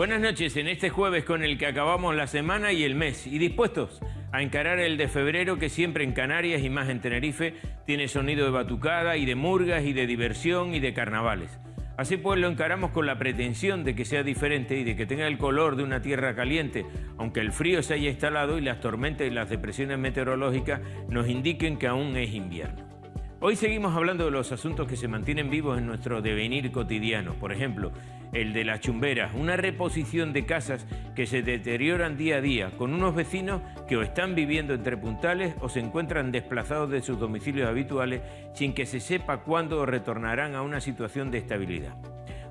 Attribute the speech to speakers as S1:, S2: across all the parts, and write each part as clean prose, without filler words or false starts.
S1: Buenas noches, en este jueves con el que acabamos la semana y el mes, y dispuestos a encarar el de febrero que siempre en Canarias y más en Tenerife tiene sonido de batucada y de murgas y de diversión y de carnavales. Así pues lo encaramos con la pretensión de que sea diferente y de que tenga el color de una tierra caliente, aunque el frío se haya instalado y las tormentas y las depresiones meteorológicas nos indiquen que aún es invierno. Hoy seguimos hablando de los asuntos que se mantienen vivos en nuestro devenir cotidiano. Por ejemplo, el de las chumberas, una reposición de casas que se deterioran día a día, con unos vecinos que o están viviendo entre puntales o se encuentran desplazados de sus domicilios habituales sin que se sepa cuándo retornarán a una situación de estabilidad.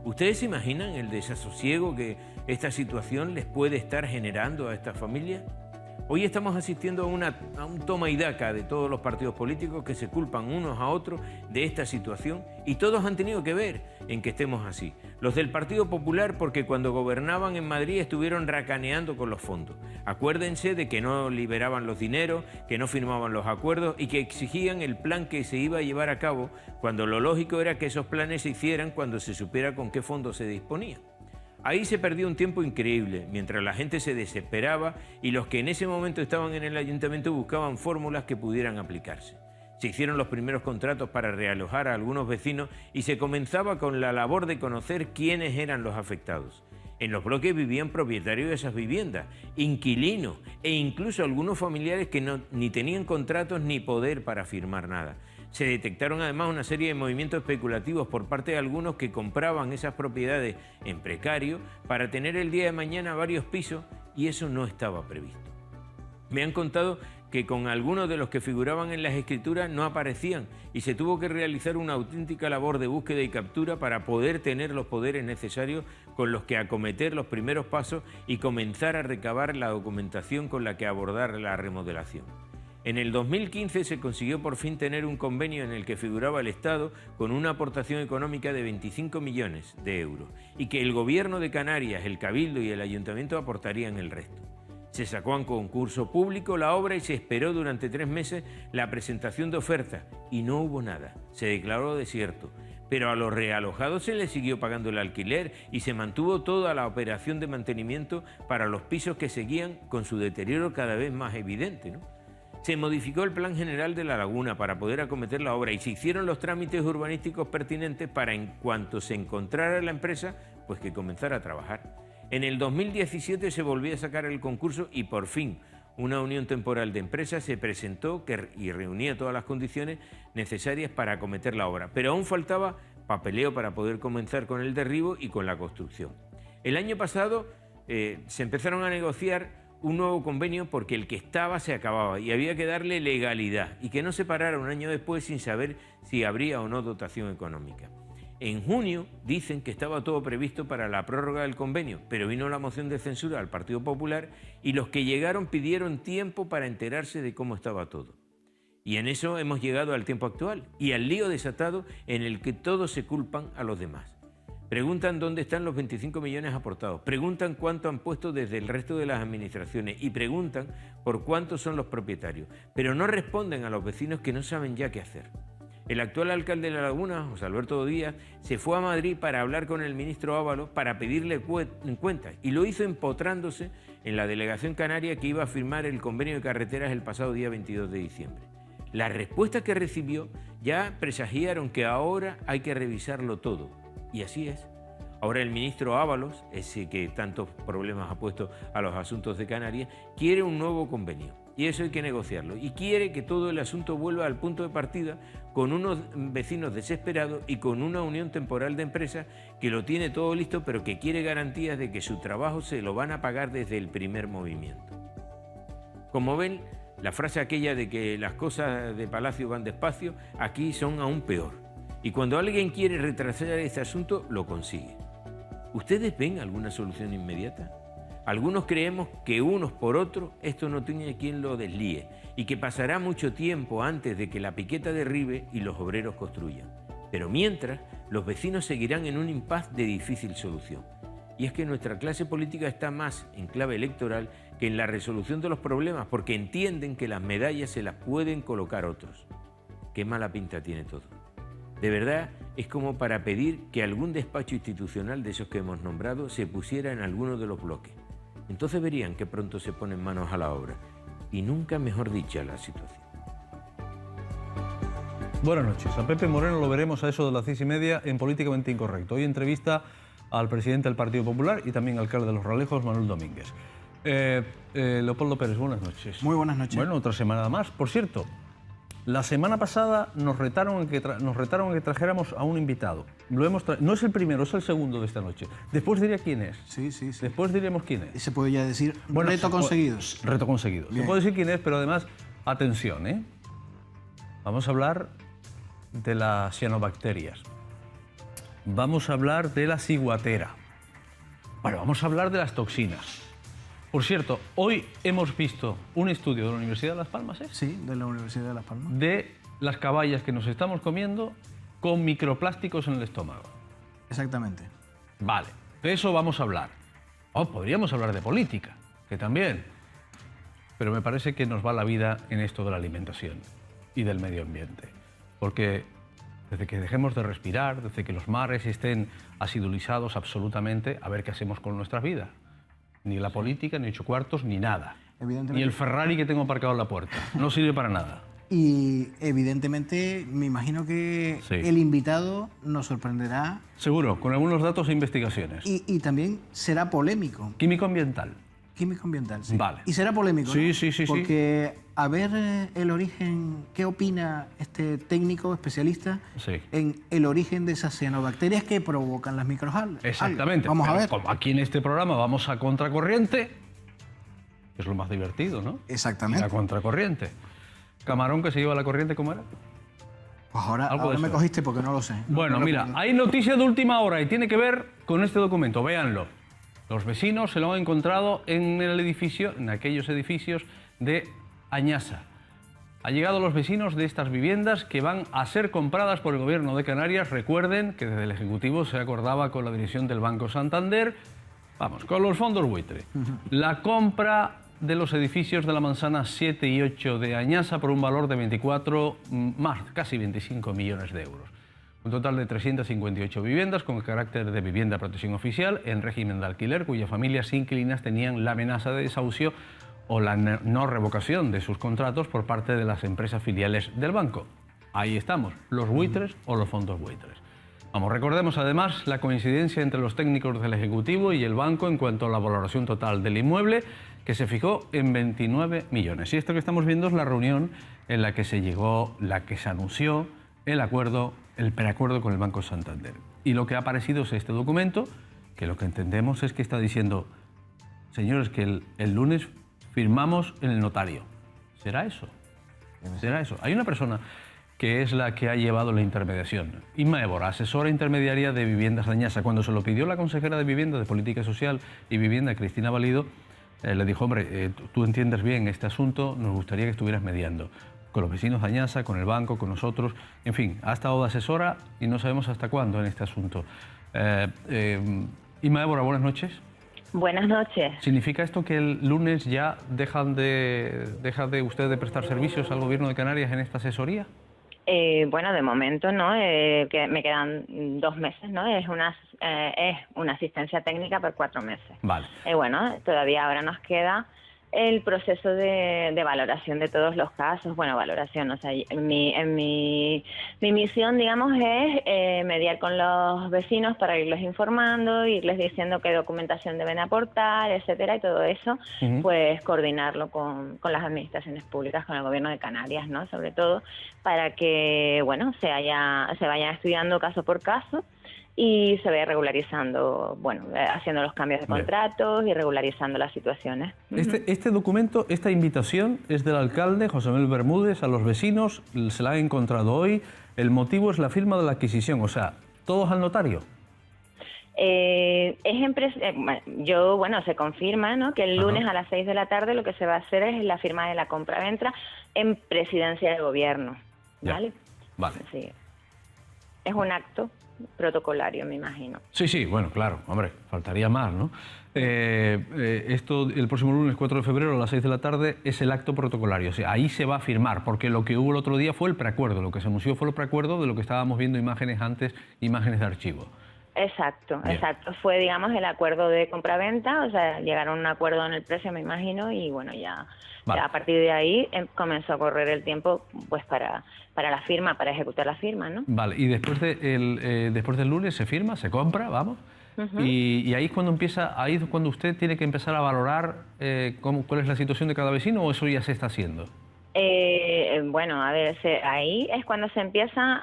S1: ¿Ustedes se imaginan el desasosiego que esta situación les puede estar generando a estas familias? Hoy estamos asistiendo a un toma y daca de todos los partidos políticos que se culpan unos a otros de esta situación y todos han tenido que ver en que estemos así. Los del Partido Popular porque cuando gobernaban en Madrid estuvieron racaneando con los fondos. Acuérdense de que no liberaban los dineros, que no firmaban los acuerdos y que exigían el plan que se iba a llevar a cabo cuando lo lógico era que esos planes se hicieran cuando se supiera con qué fondos se disponía. Ahí se perdió un tiempo increíble, mientras la gente se desesperaba y los que en ese momento estaban en el ayuntamiento buscaban fórmulas que pudieran aplicarse. Se hicieron los primeros contratos para realojar a algunos vecinos y se comenzaba con la labor de conocer quiénes eran los afectados. En los bloques vivían propietarios de esas viviendas, inquilinos e incluso algunos familiares que ni tenían contratos ni poder para firmar nada. Se detectaron además una serie de movimientos especulativos por parte de algunos que compraban esas propiedades en precario para tener el día de mañana varios pisos y eso no estaba previsto. Me han contado que con algunos de los que figuraban en las escrituras no aparecían y se tuvo que realizar una auténtica labor de búsqueda y captura para poder tener los poderes necesarios con los que acometer los primeros pasos y comenzar a recabar la documentación con la que abordar la remodelación. En el 2015 se consiguió por fin tener un convenio en el que figuraba el Estado con una aportación económica de 25 millones de euros y que el Gobierno de Canarias, el Cabildo y el Ayuntamiento aportarían el resto. Se sacó a concurso público la obra y se esperó durante 3 meses la presentación de ofertas y no hubo nada, se declaró desierto. Pero a los realojados se les siguió pagando el alquiler y se mantuvo toda la operación de mantenimiento para los pisos que seguían con su deterioro cada vez más evidente, ¿no? Se modificó el plan general de la laguna para poder acometer la obra y se hicieron los trámites urbanísticos pertinentes para en cuanto se encontrara la empresa, pues que comenzara a trabajar. En el 2017 se volvió a sacar el concurso y por fin una unión temporal de empresas se presentó y reunía todas las condiciones necesarias para acometer la obra, pero aún faltaba papeleo para poder comenzar con el derribo y con la construcción. El año pasado se empezaron a negociar un nuevo convenio porque el que estaba se acababa y había que darle legalidad y que no se parara un año después sin saber si habría o no dotación económica. En junio dicen que estaba todo previsto para la prórroga del convenio, pero vino la moción de censura al Partido Popular y los que llegaron pidieron tiempo para enterarse de cómo estaba todo. Y en eso hemos llegado al tiempo actual y al lío desatado en el que todos se culpan a los demás. Preguntan dónde están los 25 millones aportados, preguntan cuánto han puesto desde el resto de las administraciones y preguntan por cuántos son los propietarios, pero no responden a los vecinos que no saben ya qué hacer. El actual alcalde de La Laguna, José Alberto Díaz, se fue a Madrid para hablar con el ministro Ábalos para pedirle cuentas y lo hizo empotrándose en la delegación canaria que iba a firmar el convenio de carreteras el pasado día 22 de diciembre. Las respuestas que recibió ya presagiaron que ahora hay que revisarlo todo. Y así es. Ahora el ministro Ábalos, ese que tantos problemas ha puesto a los asuntos de Canarias, quiere un nuevo convenio. Y eso hay que negociarlo. Y quiere que todo el asunto vuelva al punto de partida con unos vecinos desesperados y con una unión temporal de empresas que lo tiene todo listo, pero que quiere garantías de que su trabajo se lo van a pagar desde el primer movimiento. Como ven, la frase aquella de que las cosas de Palacio van despacio, aquí son aún peor. Y cuando alguien quiere retrasar este asunto, lo consigue. ¿Ustedes ven alguna solución inmediata? Algunos creemos que unos por otros esto no tiene quien lo deslíe y que pasará mucho tiempo antes de que la piqueta derribe y los obreros construyan. Pero mientras, los vecinos seguirán en un impasse de difícil solución. Y es que nuestra clase política está más en clave electoral que en la resolución de los problemas porque entienden que las medallas se las pueden colocar otros. Qué mala pinta tiene todo. De verdad, es como para pedir que algún despacho institucional de esos que hemos nombrado se pusiera en alguno de los bloques. Entonces verían que pronto se ponen manos a la obra. Y nunca mejor dicha la situación.
S2: Buenas noches. A Pepe Moreno lo veremos a eso de las 6:30 en Políticamente Incorrecto. Hoy entrevista al presidente del Partido Popular y también alcalde de Los Realejos, Manuel Domínguez. Leopoldo Pérez, buenas noches.
S3: Muy buenas noches.
S2: Bueno, otra semana más. Por cierto, la semana pasada nos retaron que trajéramos a un invitado. No es el primero, es el segundo de esta noche. Después diré quién es.
S3: Sí.
S2: Después diremos quién es.
S3: Se puede ya decir reto conseguido.
S2: Reto conseguido.
S3: Bien.
S2: Se puede decir quién es, pero además, atención, ¿eh? Vamos a hablar de las cianobacterias. Vamos a hablar de la ciguatera. Bueno, vamos a hablar de las toxinas. Por cierto, hoy hemos visto un estudio de la Universidad de Las Palmas, ¿eh?
S3: Sí, de la Universidad de Las Palmas.
S2: De las caballas que nos estamos comiendo con microplásticos en el estómago.
S3: Exactamente.
S2: Vale, de eso vamos a hablar. Podríamos hablar de política, que también. Pero me parece que nos va la vida en esto de la alimentación y del medio ambiente. Porque desde que dejemos de respirar, desde que los mares estén acidulizados absolutamente, a ver qué hacemos con nuestra vida. Ni la política, ni 8 cuartos, ni nada. Ni el Ferrari que tengo aparcado en la puerta. No sirve para nada.
S3: Y evidentemente me imagino que
S2: Sí.
S3: el invitado nos sorprenderá.
S2: Seguro, con algunos datos e investigaciones.
S3: Y también será polémico.
S2: Químico ambiental.
S3: Químico ambiental, sí.
S2: Vale.
S3: Y será polémico,
S2: Sí,
S3: ¿no?
S2: sí.
S3: Porque a ver el origen, ¿qué opina este técnico especialista
S2: Sí.
S3: en el origen de esas cianobacterias que provocan las microalgas?
S2: Exactamente.
S3: Vamos a
S2: Pero
S3: ver.
S2: como aquí en este programa vamos a contracorriente, es lo más divertido, ¿no?
S3: Exactamente.
S2: La contracorriente. Camarón que se lleva la corriente, ¿cómo era?
S3: Pues ahora
S2: Algo de
S3: me
S2: eso.
S3: cogiste porque no lo sé.
S2: Bueno,
S3: No lo
S2: mira,
S3: recuerdo.
S2: hay noticia de última hora y tiene que ver con este documento. Véanlo. Los vecinos se lo han encontrado en el edificio, en aquellos edificios de Añasa. Ha llegado a los vecinos de estas viviendas que van a ser compradas por el Gobierno de Canarias. Recuerden que desde el Ejecutivo se acordaba con la dirección del Banco Santander, vamos, con los fondos buitre, la compra de los edificios de la manzana 7 y 8 de Añasa por un valor de 24, casi 25 millones de euros. Un total de 358 viviendas con carácter de vivienda de protección oficial en régimen de alquiler, cuyas familias inquilinas tenían la amenaza de desahucio o la no revocación de sus contratos por parte de las empresas filiales del banco. Ahí estamos, los buitres o los fondos buitres. Vamos, recordemos además la coincidencia entre los técnicos del Ejecutivo y el banco en cuanto a la valoración total del inmueble, que se fijó en 29 millones. Y esto que estamos viendo es la reunión en la que se llegó, la que se anunció el preacuerdo con el Banco Santander. Y lo que ha aparecido es este documento, que lo que entendemos es que está diciendo, señores, que el lunes firmamos en el notario. ¿Será eso? ¿Será eso? Hay una persona que es la que ha llevado la intermediación. Inma Évora, asesora intermediaria de Viviendas de Añasa. Cuando se lo pidió la consejera de Vivienda, de Política Social y Vivienda, Cristina Valido, le dijo, hombre, tú entiendes bien este asunto, nos gustaría que estuvieras mediando con los vecinos de Añasa, con el banco, con nosotros. En fin, ha estado de asesora y no sabemos hasta cuándo en este asunto. Inma Évora, buenas noches.
S4: Buenas noches.
S2: ¿Significa esto que el lunes ya deja de usted de prestar servicios al Gobierno de Canarias en esta asesoría?
S4: Bueno, de momento no, que me quedan 2 meses, ¿no? Es una asistencia técnica por 4 meses.
S2: Vale.
S4: Bueno, todavía ahora nos queda el proceso de valoración de todos los casos. Bueno, valoración, o sea, mi misión, digamos, es mediar con los vecinos para irles informando, irles diciendo qué documentación deben aportar, etcétera, y todo eso, pues coordinarlo con las administraciones públicas, con el Gobierno de Canarias, ¿no? Sobre todo para que, bueno, se vayan estudiando caso por caso y se vaya regularizando, bueno, haciendo los cambios de contratos y regularizando las situaciones.
S2: Este documento, esta invitación es del alcalde José Manuel Bermúdez a los vecinos, se la ha encontrado hoy. El motivo es la firma de la adquisición, o sea, ¿todos al notario? Se confirma, ¿no?, que el lunes a las 6 de la tarde lo que se va a hacer es la firma de la compra-venta en presidencia de gobierno, ¿vale? Vale.
S4: Sí. Es un acto protocolario, me imagino.
S2: Sí, sí, bueno, claro, hombre, faltaría más, ¿no? Esto, el próximo lunes 4 de febrero a las 6 de la tarde es el acto protocolario, o sea, ahí se va a firmar, porque lo que hubo el otro día fue el preacuerdo, lo que se anunció fue el preacuerdo de lo que estábamos viendo imágenes antes, imágenes de archivo.
S4: Exacto,
S2: Bien.
S4: exacto. Fue, digamos, el acuerdo de compraventa, o sea, llegaron a un acuerdo en el precio, me imagino, y bueno, ya
S2: Vale.
S4: a partir de ahí comenzó a correr el tiempo pues para la firma, para ejecutar la firma, ¿no?
S2: Vale, y después, después del lunes se firma, se compra, vamos, y ahí es cuando empieza, ahí es cuando usted tiene que empezar a valorar cuál es la situación de cada vecino, o eso ya se está haciendo.
S4: Bueno, a ver, ahí es cuando se empieza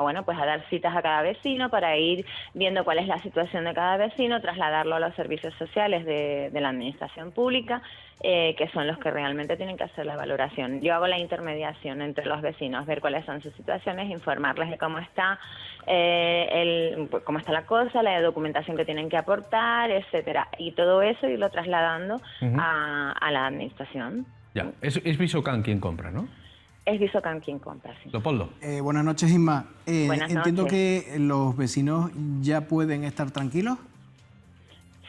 S4: bueno, pues a dar citas a cada vecino para ir viendo cuál es la situación de cada vecino, trasladarlo a los servicios sociales de la administración pública, que son los que realmente tienen que hacer la valoración. Yo hago la intermediación entre los vecinos, ver cuáles son sus situaciones, informarles de cómo está cómo está la cosa, la documentación que tienen que aportar, etcétera, y todo eso irlo trasladando a la administración.
S2: Ya, es Visocan quien compra, ¿no?
S4: Es Visocan quien compra, sí.
S2: Leopoldo.
S3: Buenas noches, Isma.
S4: Buenas
S3: entiendo
S4: noches.
S3: que los vecinos ya pueden estar tranquilos.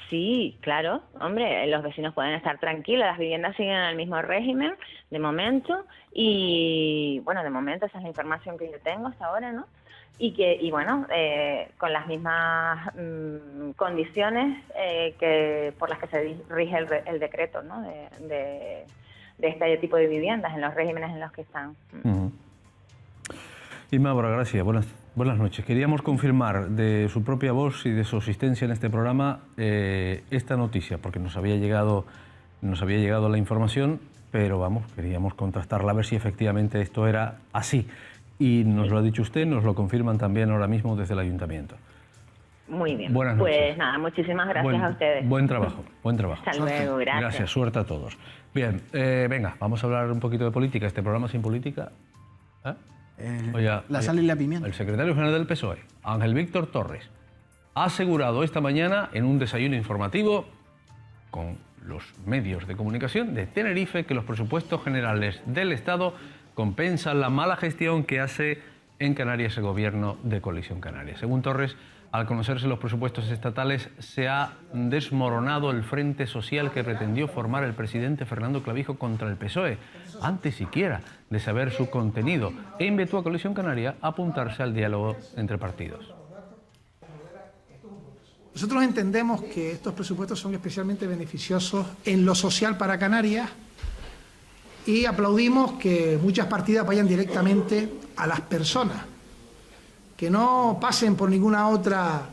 S4: Sí, claro, hombre, los vecinos pueden estar tranquilos, las viviendas siguen en el mismo régimen de momento y, bueno, de momento esa es la información que yo tengo hasta ahora, ¿no? Y bueno, con las mismas condiciones por las que se rige el decreto, ¿no? De este tipo de viviendas, en los regímenes en los que están.
S2: Isma Gracia, buenas noches. Queríamos confirmar de su propia voz y de su asistencia en este programa esta noticia, porque nos había llegado la información, pero vamos, queríamos contrastarla a ver si efectivamente esto era así. Y nos lo ha dicho usted, nos lo confirman también ahora mismo desde el ayuntamiento.
S4: Muy bien.
S2: Buenas noches.
S4: Pues nada, muchísimas gracias a ustedes.
S2: Buen trabajo, buen trabajo.
S4: Hasta luego, gracias.
S2: Gracias, suerte a todos. Bien, venga, vamos a hablar un poquito de política. Este programa sin política...
S3: La sal y la pimienta.
S2: El secretario general del PSOE, Ángel Víctor Torres, ha asegurado esta mañana en un desayuno informativo con los medios de comunicación de Tenerife que los presupuestos generales del Estado compensan la mala gestión que hace en Canarias el gobierno de Coalición Canaria. Según Torres, al conocerse los presupuestos estatales, se ha desmoronado el frente social que pretendió formar el presidente Fernando Clavijo contra el PSOE, antes siquiera de saber su contenido, e invitó a Coalición Canaria a apuntarse al diálogo entre partidos.
S5: Nosotros entendemos que estos presupuestos son especialmente beneficiosos en lo social para Canarias y aplaudimos que muchas partidas vayan directamente a las personas, que no pasen por ninguna otra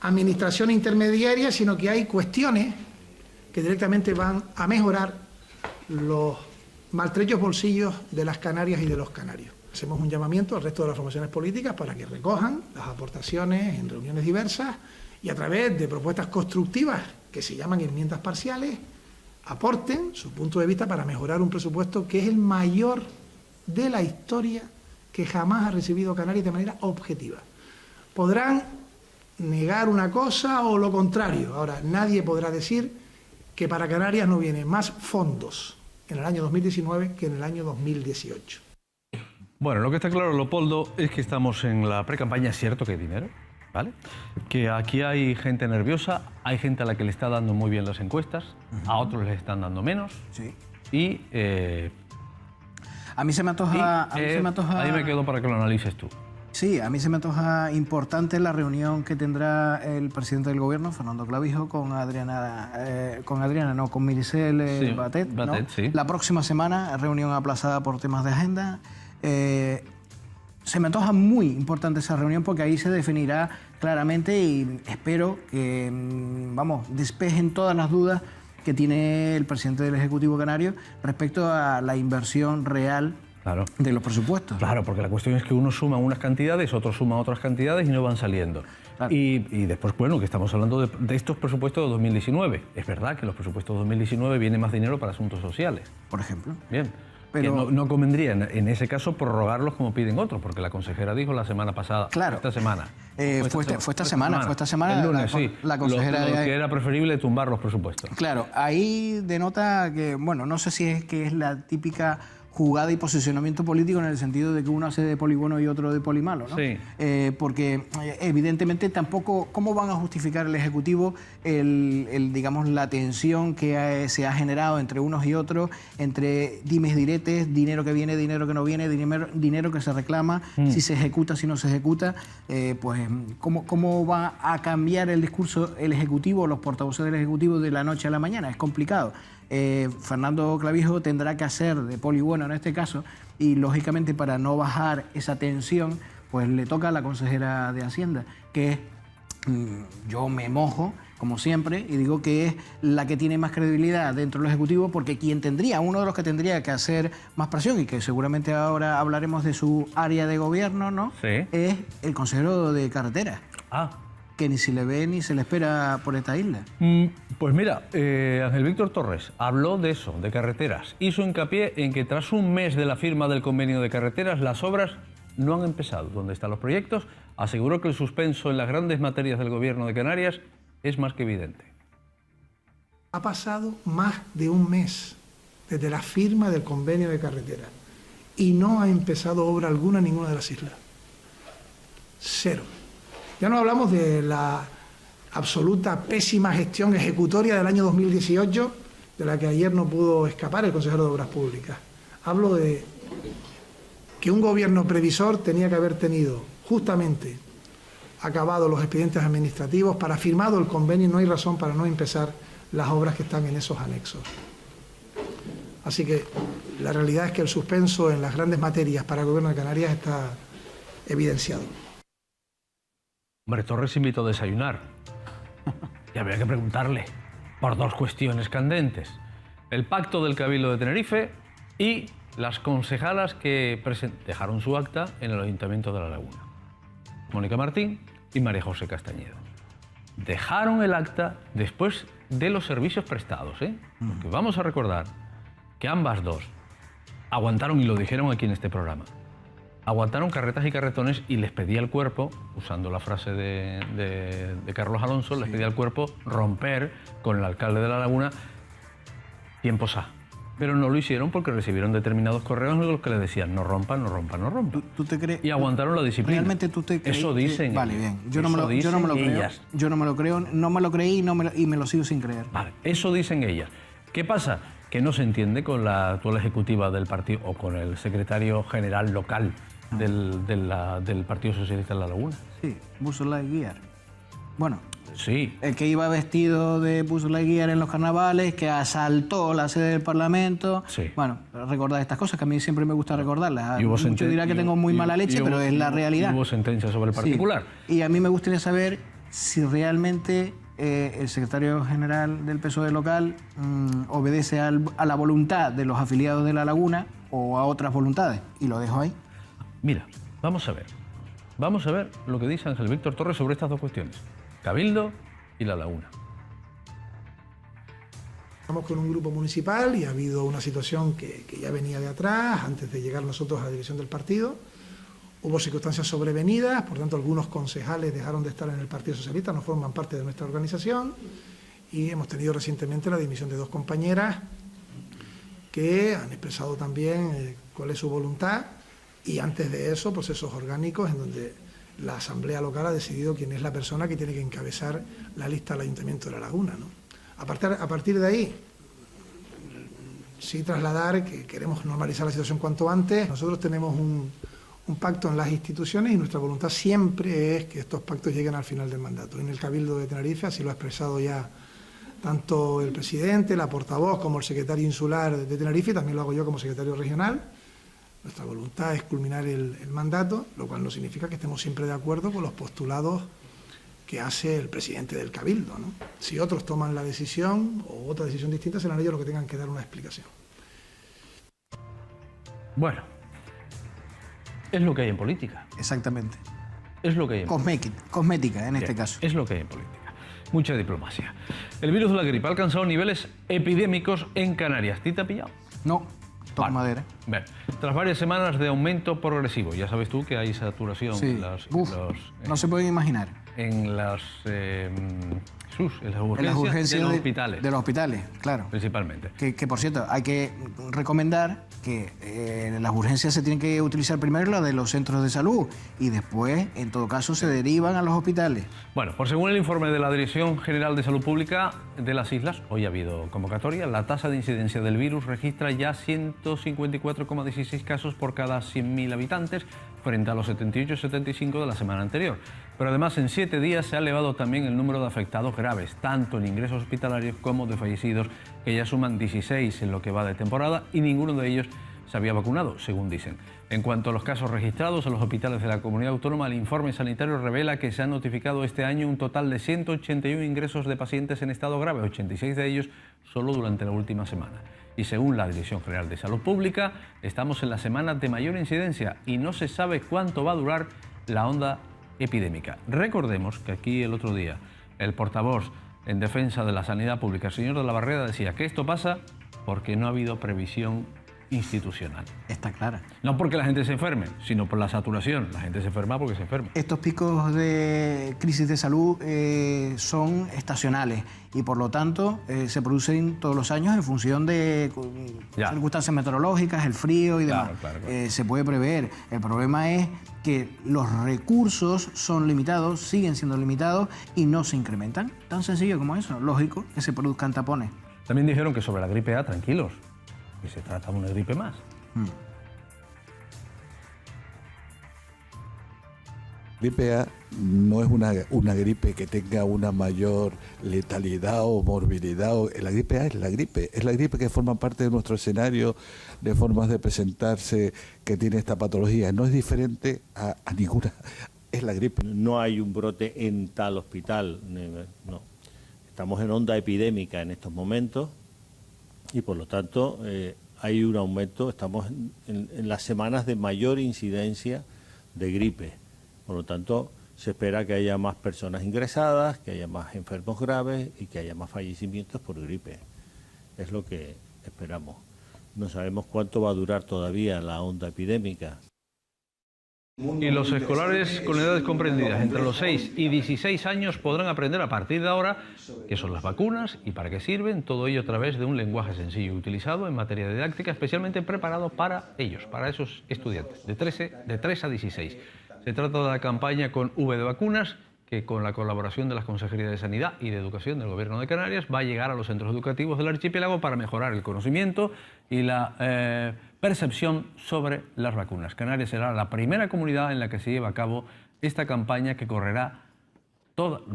S5: administración intermediaria, sino que hay cuestiones que directamente van a mejorar los maltrechos bolsillos de las canarias y de los canarios. Hacemos un llamamiento al resto de las formaciones políticas para que recojan las aportaciones en reuniones diversas y a través de propuestas constructivas que se llaman enmiendas parciales, aporten su punto de vista para mejorar un presupuesto que es el mayor de la historia que jamás ha recibido Canarias de manera objetiva. Podrán negar una cosa o lo contrario. Ahora, nadie podrá decir que para Canarias no vienen más fondos en el año 2019 que en el año 2018.
S2: Bueno, lo que está claro, Leopoldo, es que estamos en la pre-campaña. Es cierto que hay dinero, ¿vale? Que aquí hay gente nerviosa, hay gente a la que le está dando muy bien las encuestas, a otros les están dando menos.
S3: Sí.
S2: Y...
S3: A mí se me antoja...
S2: ahí me quedo para que lo analices tú.
S3: Sí, a mí se me antoja importante la reunión que tendrá el presidente del gobierno, Fernando Clavijo, con Meritxell Batet, ¿no?
S2: sí.
S3: La próxima semana, reunión aplazada por temas de agenda. Se me antoja muy importante esa reunión porque ahí se definirá claramente y espero que, despejen todas las dudas que tiene el presidente del Ejecutivo Canario respecto a la inversión real de los presupuestos.
S2: Claro, porque la cuestión es que unos suman unas cantidades, otros suman otras cantidades y no van saliendo. Claro. Y después, bueno, que estamos hablando de estos presupuestos de 2019. Es verdad que en los presupuestos de 2019 viene más dinero para asuntos sociales.
S3: Por ejemplo.
S2: Bien.
S3: Pero
S2: no convendría en ese caso prorrogarlos como piden otros, porque la consejera dijo la semana pasada,
S3: claro,
S2: esta semana.
S3: Fue esta semana.
S2: El lunes,
S3: la consejera
S2: que era preferible tumbar los presupuestos.
S3: Claro, ahí denota que, no sé si es que es la típica jugada y posicionamiento político en el sentido de que uno hace de poli bueno y otro de poli malo, ¿no?
S2: Sí.
S3: Porque evidentemente tampoco, ¿cómo van a justificar el Ejecutivo digamos, la tensión que se ha generado entre unos y otros, entre dimes diretes, dinero que viene, dinero que no viene, dinero que se reclama, si se ejecuta, si no se ejecuta? Pues ¿cómo va a cambiar el discurso el Ejecutivo, los portavoces del Ejecutivo de la noche a la mañana? Es complicado. Fernando Clavijo tendrá que hacer de poli bueno en este caso, y lógicamente para no bajar esa tensión, pues le toca a la consejera de Hacienda, que es, yo me mojo, como siempre, y digo que es la que tiene más credibilidad dentro del Ejecutivo, porque uno de los que tendría que hacer más presión, y que seguramente ahora hablaremos de su área de gobierno, ¿no?
S2: Sí.
S3: Es el consejero de Carreteras.
S2: Ah.
S3: Que ni se le ve ni se le espera por esta isla.
S2: Pues mira, Ángel Víctor Torres habló de eso, de carreteras. Hizo hincapié en que tras un mes de la firma del convenio de carreteras, las obras no han empezado. ¿Dónde están los proyectos? Aseguró que el suspenso en las grandes materias del Gobierno de Canarias es más que evidente.
S5: Ha pasado más de un mes desde la firma del convenio de carreteras y no ha empezado obra alguna en ninguna de las islas. Cero. Ya no hablamos de la absoluta pésima gestión ejecutoria del año 2018, de la que ayer no pudo escapar el consejero de Obras Públicas. Hablo de que un gobierno previsor tenía que haber tenido justamente acabados los expedientes administrativos, para firmado el convenio, no hay razón para no empezar las obras que están en esos anexos. Así que la realidad es que el suspenso en las grandes materias para el Gobierno de Canarias está evidenciado.
S2: Hombre, Torres invitó a desayunar. Y habría que preguntarle por dos cuestiones candentes: el pacto del Cabildo de Tenerife y las concejalas que dejaron su acta en el Ayuntamiento de La Laguna. Mónica Martín y María José Castañedo. Dejaron el acta después de los servicios prestados, ¿eh? Porque vamos a recordar que ambas dos aguantaron, y lo dijeron aquí en este programa, aguantaron carretas y carretones, y les pedía al cuerpo, usando la frase de Carlos Alonso, les pedía al cuerpo romper con el alcalde de La Laguna tiempos A. Pero no lo hicieron porque recibieron determinados correos en los que les decían no rompan, no rompan, no rompan.
S3: ¿Tú te crees?
S2: Y aguantaron la disciplina.
S3: ¿Realmente tú te crees?
S2: Eso dicen.
S3: Vale, bien. Yo no me lo creo. Yo no me lo creo, no me lo creí y me lo sigo sin creer.
S2: Vale, eso dicen ellas. ¿Qué pasa? Que no se entiende con la actual ejecutiva del partido o con el secretario general local del Partido Socialista de La Laguna.
S3: Sí, Buzz Lightyear. Bueno,
S2: sí.
S3: El que iba vestido de Buzz Lightyear en los carnavales, que asaltó la sede del Parlamento.
S2: Sí.
S3: Bueno, recordar estas cosas que a mí siempre me gusta recordarlas.
S2: Y
S3: mucho dirá que tengo muy mala leche, pero es la realidad.
S2: Y hubo sentencia sobre el particular.
S3: Sí. Y a mí me gustaría saber si realmente el secretario general del PSOE local obedece a la voluntad de los afiliados de La Laguna o a otras voluntades. Y lo dejo ahí.
S2: Mira, vamos a ver. Vamos a ver lo que dice Ángel Víctor Torres sobre estas dos cuestiones: Cabildo y La Laguna.
S5: Estamos con un grupo municipal y ha habido una situación que ya venía de atrás, antes de llegar nosotros a la dirección del partido. Hubo circunstancias sobrevenidas, por tanto algunos concejales dejaron de estar en el Partido Socialista, no forman parte de nuestra organización, y hemos tenido recientemente la dimisión de dos compañeras que han expresado también cuál es su voluntad, y antes de eso procesos orgánicos en donde la Asamblea Local ha decidido quién es la persona que tiene que encabezar la lista del Ayuntamiento de La Laguna, ¿no? A partir de ahí, sí trasladar que queremos normalizar la situación cuanto antes. Nosotros tenemos un pacto en las instituciones y nuestra voluntad siempre es que estos pactos lleguen al final del mandato. En el Cabildo de Tenerife así lo ha expresado ya tanto el presidente, la portavoz, como el secretario insular de Tenerife, y también lo hago yo como secretario regional. Nuestra voluntad es culminar el mandato, lo cual no significa que estemos siempre de acuerdo con los postulados que hace el presidente del Cabildo, ¿no? Si otros toman la decisión o otra decisión distinta, serán ellos los que tengan que dar una explicación.
S2: Bueno, es lo que hay en política.
S3: Exactamente.
S2: Es lo que hay en política.
S3: Cosmética, en este caso.
S2: Es lo que hay en política. Mucha diplomacia. El virus de la gripe ha alcanzado niveles epidémicos en Canarias. ¿Te ha pillado?
S3: No, toco madera.
S2: Bien. Tras varias semanas de aumento progresivo, ya sabes tú que hay saturación
S3: Sí.
S2: en
S3: No se pueden imaginar.
S2: en las urgencias de los hospitales.
S3: De los hospitales, claro.
S2: Principalmente.
S3: Que por cierto, hay que recomendar que las urgencias se tienen que utilizar primero las de los centros de salud y después, en todo caso, se derivan a los hospitales.
S2: Bueno, por según el informe de la Dirección General de Salud Pública de las Islas, hoy ha habido convocatoria, la tasa de incidencia del virus registra ya 154,16 casos por cada 100.000 habitantes, frente a los 78,75 de la semana anterior. Pero además, en 7 días se ha elevado también el número de afectados graves, tanto en ingresos hospitalarios como de fallecidos, que ya suman 16 en lo que va de temporada, y ninguno de ellos se había vacunado, según dicen. En cuanto a los casos registrados en los hospitales de la comunidad autónoma, el informe sanitario revela que se han notificado este año un total de 181 ingresos de pacientes en estado grave, 86 de ellos solo durante la última semana. Y según la Dirección General de Salud Pública, estamos en la semana de mayor incidencia y no se sabe cuánto va a durar la onda epidémica. Recordemos que aquí el otro día el portavoz en defensa de la sanidad pública, el señor de la Barrera, decía que esto pasa porque no ha habido previsión institucional.
S3: Está clara.
S2: No porque la gente se enferme, sino por la saturación. La gente se enferma porque se enferma.
S3: Estos picos de crisis de salud son estacionales y por lo tanto se producen todos los años en función de circunstancias meteorológicas, el frío y demás.
S2: Claro.
S3: Se puede prever. El problema es que los recursos son limitados, siguen siendo limitados y no se incrementan. Tan sencillo como eso. Lógico que se produzcan tapones.
S2: También dijeron que sobre la gripe A, tranquilos, que se trata de una gripe más.
S6: Gripe A no es una gripe que tenga una mayor letalidad o morbilidad. La gripe A es la gripe que forma parte de nuestro escenario de formas de presentarse que tiene esta patología. No es diferente a ninguna, es la gripe.
S7: No hay un brote en tal hospital, no. Estamos en onda epidémica en estos momentos y por lo tanto hay un aumento, estamos en las semanas de mayor incidencia de gripe. Por lo tanto, se espera que haya más personas ingresadas, que haya más enfermos graves y que haya más fallecimientos por gripe. Es lo que esperamos. No sabemos cuánto va a durar todavía la onda epidémica.
S2: Y los escolares con edades comprendidas entre los 6 y 16 años podrán aprender a partir de ahora qué son las vacunas y para qué sirven, todo ello a través de un lenguaje sencillo utilizado en materia didáctica, especialmente preparado para ellos, para esos estudiantes de 3 a 16. Se trata de la campaña con V de vacunas, que con la colaboración de las Consejerías de Sanidad y de Educación del Gobierno de Canarias va a llegar a los centros educativos del archipiélago para mejorar el conocimiento y la percepción sobre las vacunas. Canarias será la primera comunidad en la que se lleva a cabo esta campaña que va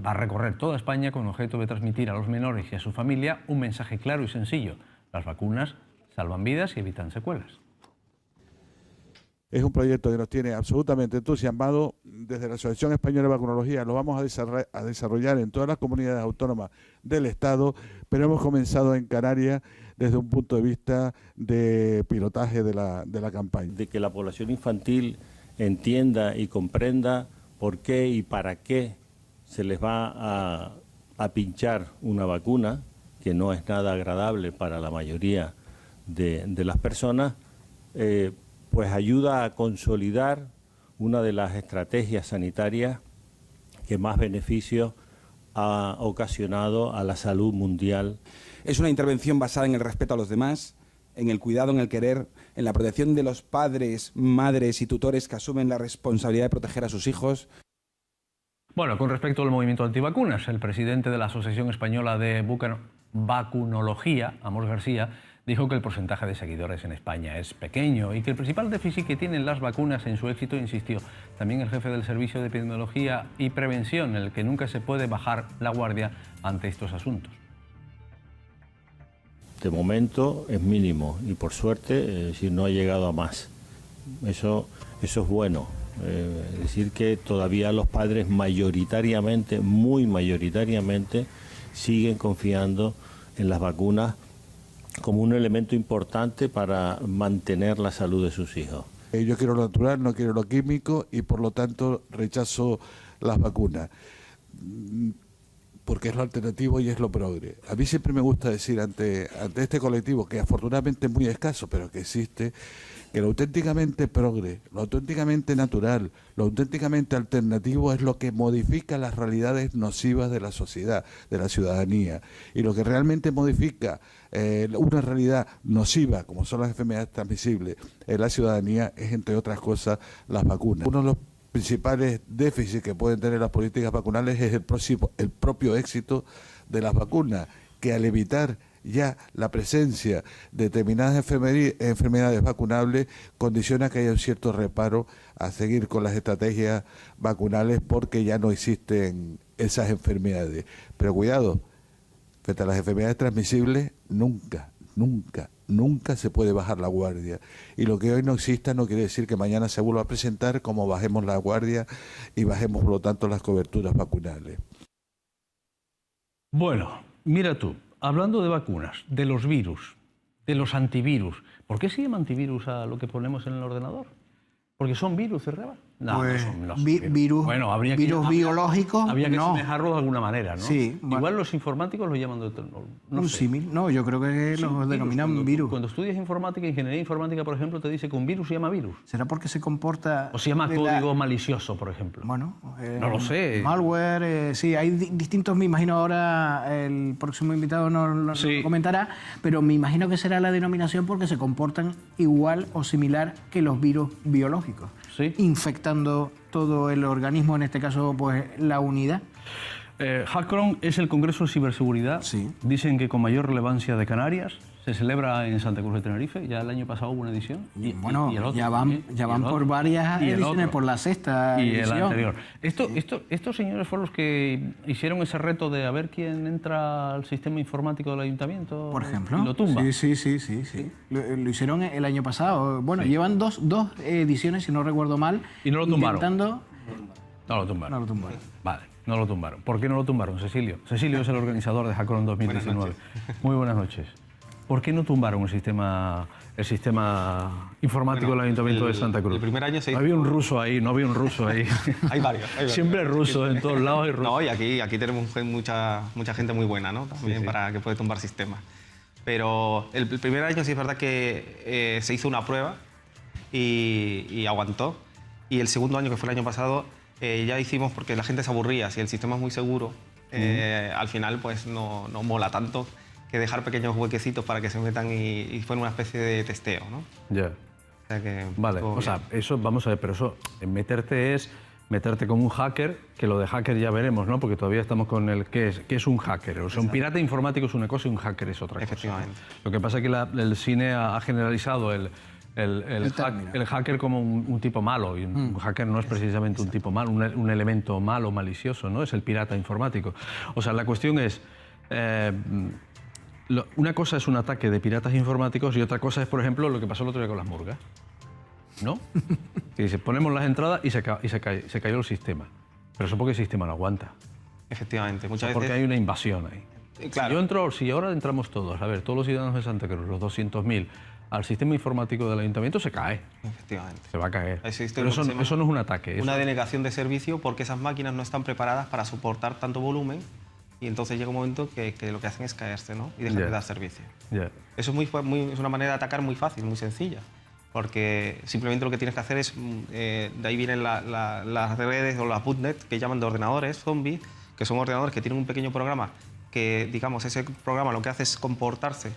S2: a recorrer toda España con objeto de transmitir a los menores y a su familia un mensaje claro y sencillo. Las vacunas salvan vidas y evitan secuelas.
S6: Es un proyecto que nos tiene absolutamente entusiasmado. Desde la Asociación Española de Vacunología lo vamos a desarrollar en todas las comunidades autónomas del Estado, pero hemos comenzado en Canarias desde un punto de vista de pilotaje de la campaña.
S7: De que la población infantil entienda y comprenda por qué y para qué se les va a pinchar una vacuna, que no es nada agradable para la mayoría de las personas, pues ayuda a consolidar una de las estrategias sanitarias que más beneficios ha ocasionado a la salud mundial.
S8: Es una intervención basada en el respeto a los demás, en el cuidado, en el querer, en la protección de los padres, madres y tutores que asumen la responsabilidad de proteger a sus hijos.
S2: Bueno, con respecto al movimiento antivacunas, el presidente de la Asociación Española de Vacunología, Amos García, dijo que el porcentaje de seguidores en España es pequeño y que el principal déficit que tienen las vacunas en su éxito, insistió también el jefe del Servicio de Epidemiología y Prevención, en el que nunca se puede bajar la guardia ante estos asuntos.
S7: De momento es mínimo y por suerte si no ha llegado a más. Eso es bueno. Es decir que todavía los padres mayoritariamente, muy mayoritariamente, siguen confiando en las vacunas como un elemento importante para mantener la salud de sus hijos.
S6: Yo quiero lo natural, no quiero lo químico y por lo tanto rechazo las vacunas, porque es lo alternativo y es lo progre. A mí siempre me gusta decir ante este colectivo, que afortunadamente es muy escaso, pero que existe, que lo auténticamente progre, lo auténticamente natural, lo auténticamente alternativo es lo que modifica las realidades nocivas de la sociedad, de la ciudadanía. Y lo que realmente modifica una realidad nociva, como son las enfermedades transmisibles en la ciudadanía, es, entre otras cosas, las vacunas. Uno de los principales déficits que pueden tener las políticas vacunales es el propio éxito de las vacunas, que al evitar ya la presencia de determinadas enfermedades vacunables condiciona que haya un cierto reparo a seguir con las estrategias vacunales porque ya no existen esas enfermedades. Pero cuidado, frente a las enfermedades transmisibles nunca se puede bajar la guardia. Y lo que hoy no exista no quiere decir que mañana se vuelva a presentar como bajemos la guardia y bajemos por lo tanto las coberturas vacunales.
S2: Bueno, mira tú, hablando de vacunas, de los virus, de los antivirus, ¿por qué se llama antivirus a lo que ponemos en el ordenador? ¿Porque son virus, Cerreba? No,
S3: pues,
S2: no son
S3: virus,
S2: bueno,
S3: virus biológicos,
S2: habría que
S3: no.
S2: asemejarlo de alguna manera, ¿no?
S3: Sí,
S2: Igual los informáticos lo llaman de otro, no
S3: un
S2: sé.
S3: símil, no, yo creo que
S2: Sí,
S3: los denominan virus.
S2: Cuando estudias informática, ingeniería informática, por ejemplo, te dice que un virus se llama virus.
S3: ¿Será porque se comporta...?
S2: O se llama código malicioso, por ejemplo.
S3: Bueno,
S2: no lo sé.
S3: Malware, sí, hay distintos, me imagino ahora el próximo invitado nos lo comentará, pero me imagino que será la denominación porque se comportan igual o similar que los virus biológicos, infectando todo el organismo, en este caso pues la unidad.
S2: Hackron es el Congreso de Ciberseguridad.
S3: Sí.
S2: Dicen que con mayor relevancia de Canarias. Se celebra en Santa Cruz de Tenerife. Ya el año pasado hubo una edición.
S3: Bueno,
S2: y el otro,
S3: ya van por varias ediciones, por la sexta
S2: y
S3: edición.
S2: el anterior. Estos señores fueron los que hicieron ese reto de a ver quién entra al sistema informático del ayuntamiento.
S3: Por ejemplo.
S2: Y lo tumba.
S3: Sí. Lo hicieron el año pasado. Bueno, llevan dos ediciones, si no recuerdo mal.
S2: Y no lo tumbaron.
S3: No
S2: lo tumbaron.
S3: No lo tumbaron.
S2: Vale, no lo tumbaron. ¿Por qué no lo tumbaron, Cecilio? Cecilio es el organizador de Hackron 2019. Muy buenas noches. ¿Por qué no tumbaron el sistema informático del Ayuntamiento de Santa Cruz?
S9: El primer año se hizo...
S2: Había un ruso ahí, no había un ruso ahí.
S9: Hay varios.
S2: Siempre hay rusos, en todos lados hay rusos.
S9: No, y aquí tenemos mucha gente muy buena, ¿no? También para que puede tumbar sistemas. Pero el primer año sí es verdad que se hizo una prueba y aguantó. Y el segundo año, que fue el año pasado, ya hicimos porque la gente se aburría. Si el sistema es muy seguro, al final pues no mola tanto que dejar pequeños huequecitos para que se metan y fuera una especie de testeo, ¿no?
S2: Ya.
S9: O sea que
S2: vale, o sea, eso, vamos a ver, pero eso, meterte como un hacker, que lo de hacker ya veremos, ¿no? Porque todavía estamos con el ¿qué es un hacker? O sea, un pirata informático es una cosa y un hacker es otra cosa.
S9: Efectivamente.
S2: Lo que pasa es que el cine ha generalizado el hacker como un tipo malo, y un hacker no es precisamente un tipo malo, un elemento malo, malicioso, ¿no? Es el pirata informático. O sea, la cuestión es... una cosa es un ataque de piratas informáticos y otra cosa es, por ejemplo, lo que pasó el otro día con las murgas, ¿no? Que dice, ponemos las entradas y se cayó el sistema. Pero eso porque el sistema no aguanta.
S9: Efectivamente, muchas veces...
S2: Porque hay una invasión ahí.
S9: Claro.
S2: Si ahora entramos todos, a ver, todos los ciudadanos de Santa Cruz, los 200.000, al sistema informático del ayuntamiento se cae.
S9: Efectivamente.
S2: Se va a caer.
S9: Existe
S2: Pero eso no es un ataque.
S9: Una denegación de servicio porque esas máquinas no están preparadas para soportar tanto volumen. Y entonces llega un momento que lo que hacen es caerse, ¿no? Y dejar de dar servicio. Eso es una manera de atacar muy fácil, muy sencilla. Porque simplemente lo que tienes que hacer es... de ahí vienen las redes o las bootnet que llaman de ordenadores zombies, que son ordenadores que tienen un pequeño programa que, digamos, ese programa lo que hace es comportarse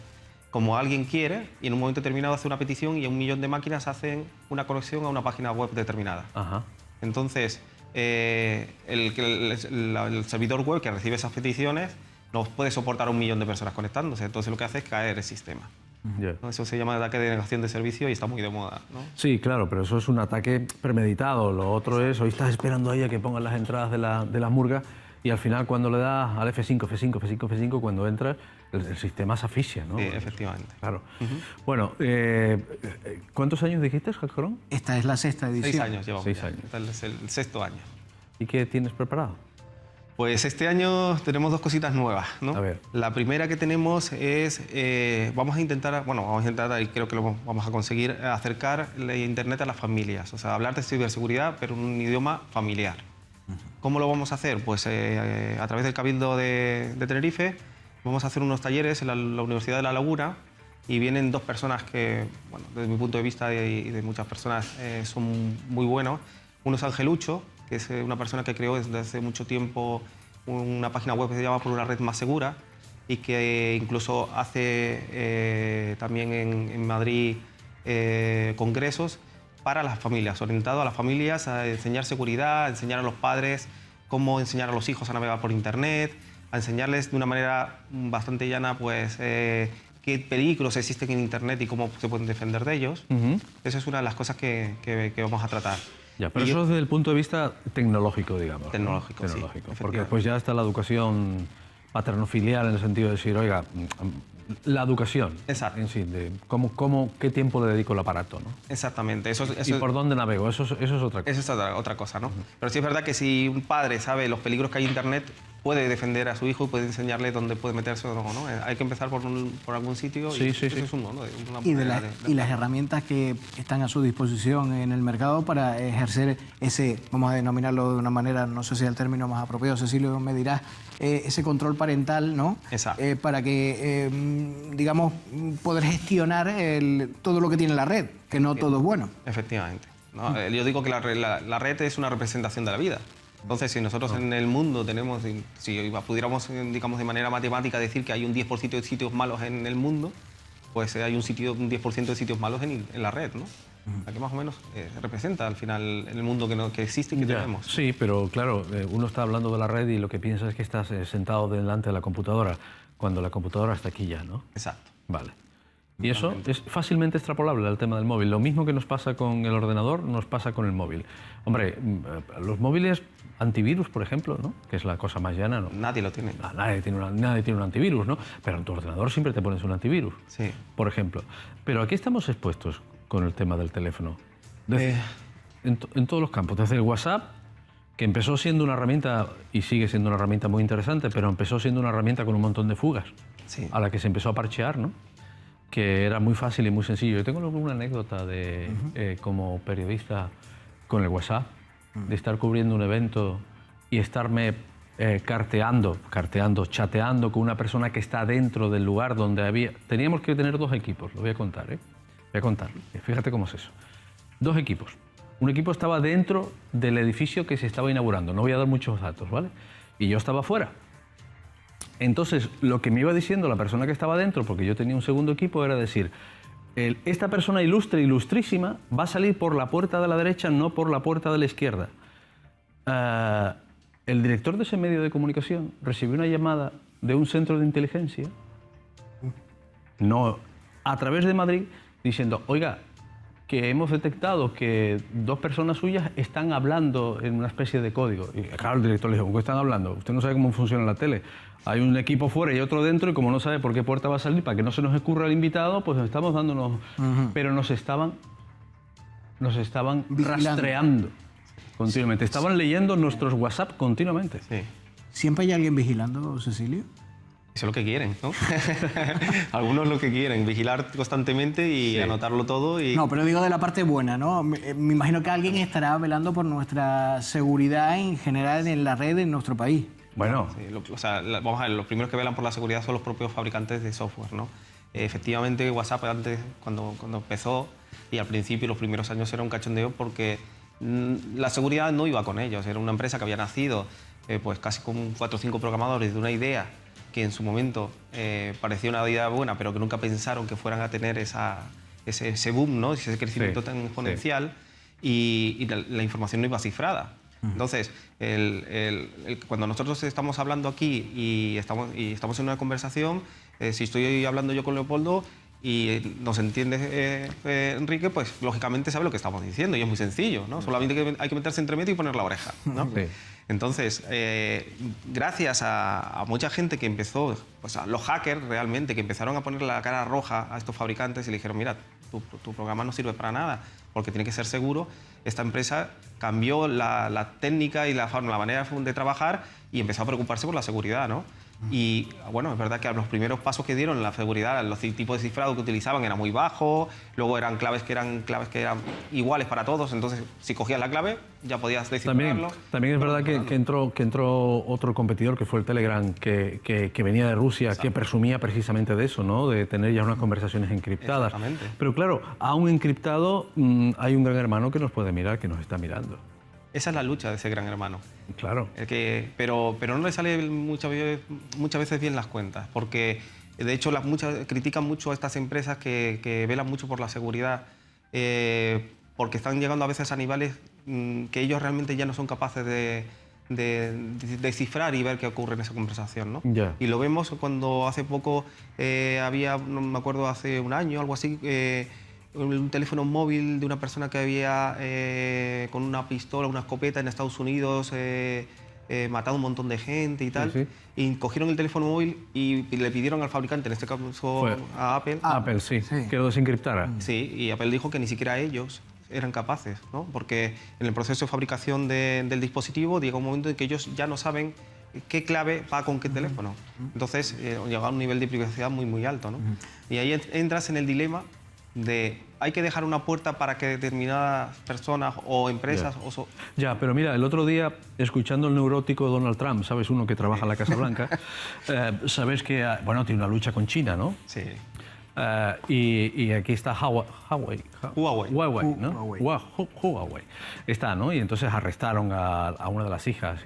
S9: como alguien quiere y en un momento determinado hace una petición y 1 millón de máquinas hacen una conexión a una página web determinada.
S2: Ajá.
S9: Entonces... el servidor web que recibe esas peticiones no puede soportar a 1 millón de personas conectándose, entonces lo que hace es caer el sistema. ¿No? Eso se llama ataque de denegación de servicio y está muy de moda, ¿no?
S2: Sí, claro, pero eso es un ataque premeditado. Lo otro es, hoy estás esperando ahí a que pongan las entradas de las murgas y al final cuando le das al F5, cuando entras, el sistema se asfixia, ¿no?
S9: Sí, efectivamente.
S2: Claro. Bueno, ¿cuántos años dijiste, Hackron?
S3: Esta es la sexta edición.
S9: 6 años llevamos.
S2: 6 años.
S9: Este es el 6º año.
S2: ¿Y qué tienes preparado?
S9: Pues este año tenemos 2 cositas nuevas, ¿no?
S2: A ver.
S9: La primera que tenemos es, vamos a intentar, y creo que lo vamos a conseguir, acercar la Internet a las familias. O sea, hablar de ciberseguridad, pero en un idioma familiar. ¿Cómo lo vamos a hacer? Pues a través del Cabildo de Tenerife vamos a hacer unos talleres en la Universidad de La Laguna y vienen dos personas que, bueno, desde mi punto de vista y de muchas personas son muy buenos. Uno es Angelucho, que es una persona que creó desde hace mucho tiempo una página web que se llama Por una red más segura y que incluso hace también en Madrid congresos para las familias, orientado a las familias a enseñar seguridad, a enseñar a los padres cómo enseñar a los hijos a navegar por Internet, a enseñarles de una manera bastante llana pues, qué peligros existen en Internet y cómo se pueden defender de ellos. Esa es una de las cosas que vamos a tratar.
S2: Ya, pero eso desde el punto de vista tecnológico, digamos.
S9: Tecnológico,
S2: ¿no? Tecnológico, porque después ya está la educación paternofilial en el sentido de decir, oiga, la educación.
S9: Exacto.
S2: En sí, de qué tiempo le dedico al aparato, ¿no?
S9: Exactamente. Eso
S2: ¿Y por dónde navego? Eso es otra cosa.
S9: Eso es otra cosa, ¿no? Pero sí es verdad que si un padre sabe los peligros que hay en Internet, puede defender a su hijo y puede enseñarle dónde puede meterse o no, ¿no? Hay que empezar por algún sitio y eso es uno, ¿no?
S3: Y las herramientas que están a su disposición en el mercado para ejercer ese, vamos a denominarlo de una manera, no sé si es el término más apropiado, Cecilio me dirás, ese control parental, ¿no?
S9: Exacto.
S3: Para que, digamos, poder gestionar todo lo que tiene la red, que no todo es bueno.
S9: Efectivamente. ¿No? Yo digo que la red es una representación de la vida. Entonces, si nosotros en el mundo tenemos, si pudiéramos, digamos, de manera matemática decir que hay un 10% de sitios malos en el mundo, pues hay un 10% de sitios malos en la red, ¿no? Aquí más o menos representa al final el mundo que existe y que tenemos.
S2: Sí, pero claro, uno está hablando de la red y lo que piensa es que estás sentado delante de la computadora, cuando la computadora está aquí ya, ¿no?
S9: Exacto.
S2: Vale. Y eso es fácilmente extrapolable al tema del móvil. Lo mismo que nos pasa con el ordenador, nos pasa con el móvil. Hombre, los móviles antivirus, por ejemplo, ¿no? Que es la cosa más llana, ¿no?
S9: Nadie lo tiene.
S2: Nadie tiene un antivirus, ¿no? Pero en tu ordenador siempre te pones un antivirus,
S9: sí,
S2: por ejemplo. Pero aquí estamos expuestos con el tema del teléfono. En todos los campos, desde el WhatsApp, que empezó siendo una herramienta, y sigue siendo una herramienta muy interesante, pero empezó siendo una herramienta con un montón de fugas,
S9: sí,
S2: a la que se empezó a parchear, ¿no? Que era muy fácil y muy sencillo. Yo tengo una anécdota de, como periodista con el WhatsApp, de estar cubriendo un evento y estarme chateando con una persona que está dentro del lugar donde había... Teníamos que tener dos equipos, lo voy a contar, Voy a contar, fíjate cómo es eso. Dos equipos. Un equipo estaba dentro del edificio que se estaba inaugurando, no voy a dar muchos datos, ¿vale? Y yo estaba fuera. Entonces, lo que me iba diciendo la persona que estaba dentro, porque yo tenía un segundo equipo, era decir, esta persona ilustre, ilustrísima, va a salir por la puerta de la derecha, no por la puerta de la izquierda. El director de ese medio de comunicación recibió una llamada de un centro de inteligencia, no, a través de Madrid, diciendo, oiga, que hemos detectado que dos personas suyas están hablando en una especie de código. Y claro, el director le dijo, ¿qué están hablando? Usted no sabe cómo funciona la tele. Hay un equipo fuera y otro dentro, y como no sabe por qué puerta va a salir, para que no se nos escurra el invitado, pues estamos dándonos... Pero nos estaban rastreando continuamente. Estaban leyendo nuestros WhatsApp continuamente.
S9: Sí.
S3: ¿Siempre hay alguien vigilando, Cecilio?
S9: Eso es lo que quieren, ¿no? Algunos lo que quieren, vigilar constantemente y anotarlo todo. Y...
S3: No, pero digo de la parte buena, ¿no? Me imagino que alguien estará velando por nuestra seguridad en general en la red en nuestro país.
S2: Bueno.
S9: Sí, vamos a ver, los primeros que velan por la seguridad son los propios fabricantes de software, ¿no? Efectivamente, WhatsApp antes, cuando empezó, y al principio, los primeros años era un cachondeo porque la seguridad no iba con ellos. Era una empresa que había nacido pues casi con 4 o 5 programadores de una idea que en su momento parecía una idea buena, pero que nunca pensaron que fueran a tener ese boom, ¿no? Ese crecimiento tan exponencial, y la información no iba cifrada. Entonces, cuando nosotros estamos hablando aquí y estamos en una conversación, si estoy hablando yo con Leopoldo y nos entiende Enrique, pues lógicamente sabe lo que estamos diciendo y es muy sencillo, ¿no? Solamente hay que meterse entre medio y poner la oreja, ¿no? Sí. Entonces, gracias a mucha gente que empezó, pues a los hackers realmente, que empezaron a poner la cara roja a estos fabricantes y le dijeron, mira, tu programa no sirve para nada porque tiene que ser seguro, esta empresa cambió la técnica y la manera de trabajar y empezó a preocuparse por la seguridad, ¿no? Y bueno, es verdad que los primeros pasos que dieron en la seguridad, los tipos de cifrado que utilizaban era muy bajo, luego eran claves que eran iguales para todos, entonces si cogías la clave ya podías descifrarlo.
S2: También es verdad que entró otro competidor, que fue el Telegram, que venía de Rusia, que presumía precisamente de eso, ¿no? De tener ya unas conversaciones encriptadas.
S9: Exactamente.
S2: Pero claro, aún encriptado hay un gran hermano que nos puede mirar, que nos está mirando.
S9: Esa es la lucha de ese gran hermano.
S2: Claro.
S9: Pero no le sale muchas veces bien las cuentas, porque de hecho critican mucho a estas empresas que velan mucho por la seguridad, porque están llegando a veces a niveles que ellos realmente ya no son capaces de descifrar y ver qué ocurre en esa conversación, ¿no?
S2: Ya.
S9: Y lo vemos cuando hace poco había, no me acuerdo, hace un año, algo así, un teléfono móvil de una persona que había con una pistola, una escopeta en Estados Unidos, matado a un montón de gente y tal.
S2: Sí, sí.
S9: Y cogieron el teléfono móvil y le pidieron al fabricante, en este caso a Apple.
S2: Apple, sí, que lo desencriptara.
S9: Sí, y Apple dijo que ni siquiera ellos eran capaces, ¿no? Porque en el proceso de fabricación del dispositivo llega un momento en que ellos ya no saben qué clave va con qué teléfono. Entonces llega a un nivel de privacidad muy, muy alto, ¿no? Y ahí entras en el dilema de hay que dejar una puerta para que determinadas personas o empresas...
S2: Ya, pero mira, el otro día, escuchando el neurótico Donald Trump, ¿sabes? Uno que trabaja en la Casa Blanca, sabes que, bueno, tiene una lucha con China, ¿no?
S9: Sí.
S2: Y aquí está Huawei, ¿no? Huawei. Está, ¿no? Y entonces arrestaron a una de las hijas.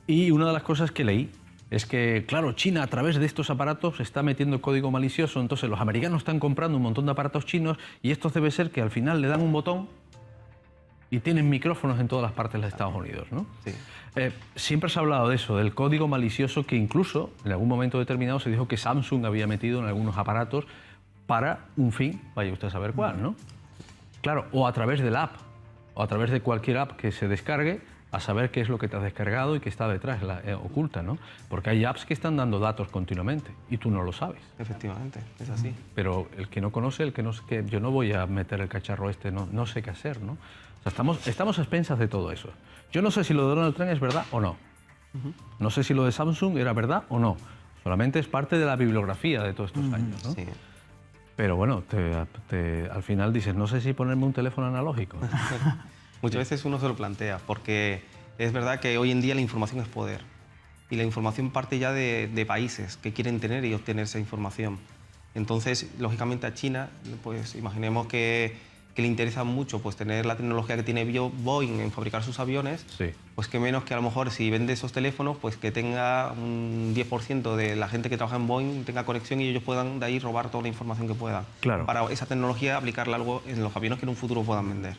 S2: Y una de las cosas que leí es que, claro, China a través de estos aparatos está metiendo código malicioso, entonces los americanos están comprando un montón de aparatos chinos y esto debe ser que al final le dan un botón y tienen micrófonos en todas las partes de Estados Unidos, ¿no?
S9: Sí.
S2: Siempre se ha hablado de eso, del código malicioso que incluso en algún momento determinado se dijo que Samsung había metido en algunos aparatos para un fin, vaya usted a saber cuál, ¿no? Claro, o a través de la app, o a través de cualquier app que se descargue, a saber qué es lo que te has descargado y qué está detrás, oculta, ¿no? Porque hay apps que están dando datos continuamente y tú no lo sabes.
S9: Efectivamente, es así.
S2: Pero el que no conoce, que yo no voy a meter el cacharro no sé qué hacer, ¿no? O sea, estamos a expensas de todo eso. Yo no sé si lo de Donald Trump es verdad o no. No sé si lo de Samsung era verdad o no. Solamente es parte de la bibliografía de todos estos años, ¿no?
S9: Sí.
S2: Pero bueno, al final dices, no sé si ponerme un teléfono analógico.
S9: Muchas veces uno se lo plantea, porque es verdad que hoy en día la información es poder. Y la información parte ya de países que quieren tener y obtener esa información. Entonces, lógicamente a China, pues imaginemos que le interesa mucho pues, tener la tecnología que tiene Boeing en fabricar sus aviones,
S2: sí.
S9: Pues que menos que a lo mejor si vende esos teléfonos, pues que tenga un 10% de la gente que trabaja en Boeing tenga conexión y ellos puedan de ahí robar toda la información que puedan.
S2: Claro.
S9: Para esa tecnología aplicarla algo en los aviones que en un futuro puedan vender.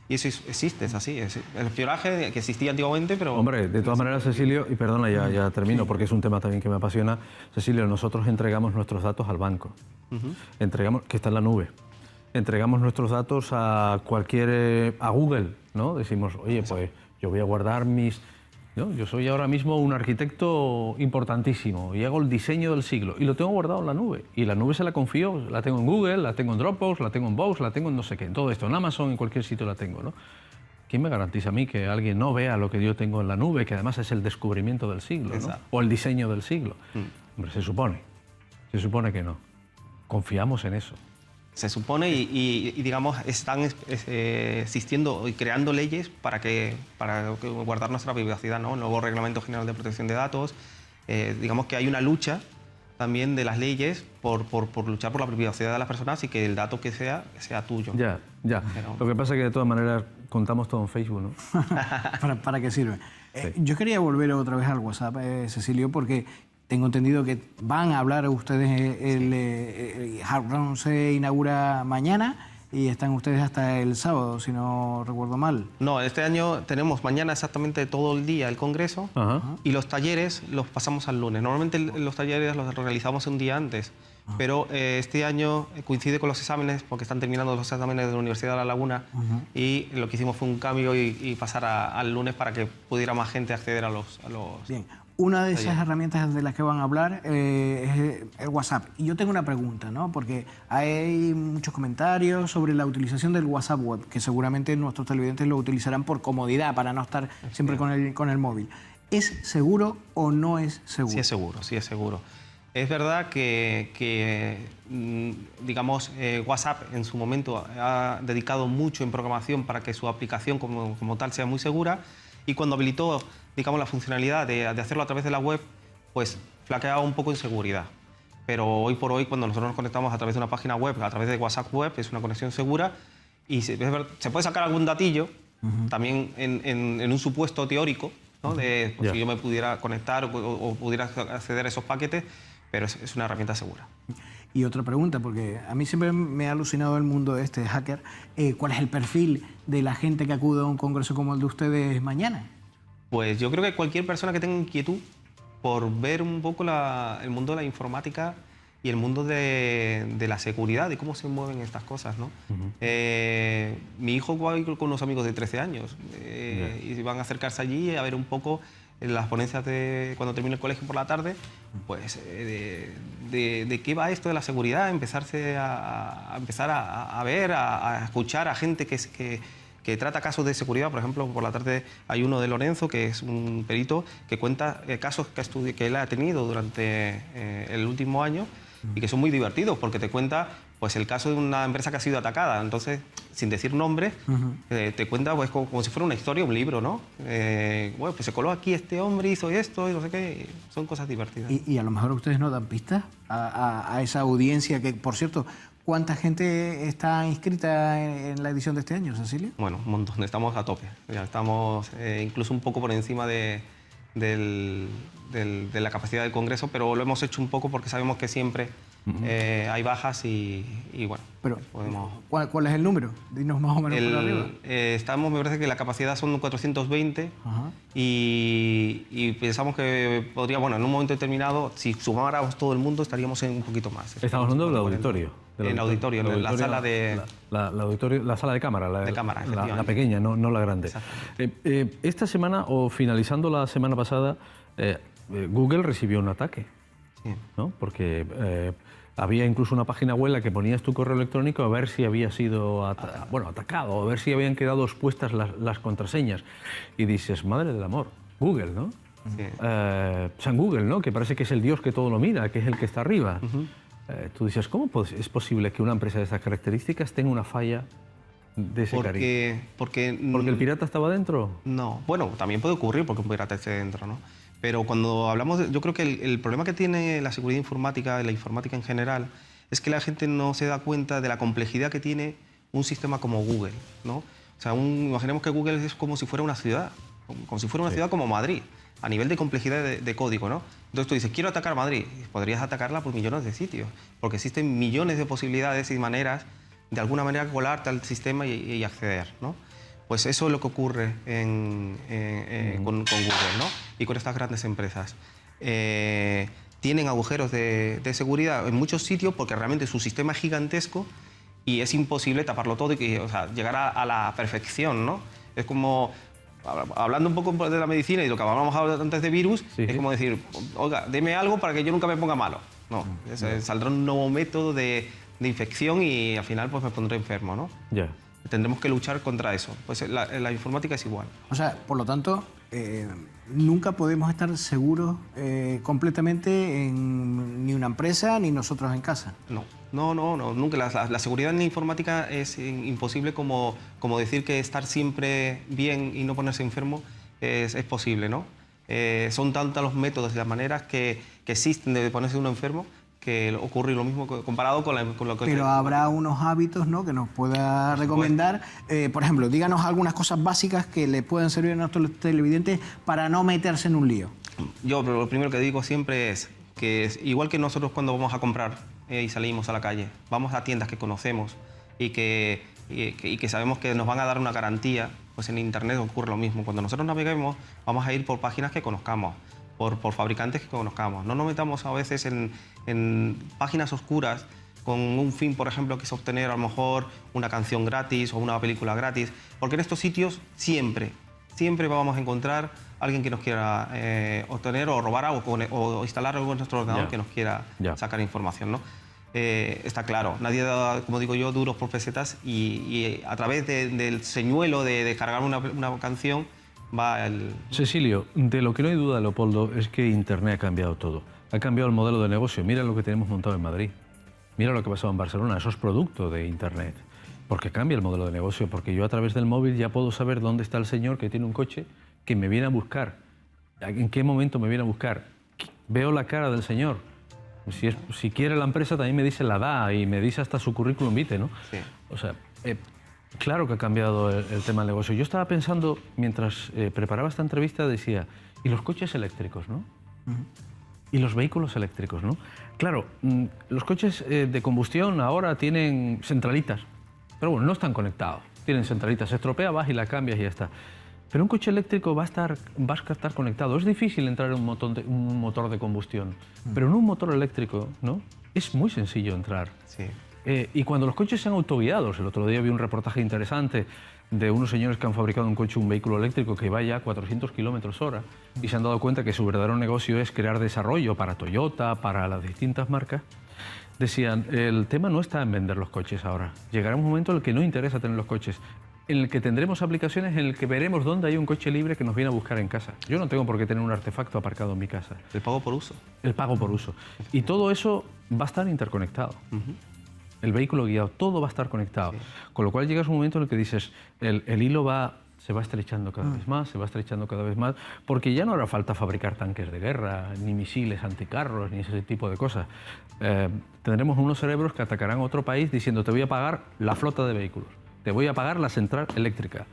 S9: Y eso existe, es así. El espionaje que existía antiguamente, pero...
S2: Hombre, de todas maneras, Cecilio, y perdona, ya termino, porque es un tema también que me apasiona. Cecilio, nosotros entregamos nuestros datos al banco, que está en la nube. Entregamos nuestros datos a a Google, ¿no? Decimos, oye, pues yo voy a guardar mis... ¿no? Yo soy ahora mismo un arquitecto importantísimo y hago el diseño del siglo y lo tengo guardado en la nube. Y la nube se la confío, la tengo en Google, la tengo en Dropbox, la tengo en Box, la tengo en no sé qué, en todo esto, en Amazon, en cualquier sitio la tengo, ¿no? ¿Quién me garantiza a mí que alguien no vea lo que yo tengo en la nube, que además es el descubrimiento del siglo, ¿no? O el diseño del siglo? Hombre, se supone que no. Confiamos en eso.
S9: Se supone y digamos, están existiendo y creando leyes para guardar nuestra privacidad, ¿no? El nuevo Reglamento General de Protección de Datos. Digamos que hay una lucha también de las leyes por luchar por la privacidad de las personas y que el dato que sea tuyo.
S2: Ya. Pero lo que pasa es que de todas maneras contamos todo en Facebook, ¿no?
S3: ¿Para qué sirve?
S2: Sí.
S3: Yo quería volver otra vez al WhatsApp, Cecilio, porque tengo entendido que van a hablar ustedes, el Hard Round se inaugura mañana y están ustedes hasta el sábado, si no recuerdo mal.
S9: No, este año tenemos mañana exactamente todo el día el congreso y los talleres los pasamos al lunes. Normalmente los talleres los realizamos un día antes, pero este año coincide con los exámenes porque están terminando los exámenes de la Universidad de La Laguna y lo que hicimos fue un cambio y pasar al lunes para que pudiera más gente acceder a los
S3: Bien. Una de esas herramientas de las que van a hablar es el WhatsApp. Y yo tengo una pregunta, ¿no? Porque hay muchos comentarios sobre la utilización del WhatsApp web, que seguramente nuestros televidentes lo utilizarán por comodidad, para no estar siempre con el móvil. ¿Es seguro o no es seguro?
S9: Sí es seguro, sí es seguro. Es verdad que digamos, WhatsApp en su momento ha dedicado mucho en programación para que su aplicación como tal sea muy segura, y cuando habilitó, digamos, la funcionalidad de hacerlo a través de la web, pues flaqueaba un poco en seguridad. Pero hoy por hoy, cuando nosotros nos conectamos a través de una página web, a través de WhatsApp Web, es una conexión segura y se puede sacar algún datillo, también en un supuesto teórico, ¿no? De pues, si yo me pudiera conectar o pudiera acceder a esos paquetes, pero es una herramienta segura.
S3: Y otra pregunta, porque a mí siempre me ha alucinado el mundo de hacker. ¿Cuál es el perfil de la gente que acude a un congreso como el de ustedes mañana?
S9: Pues yo creo que cualquier persona que tenga inquietud por ver un poco el mundo de la informática y el mundo de la seguridad, de cómo se mueven estas cosas, ¿no? Mi hijo va a ir con unos amigos de 13 años y van a acercarse allí a ver un poco en las ponencias de cuando termine el colegio por la tarde, pues de qué va esto de la seguridad, empezar a ver, a escuchar a gente que trata casos de seguridad. Por ejemplo, por la tarde hay uno de Lorenzo, que es un perito, que cuenta casos que él ha tenido durante el último año y que son muy divertidos, porque te cuenta pues el caso de una empresa que ha sido atacada. Entonces, sin decir nombres, te cuenta pues como si fuera una historia, un libro, ¿no? Bueno, pues se coló aquí este hombre, hizo esto y no sé qué. Son cosas divertidas.
S3: Y a lo mejor ustedes no dan pistas a esa audiencia que, por cierto, ¿cuánta gente está inscrita en la edición de este año, Cecilio?
S9: Bueno, un montón. Estamos a tope. Ya estamos incluso un poco por encima de la capacidad del Congreso, pero lo hemos hecho un poco porque sabemos que siempre hay bajas y bueno.
S3: Pero,
S9: podemos...
S3: ¿cuál es el número? Dinos más o menos por arriba.
S9: Me parece que la capacidad son 420 y pensamos que podría, bueno, en un momento determinado, si sumáramos todo el mundo, estaríamos en un poquito más.
S2: Estamos hablando del auditorio.
S9: En el auditorio, en la sala de...
S2: La sala de cámara, la pequeña, no la grande. Esta semana, o finalizando la semana pasada, Google recibió un ataque, ¿no? Porque había incluso una página web en la que ponías tu correo electrónico a ver si había sido atacado, a ver si habían quedado expuestas las contraseñas. Y dices, madre del amor, Google, ¿no?
S9: Sí.
S2: San Google, ¿no? Que parece que es el Dios que todo lo mira, que es el que está arriba. Tú dices, ¿cómo es posible que una empresa de estas características tenga una falla de ese cariz? ¿Porque el pirata estaba dentro?
S9: No, bueno, también puede ocurrir porque un pirata esté dentro, ¿no? Pero cuando hablamos yo creo que el problema que tiene la seguridad informática y la informática en general es que la gente no se da cuenta de la complejidad que tiene un sistema como Google, ¿no? O sea, imaginemos que Google es como si fuera una ciudad, como si fuera una ciudad como Madrid, a nivel de complejidad de código, ¿no? Entonces tú dices, quiero atacar Madrid. Podrías atacarla por millones de sitios, porque existen millones de posibilidades y maneras, de alguna manera, colarte al sistema y acceder, ¿no? Pues eso es lo que ocurre con Google, ¿no? Y con estas grandes empresas. Tienen agujeros de seguridad en muchos sitios porque realmente su sistema es gigantesco y es imposible taparlo todo y llegar a la perfección, ¿no? Es como... Hablando un poco de la medicina y lo que hablábamos antes de virus, es como decir, oiga, deme algo para que yo nunca me ponga malo. No, saldrá un nuevo método de infección y al final pues me pondré enfermo, ¿no?
S2: Ya.
S9: Tendremos que luchar contra eso. Pues la informática es igual.
S3: O sea, por lo tanto, nunca podemos estar seguros completamente ni una empresa ni nosotros en casa.
S9: No, nunca. La seguridad en la informática es imposible como decir que estar siempre bien y no ponerse enfermo es posible, ¿no? Son tantos los métodos y las maneras que existen de ponerse uno enfermo que ocurre lo mismo comparado con lo que...
S3: Pero habrá unos hábitos, ¿no?, que nos pueda recomendar. Por ejemplo, díganos algunas cosas básicas que le pueden servir a nuestros televidentes para no meterse en un lío.
S9: Yo lo primero que digo siempre es que igual que nosotros cuando vamos a comprar y salimos a la calle, vamos a tiendas que conocemos y que sabemos que nos van a dar una garantía, pues en Internet ocurre lo mismo. Cuando nosotros naveguemos, vamos a ir por páginas que conozcamos, por fabricantes que conozcamos. No nos metamos a veces en páginas oscuras con un fin, por ejemplo, que es obtener a lo mejor una canción gratis o una película gratis, porque en estos sitios siempre vamos a encontrar a alguien que nos quiera obtener o robar algo o instalar algo en nuestro ordenador que nos quiera sacar información, ¿no? Está claro, nadie da, como digo yo, duros por pesetas y a través del señuelo de descargar una canción, va el...
S2: Cecilio, de lo que no hay duda, Leopoldo, es que Internet ha cambiado todo. Ha cambiado el modelo de negocio. Mira lo que tenemos montado en Madrid. Mira lo que ha pasado en Barcelona. Eso es producto de Internet. Porque cambia el modelo de negocio. Porque yo a través del móvil ya puedo saber dónde está el señor que tiene un coche que me viene a buscar. ¿En qué momento me viene a buscar? Veo la cara del señor. Si quiere la empresa también me dice la edad y me dice hasta su currículum vitae, ¿no?
S9: Sí.
S2: O sea, claro que ha cambiado el tema del negocio. Yo estaba pensando, mientras preparaba esta entrevista, decía, ¿y los coches eléctricos, no? Y los vehículos eléctricos, ¿no? Claro, los coches de combustión ahora tienen centralitas, pero bueno, no están conectados. Tienen centralitas, se estropea, vas y la cambias y ya está. Pero un coche eléctrico va a estar conectado. Es difícil entrar en un motor de combustión, pero en un motor eléctrico, ¿no? Es muy sencillo entrar.
S9: Sí.
S2: Y cuando los coches sean autoguiados, el otro día vi un reportaje interesante de unos señores que han fabricado un vehículo eléctrico que vaya a 400 kilómetros hora y se han dado cuenta que su verdadero negocio es crear desarrollo para Toyota, para las distintas marcas. Decían, el tema no está en vender los coches ahora. Llegará un momento en el que no interesa tener los coches, en el que tendremos aplicaciones en el que veremos dónde hay un coche libre que nos viene a buscar en casa. Yo no tengo por qué tener un artefacto aparcado en mi casa.
S9: El pago por uso. El
S2: pago por uso. Y todo eso va a estar interconectado. El vehículo guiado, todo va a estar conectado. Sí. Con lo cual llegas a un momento en el que dices, el hilo se va estrechando cada vez más, se va estrechando cada vez más, porque ya no hará falta fabricar tanques de guerra, ni misiles anticarros, ni ese tipo de cosas. Tendremos unos cerebros que atacarán a otro país diciendo, te voy a pagar la flota de vehículos, te voy a pagar la central eléctrica.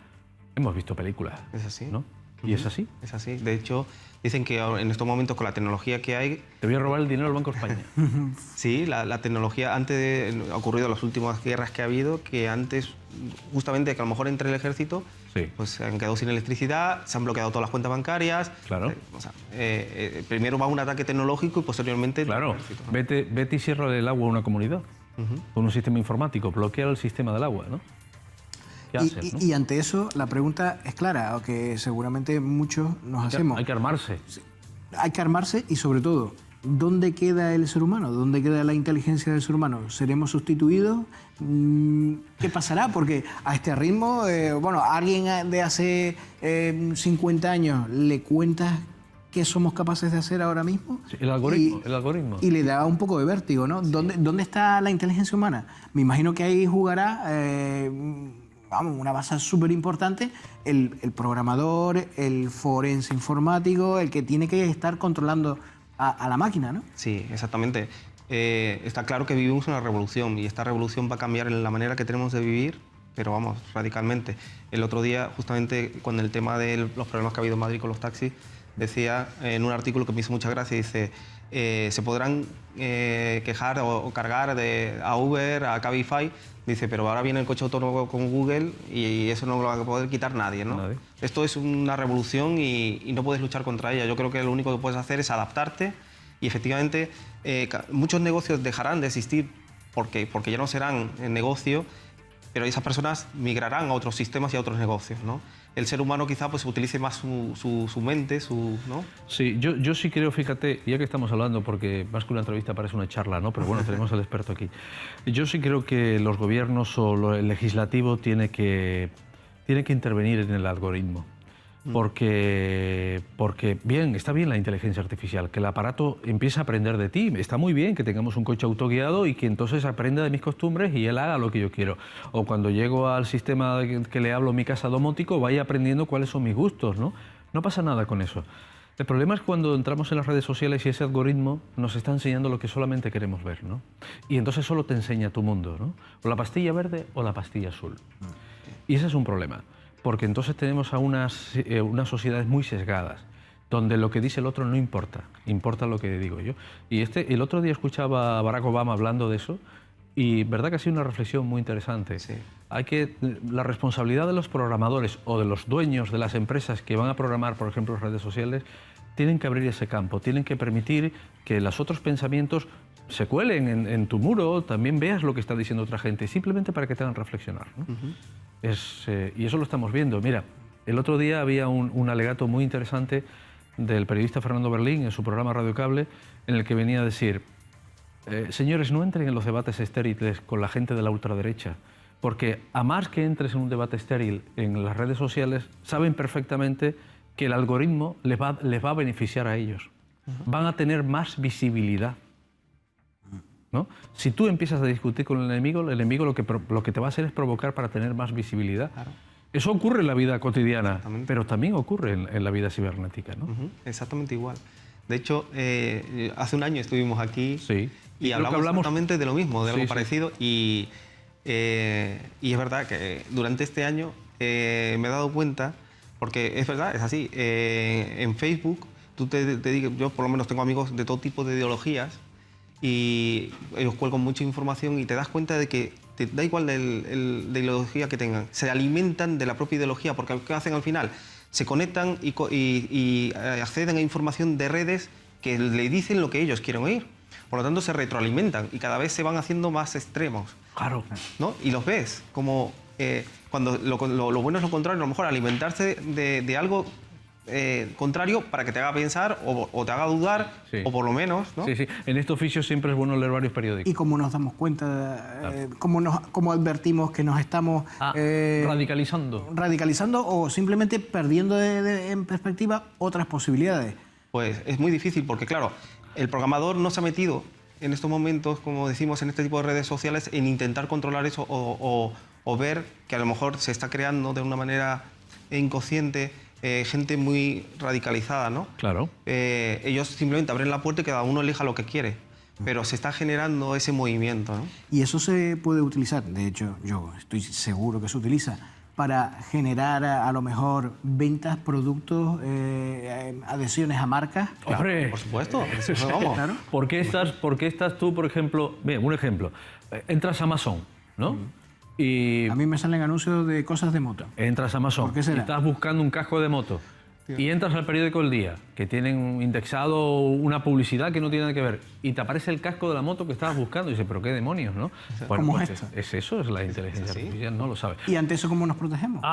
S2: Hemos visto películas.
S9: Es así.
S2: ¿No? ¿Y es así?
S9: Es así. De hecho, dicen que en estos momentos con la tecnología que hay...
S2: Te voy a robar el dinero del Banco de España.
S9: Sí, la tecnología, ha ocurrido en las últimas guerras que ha habido, que antes, justamente, que a lo mejor entre el ejército, sí, pues se han quedado sin electricidad, se han bloqueado todas las cuentas bancarias.
S2: Claro.
S9: Primero va un ataque tecnológico y posteriormente...
S2: Claro. El ejército, ¿no? Vete y cierra el agua a una comunidad con un sistema informático, bloquea el sistema del agua, ¿no?
S3: ¿no? Y ante eso la pregunta es clara, aunque seguramente muchos nos hacemos.
S2: Hay que armarse.
S3: Hay que armarse y sobre todo, ¿dónde queda el ser humano? ¿Dónde queda la inteligencia del ser humano? ¿Seremos sustituidos? ¿Qué pasará? Porque a este ritmo, alguien de hace 50 años le cuentas qué somos capaces de hacer ahora mismo.
S2: Sí, el algoritmo.
S3: Y le da un poco de vértigo, ¿no? Sí. ¿Dónde está la inteligencia humana? Me imagino que ahí jugará... una base súper importante, el programador, el forense informático, el que tiene que estar controlando a la máquina, ¿no?
S9: Sí, exactamente. Está claro que vivimos una revolución y esta revolución va a cambiar la manera que tenemos de vivir, pero vamos, radicalmente. El otro día, justamente con el tema de los problemas que ha habido en Madrid con los taxis, decía en un artículo que me hizo mucha gracia, dice, se podrán quejar o cargar a Uber, a Cabify, dice, pero ahora viene el coche autónomo con Google y eso no lo va a poder quitar nadie, ¿no? Nadie. Esto es una revolución y no puedes luchar contra ella. Yo creo que lo único que puedes hacer es adaptarte y efectivamente muchos negocios dejarán de existir porque ya no serán negocio, pero esas personas migrarán a otros sistemas y a otros negocios, ¿no? El ser humano quizá pues utilice más su mente, ¿no?
S2: Sí, yo sí creo, fíjate, ya que estamos hablando, porque más que una entrevista parece una charla, ¿no? Pero bueno, tenemos al experto aquí. Yo sí creo que los gobiernos o el legislativo tiene que intervenir en el algoritmo. Porque bien, está bien la inteligencia artificial, que el aparato empiece a aprender de ti. Está muy bien que tengamos un coche autoguiado y que entonces aprenda de mis costumbres y él haga lo que yo quiero. O cuando llego al sistema que le hablo en mi casa domótico, vaya aprendiendo cuáles son mis gustos, ¿no? No pasa nada con eso. El problema es cuando entramos en las redes sociales y ese algoritmo nos está enseñando lo que solamente queremos ver, ¿no? Y entonces solo te enseña tu mundo, ¿no? O la pastilla verde o la pastilla azul. Y ese es un problema. Porque entonces tenemos a unas sociedades muy sesgadas, donde lo que dice el otro no importa, importa lo que digo yo. Y el otro día escuchaba a Barack Obama hablando de eso, y verdad que ha sido una reflexión muy interesante.
S9: Sí.
S2: La responsabilidad de los programadores o de los dueños de las empresas que van a programar, por ejemplo, redes sociales, tienen que abrir ese campo, tienen que permitir que los otros pensamientos se cuelen en tu muro, también veas lo que está diciendo otra gente, simplemente para que te hagan reflexionar, ¿no? Y eso lo estamos viendo. Mira, el otro día había un alegato muy interesante del periodista Fernando Berlín en su programa Radio Cable, en el que venía a decir, señores, no entren en los debates estériles con la gente de la ultraderecha, Porque a más que entres en un debate estéril en las redes sociales, saben perfectamente que el algoritmo les va a beneficiar a ellos. Van a tener más visibilidad, ¿no? Si tú empiezas a discutir con el enemigo lo que te va a hacer es provocar para tener más visibilidad. Claro. Eso ocurre en la vida cotidiana, pero también ocurre en la vida cibernética, ¿no?
S9: Exactamente igual. De hecho, hace un año estuvimos aquí y hablamos exactamente de lo mismo, de algo parecido. Y es verdad que durante este año me he dado cuenta, porque es verdad, es así, en Facebook, yo por lo menos tengo amigos de todo tipo de ideologías y ellos cuelgan mucha información y te das cuenta de que te da igual de ideología que tengan, se alimentan de la propia ideología, porque ¿qué hacen al final? Se conectan y acceden a información de redes que le dicen lo que ellos quieren oír. Por lo tanto, se retroalimentan y cada vez se van haciendo más extremos.
S2: Claro.
S9: ¿No? Y los ves como cuando lo bueno es lo contrario, a lo mejor alimentarse de algo contrario para que te haga pensar o te haga dudar, o por lo menos, ¿no?
S2: Sí, sí. En este oficio siempre es bueno leer varios periódicos.
S3: Y como nos damos cuenta, cómo advertimos que nos estamos... radicalizando o simplemente perdiendo en perspectiva otras posibilidades.
S9: Pues es muy difícil porque, claro, el programador no se ha metido en estos momentos, como decimos, en este tipo de redes sociales, en intentar controlar eso o ver que a lo mejor se está creando de una manera inconsciente gente muy radicalizada, ¿no?
S2: Claro.
S9: Ellos simplemente abren la puerta y cada uno elija lo que quiere, pero se está generando ese movimiento, ¿no?
S3: Y eso se puede utilizar, de hecho, yo estoy seguro que se utiliza para generar a lo mejor ventas, productos, adhesiones a marcas.
S9: Claro, por supuesto.
S2: Vamos. Claro. ¿Por qué estás tú, por ejemplo, bien, un ejemplo, entras a Amazon, ¿no? Y
S3: a mí me salen anuncios de cosas de moto.
S2: Entras a Amazon,
S3: ¿Por qué será?
S2: Y estás buscando un casco de moto. Y entras al periódico El Día, que tienen indexado una publicidad que no tiene nada que ver, y te aparece el casco de la moto que estabas buscando, y dices, pero qué demonios, ¿no?
S3: Bueno, ¿cómo es esto?
S2: Es la inteligencia artificial, no lo sabe.
S3: ¿Y ante eso cómo nos protegemos?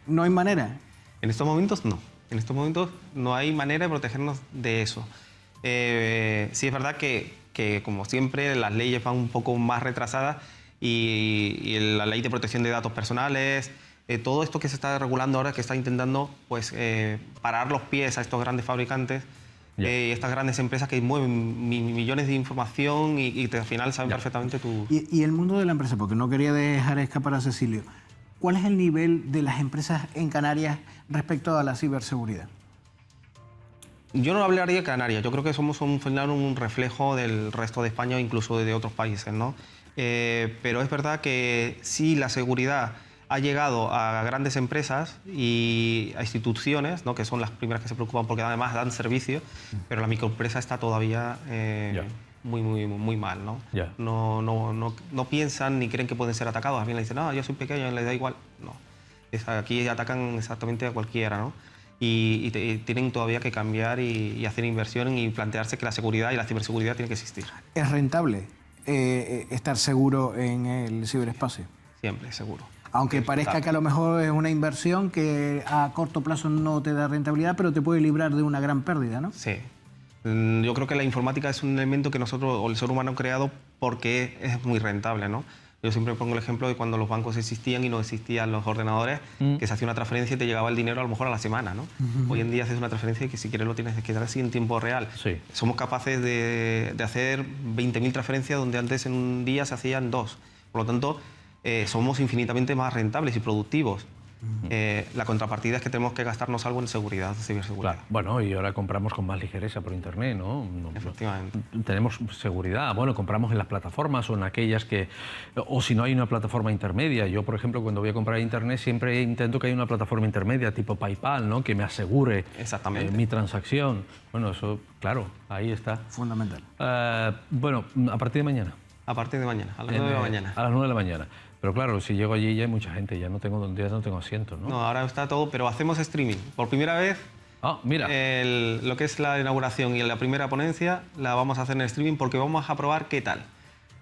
S3: ¿No hay manera?
S9: En estos momentos no. En estos momentos no hay manera de protegernos de eso. Sí es verdad que, como siempre, las leyes van un poco más retrasadas y la ley de protección de datos personales, todo esto que se está regulando ahora, que está intentando pues, parar los pies a estos grandes fabricantes, estas grandes empresas que mueven millones de información y al final saben perfectamente tu...
S3: Y el mundo de la empresa, porque no quería dejar escapar a Cecilio, ¿cuál es el nivel de las empresas en Canarias respecto a la ciberseguridad?
S9: Yo no hablaría de Canarias, yo creo que somos un reflejo del resto de España o incluso de otros países, ¿no? Pero es verdad que sí, la seguridad ha llegado a grandes empresas y a instituciones, ¿no? Que son las primeras que se preocupan porque además dan servicio, pero la microempresa está todavía muy mal, ¿no? No piensan ni creen que pueden ser atacados. A mí le dicen, no, yo soy pequeño, les da igual. No, aquí atacan exactamente a cualquiera, ¿no? Y tienen todavía que cambiar y hacer inversión y plantearse que la seguridad y la ciberseguridad tienen que existir.
S3: ¿Es rentable estar seguro en el ciberespacio?
S9: Siempre, seguro.
S3: Aunque parezca que a lo mejor es una inversión que a corto plazo no te da rentabilidad, pero te puede librar de una gran pérdida, ¿no?
S9: Sí. Yo creo que la informática es un elemento que nosotros, o el ser humano, ha creado porque es muy rentable, ¿no? Yo siempre pongo el ejemplo de cuando los bancos existían y no existían los ordenadores, que se hacía una transferencia y te llegaba el dinero a lo mejor a la semana, ¿no? Hoy en día haces una transferencia y que si quieres lo tienes que dar así en tiempo real.
S2: Sí. Somos
S9: capaces de hacer 20.000 transferencias donde antes en un día se hacían 2. Por lo tanto, somos infinitamente más rentables y productivos. La contrapartida es que tenemos que gastarnos algo en seguridad, ciberseguridad.
S2: Claro. Bueno, y ahora compramos con más ligereza por internet, ¿no?
S9: Efectivamente.
S2: Tenemos seguridad, bueno, compramos en las plataformas o en aquellas que... O si no hay una plataforma intermedia. Yo, por ejemplo, cuando voy a comprar internet siempre intento que haya una plataforma intermedia tipo PayPal, ¿no? Que me asegure mi transacción. Bueno, eso, claro, ahí está.
S3: Fundamental.
S2: Bueno, a partir de mañana.
S9: A partir de mañana, a las 9 de la mañana.
S2: A las 9 de la mañana. Pero claro, si llego allí ya hay mucha gente, ya no tengo asiento, ¿no?
S9: No, ahora está todo, pero hacemos streaming. Por primera vez,
S2: mira.
S9: Lo que es la inauguración y la primera ponencia la vamos a hacer en streaming porque vamos a probar qué tal.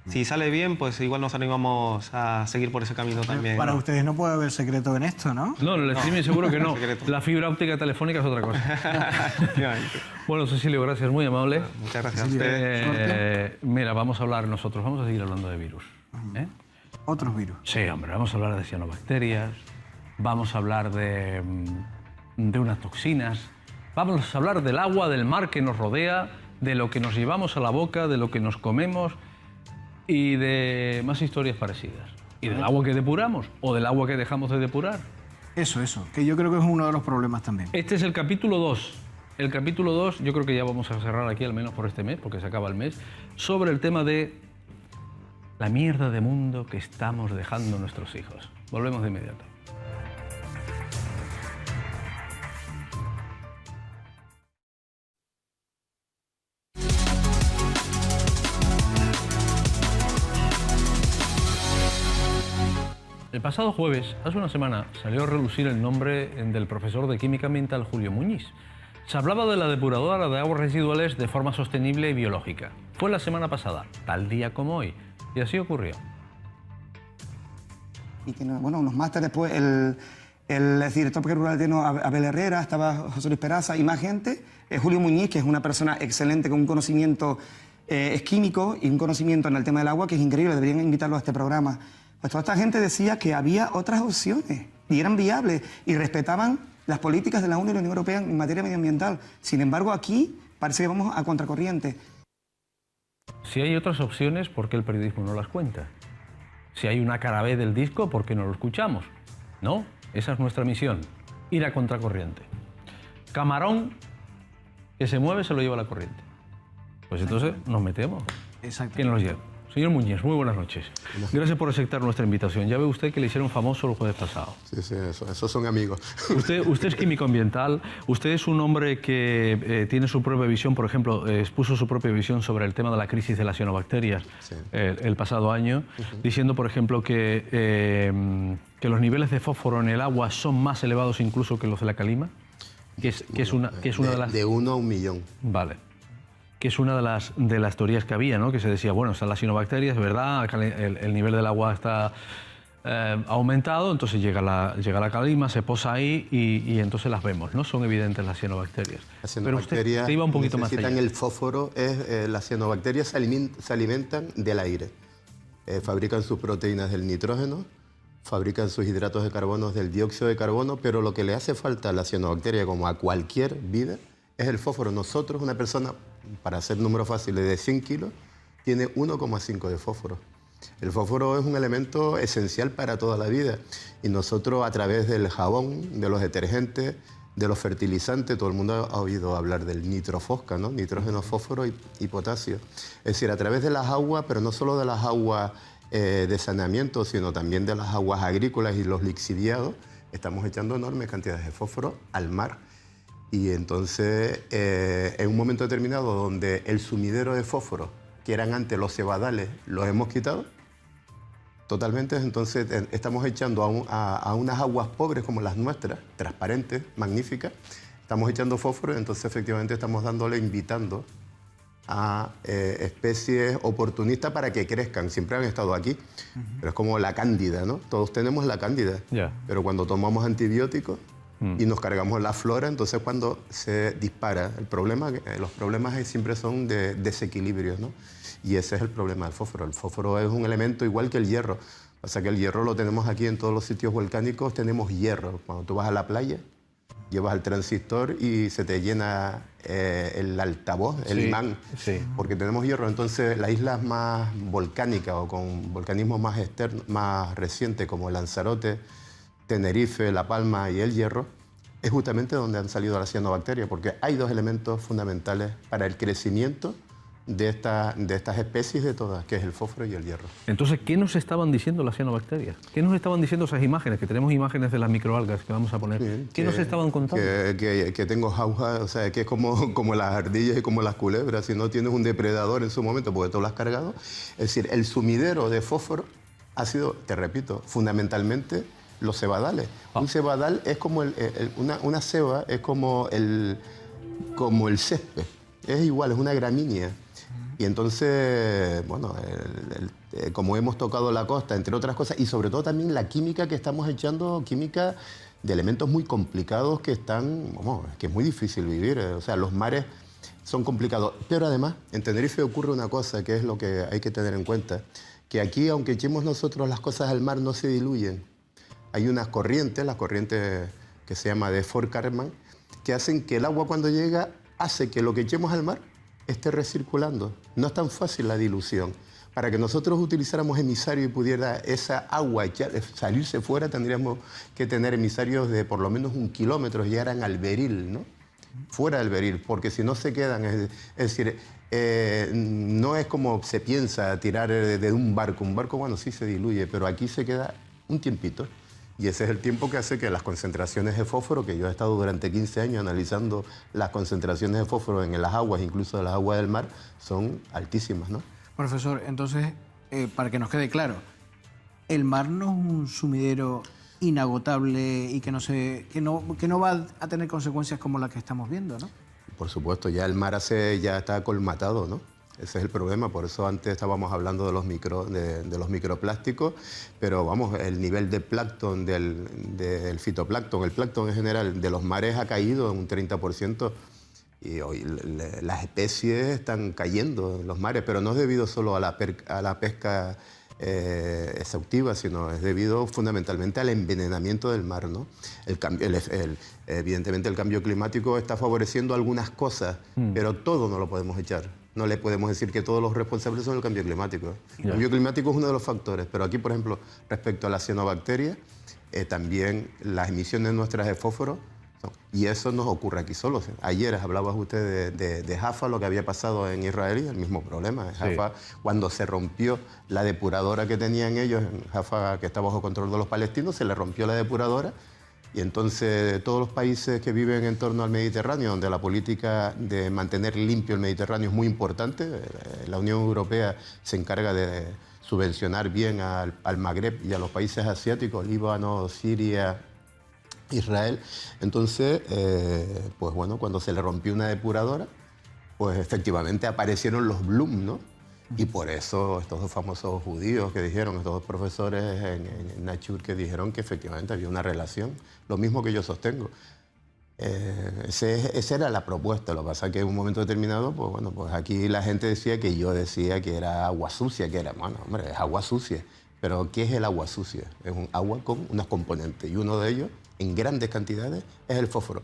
S9: Si sale bien, pues igual nos animamos a seguir por ese camino también.
S3: Para ustedes no puede haber secreto en esto, ¿no?
S2: No, el streaming seguro que no. La fibra óptica telefónica es otra cosa. Bueno, Cecilio, gracias, muy amable.
S9: Muchas gracias a ustedes.
S2: Mira, vamos a hablar nosotros, vamos a seguir hablando de virus.
S3: Otros virus.
S2: Sí, hombre, vamos a hablar de cianobacterias, vamos a hablar de unas toxinas, vamos a hablar del agua, del mar que nos rodea, de lo que nos llevamos a la boca, de lo que nos comemos y de más historias parecidas. Y del agua que depuramos o del agua que dejamos de depurar.
S3: Eso, que yo creo que es uno de los problemas también.
S2: Este es el capítulo 2. El capítulo 2, yo creo que ya vamos a cerrar aquí, al menos por este mes, porque se acaba el mes, sobre el tema de la mierda de mundo que estamos dejando a nuestros hijos. Volvemos de inmediato. El pasado jueves, hace una semana, salió a relucir el nombre del profesor de Química Ambiental Julio Muñiz. Se hablaba de la depuradora de aguas residuales de forma sostenible y biológica. Fue la semana pasada, tal día como hoy, y así ocurrió.
S10: Y que, bueno, unos másteres después, el director Parque Rural de Abel Herrera, estaba José Luis Peraza y más gente. Julio Muñiz, que es una persona excelente con un conocimiento es químico y un conocimiento en el tema del agua que es increíble, deberían invitarlo a este programa. Pues toda esta gente decía que había otras opciones y eran viables y respetaban las políticas de la Unión Europea en materia medioambiental. Sin embargo, aquí parece que vamos a contracorriente.
S2: Si hay otras opciones, ¿por qué el periodismo no las cuenta? Si hay una cara B del disco, ¿por qué no lo escuchamos? No, esa es nuestra misión, ir a contracorriente. Camarón que se mueve se lo lleva la corriente. Pues entonces nos metemos.
S3: Exacto.
S2: ¿Quién nos lleva? Señor Muñiz, muy buenas noches. Gracias por aceptar nuestra invitación. Ya ve usted que le hicieron famoso el jueves pasado.
S11: Sí, esos son amigos.
S2: Usted es químico ambiental, usted es un hombre que tiene su propia visión, por ejemplo, expuso su propia visión sobre el tema de la crisis de las cianobacterias el pasado año, diciendo, por ejemplo, que los niveles de fósforo en el agua son más elevados incluso que los de la calima, que es una de las...
S11: De 1 a 1 millón.
S2: Vale. Que es una de las teorías que había, ¿no? Que se decía, bueno, están las cianobacterias, es verdad, el nivel del agua está aumentado, entonces llega la calima, se posa ahí y entonces las vemos, ¿no? Son evidentes las cianobacterias.
S11: Las cianobacterias
S2: Pero usted iba un poquito más allá.
S11: necesitan el fósforo, las cianobacterias se alimentan del aire. Fabrican sus proteínas del nitrógeno, fabrican sus hidratos de carbono del dióxido de carbono, pero lo que le hace falta a la cianobacteria, como a cualquier vida, es el fósforo. Nosotros, una persona, para hacer números fáciles, de 100 kilos, tiene 1,5 de fósforo. El fósforo es un elemento esencial para toda la vida y nosotros, a través del jabón, de los detergentes, de los fertilizantes, todo el mundo ha oído hablar del nitrofosca, ¿no? Nitrógeno, fósforo y potasio. Es decir, a través de las aguas, pero no solo de las aguas de saneamiento, sino también de las aguas agrícolas y los lixiviados, estamos echando enormes cantidades de fósforo al mar. Y entonces, en un momento determinado donde el sumidero de fósforo, que eran antes los cebadales, los hemos quitado totalmente, entonces estamos echando a unas aguas pobres como las nuestras, transparentes, magníficas, estamos echando fósforo y entonces efectivamente estamos invitando a especies oportunistas para que crezcan. Siempre han estado aquí, pero es como la cándida, ¿no? Todos tenemos la cándida, pero cuando tomamos antibióticos y nos cargamos la flora, entonces cuando se dispara el problema, los problemas siempre son de desequilibrios, ¿no? Y ese es el problema del fósforo. El fósforo es un elemento igual que el hierro. O sea que el hierro lo tenemos aquí en todos los sitios volcánicos, tenemos hierro. Cuando tú vas a la playa, llevas el transistor y se te llena el altavoz, el imán, porque tenemos hierro. Entonces las islas más volcánicas o con volcanismo más reciente, como Lanzarote, Tenerife, La Palma y el Hierro, es justamente donde han salido las cianobacterias, porque hay dos elementos fundamentales para el crecimiento de estas especies de todas, que es el fósforo y el hierro.
S2: Entonces, ¿qué nos estaban diciendo las cianobacterias? ¿Qué nos estaban diciendo esas imágenes? Que tenemos imágenes de las microalgas que vamos a poner. Sí, ¿qué nos estaban contando?
S11: Que tengo jauja, o sea, que es como las ardillas y como las culebras. Si no tienes un depredador en su momento, porque tú lo has cargado. Es decir, el sumidero de fósforo ha sido, te repito, fundamentalmente los cebadales. Un cebadal es como una ceba, es como el césped. Es igual, es una gramínea. Y entonces, bueno, como hemos tocado la costa, entre otras cosas, y sobre todo también la química que estamos echando, química de elementos muy complicados que que es muy difícil vivir. O sea, los mares son complicados. Pero además, en Tenerife ocurre una cosa que es lo que hay que tener en cuenta, que aquí, aunque echemos nosotros las cosas al mar, no se diluyen. Hay unas corrientes, las corrientes que se llama de Fort-Karman, que hacen que el agua cuando llega hace que lo que echemos al mar esté recirculando. No es tan fácil la dilución. Para que nosotros utilizáramos emisario y pudiera esa agua salirse fuera, tendríamos que tener emisarios de por lo menos 1 kilómetro, llegaran al beril, ¿no? Fuera del beril, porque si no se quedan, es decir, no es como se piensa tirar de un barco. Un barco, bueno, sí se diluye, pero aquí se queda un tiempito. Y ese es el tiempo que hace que las concentraciones de fósforo, que yo he estado durante 15 años analizando las concentraciones de fósforo en las aguas, incluso en las aguas del mar, son altísimas, ¿no?
S3: Profesor, entonces, para que nos quede claro, ¿el mar no es un sumidero inagotable y que no va a tener consecuencias como las que estamos viendo, ¿no?
S11: Por supuesto, ya el mar ya está colmatado, ¿no? Ese es el problema, por eso antes estábamos hablando de los microplásticos, pero vamos, el nivel de plancton, del fitoplancton, el plancton en general de los mares ha caído en un 30%. Y hoy las especies están cayendo en los mares, pero no es debido solo a la pesca exhaustiva, sino es debido fundamentalmente al envenenamiento del mar, ¿no? Evidentemente el cambio climático está favoreciendo algunas cosas, pero todo no lo podemos echar. No le podemos decir que todos los responsables son el cambio climático. El cambio climático es uno de los factores, pero aquí, por ejemplo, respecto a la cianobacteria, también las emisiones nuestras de fósforo, y eso no ocurre aquí solo. Ayer hablaba usted de Jaffa, lo que había pasado en Israel, el mismo problema. Jaffa, cuando se rompió la depuradora que tenían ellos, en Jaffa, que está bajo control de los palestinos, se le rompió la depuradora. Y entonces todos los países que viven en torno al Mediterráneo, donde la política de mantener limpio el Mediterráneo es muy importante, la Unión Europea se encarga de subvencionar bien al Magreb y a los países asiáticos, Líbano, Siria, Israel. Entonces, pues bueno, cuando se le rompió una depuradora, pues efectivamente aparecieron los Bloom, ¿no? Y por eso estos dos famosos judíos que dijeron, estos dos profesores en Nature que dijeron que efectivamente había una relación, lo mismo que yo sostengo. Esa era la propuesta, lo que pasa es que en un momento determinado, pues bueno, pues aquí la gente decía que yo decía que era agua sucia, que era, bueno, hombre, es agua sucia. Pero ¿qué es el agua sucia? Es un agua con unos componentes y uno de ellos, en grandes cantidades, es el fósforo.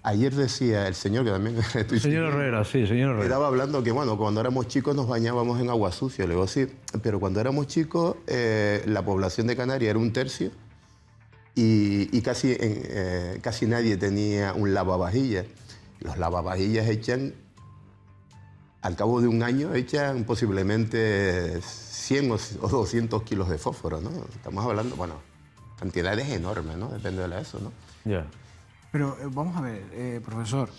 S11: Ayer decía el señor, que también...
S2: Señor Herrera, sí, señor Herrera.
S11: Estaba hablando que, bueno, cuando éramos chicos nos bañábamos en agua sucia. Le digo, sí, pero cuando éramos chicos la población de Canarias era 1/3 y casi nadie tenía un lavavajillas. Los lavavajillas echan, al cabo de un año, echan posiblemente 100 o 200 kilos de fósforo, ¿no? Estamos hablando, bueno, cantidades enormes, ¿no? Depende de eso, ¿no?
S2: Ya.
S3: Pero vamos a ver, profesor,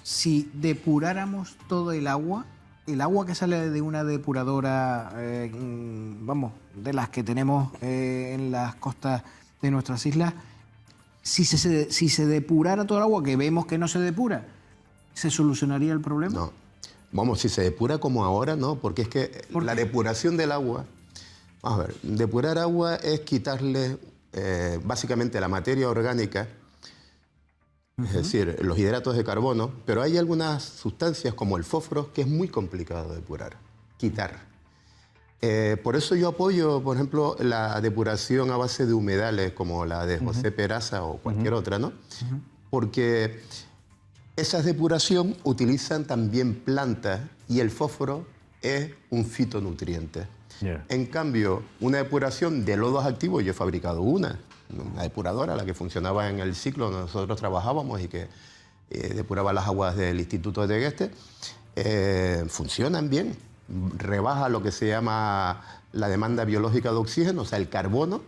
S3: si depuráramos todo el agua que sale de una depuradora, vamos, de las que tenemos en las costas de nuestras islas, si se depurara todo el agua, que vemos que no se depura, ¿se solucionaría el problema?
S11: No. Vamos, si se depura como ahora, no, porque es que la depuración del agua, vamos a ver, depurar agua es quitarle básicamente la materia orgánica, es decir, los hidratos de carbono, pero hay algunas sustancias como el fósforo que es muy complicado de depurar, quitar. Por eso yo apoyo, por ejemplo, la depuración a base de humedales como la de José Peraza o cualquier otra, ¿no? Porque esas depuración utilizan también plantas y el fósforo es un fitonutriente. En cambio, una depuración de lodos activos, yo he fabricado una depuradora, la que funcionaba en el ciclo donde nosotros trabajábamos y que depuraba las aguas del Instituto de Tegueste, funcionan bien. Rebaja lo que se llama la demanda biológica de oxígeno, o sea, el carbono,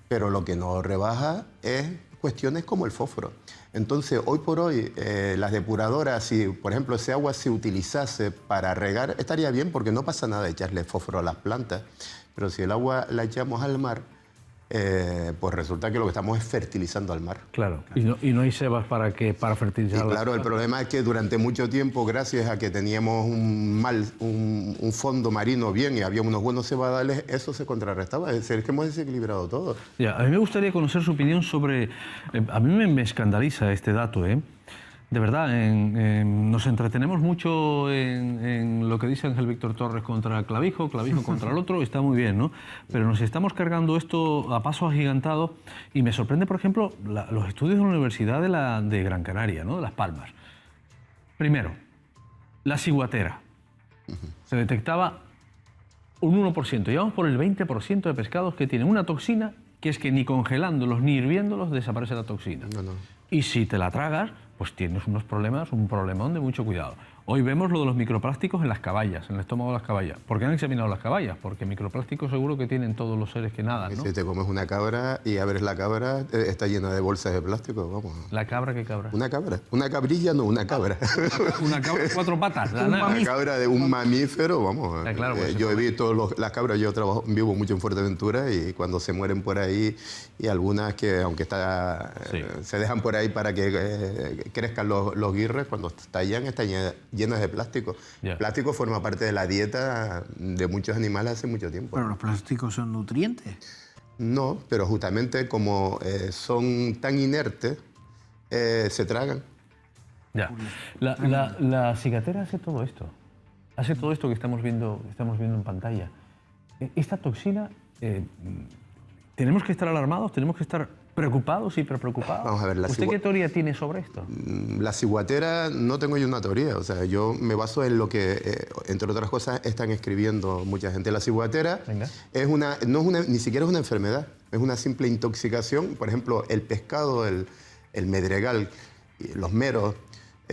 S11: pero lo que no rebaja es cuestiones como el fósforo. Entonces, hoy por hoy, las depuradoras, si por ejemplo ese agua se utilizase para regar, estaría bien porque no pasa nada echarle fósforo a las plantas, pero si el agua la echamos al mar, pues resulta que lo que estamos es fertilizando al mar.
S2: Claro, y no hay sebas para fertilizar.
S11: Y claro, el problema es que durante mucho tiempo, gracias a que teníamos un fondo marino bien y había unos buenos cebadales, eso se contrarrestaba. Es decir, es que hemos desequilibrado todo.
S2: Ya, a mí me gustaría conocer su opinión sobre... A mí me escandaliza este dato, de verdad, nos entretenemos mucho en lo que dice Ángel Víctor Torres contra clavijo, clavijo contra el otro, está muy bien, ¿no? Pero nos estamos cargando esto a paso agigantado y me sorprende, por ejemplo, los estudios de la Universidad de Gran Canaria, ¿no? De Las Palmas. Primero, la ciguatera. Se detectaba un 1%, y vamos por el 20% de pescados que tienen una toxina que es que ni congelándolos ni hirviéndolos desaparece la toxina. Y si te la tragas, pues tienes unos problemas, un problemón de mucho cuidado. Hoy vemos lo de los microplásticos en las caballas, en el estómago de las caballas. ¿Por qué han examinado las caballas? Porque microplásticos seguro que tienen todos los seres que nadan, ¿no?
S11: Si te comes una cabra y abres la cabra, está llena de bolsas de plástico, vamos.
S2: ¿La cabra qué cabra?
S11: Una cabra. Una cabrilla, no, una cabra.
S2: Una cabra de 4 patas.
S11: Una cabra de un mamífero, vamos.
S2: Claro, pues
S11: yo he visto las cabras, yo vivo mucho en Fuerteventura y cuando se mueren por ahí, y algunas que, aunque se dejan por ahí para que crezcan los guirres, cuando estallan, están llenas de plástico. El plástico forma parte de la dieta de muchos animales hace mucho tiempo.
S3: ¿Pero los plásticos son nutrientes?
S11: No, pero justamente como son tan inertes, se tragan.
S2: Ya. La ciguatera hace todo esto. Hace todo esto que estamos viendo en pantalla. Esta toxina, ¿tenemos que estar alarmados? ¿Tenemos que estar preocupados y preocupados?
S11: Vamos a ver,
S2: ¿Usted qué teoría tiene sobre esto?
S11: La ciguatera no tengo yo una teoría, o sea, yo me baso en lo que, entre otras cosas, están escribiendo mucha gente. La ciguatera ni siquiera es una enfermedad, es una simple intoxicación. Por ejemplo, el pescado, el medregal, los meros,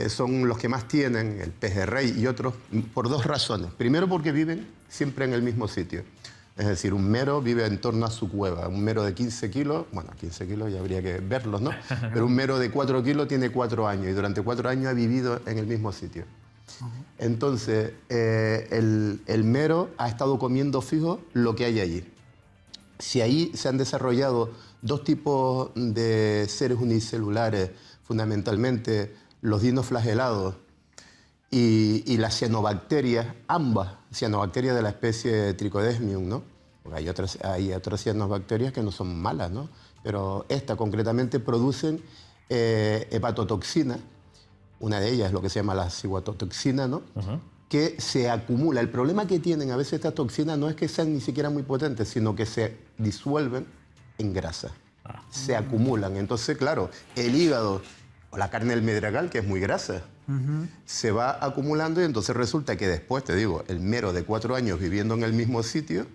S11: son los que más tienen, el pejerrey y otros, por 2 razones. Primero, porque viven siempre en el mismo sitio. Es decir, un mero vive en torno a su cueva. Un mero de 15 kilos, bueno, 15 kilos ya habría que verlos, ¿no? Pero un mero de 4 kilos tiene 4 años y durante 4 años ha vivido en el mismo sitio. Entonces, el mero ha estado comiendo fijo lo que hay allí. Si ahí se han desarrollado 2 tipos de seres unicelulares, fundamentalmente los dinoflagelados y las cianobacterias, ambas cianobacterias de la especie Trichodesmium, ¿no? Porque hay otras cianobacterias que no son malas, ¿no? Pero esta concretamente producen hepatotoxina, una de ellas es lo que se llama la ciguatotoxina, ¿no? Que se acumula. El problema que tienen a veces estas toxinas no es que sean ni siquiera muy potentes, sino que se disuelven en grasa, se acumulan. Entonces, claro, el hígado o la carne del medregal, que es muy grasa, se va acumulando y entonces resulta que después, te digo, el mero de 4 años viviendo en el mismo sitio,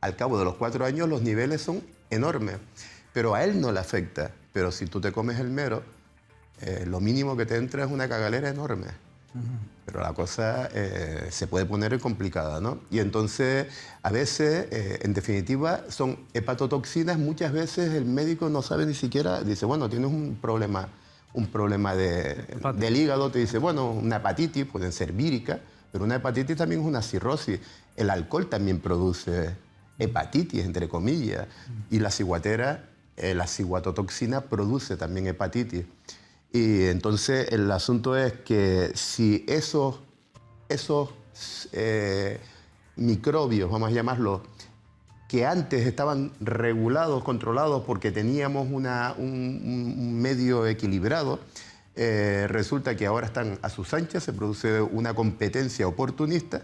S11: al cabo de los 4 años los niveles son enormes. Pero a él no le afecta. Pero si tú te comes el mero, lo mínimo que te entra es una cagalera enorme. Pero la cosa se puede poner complicada, ¿no? Y entonces, a veces, en definitiva, son hepatotoxinas. Muchas veces el médico no sabe ni siquiera, dice, bueno, tienes un problema del hígado, te dice, bueno, una hepatitis, pueden ser víricas, pero una hepatitis también es una cirrosis. El alcohol también produce hepatitis, entre comillas, y la ciguatera, la ciguatotoxina produce también hepatitis. Y entonces el asunto es que si esos microbios, vamos a llamarlos, que antes estaban regulados, controlados, porque teníamos un medio equilibrado, resulta que ahora están a sus anchas, se produce una competencia oportunista,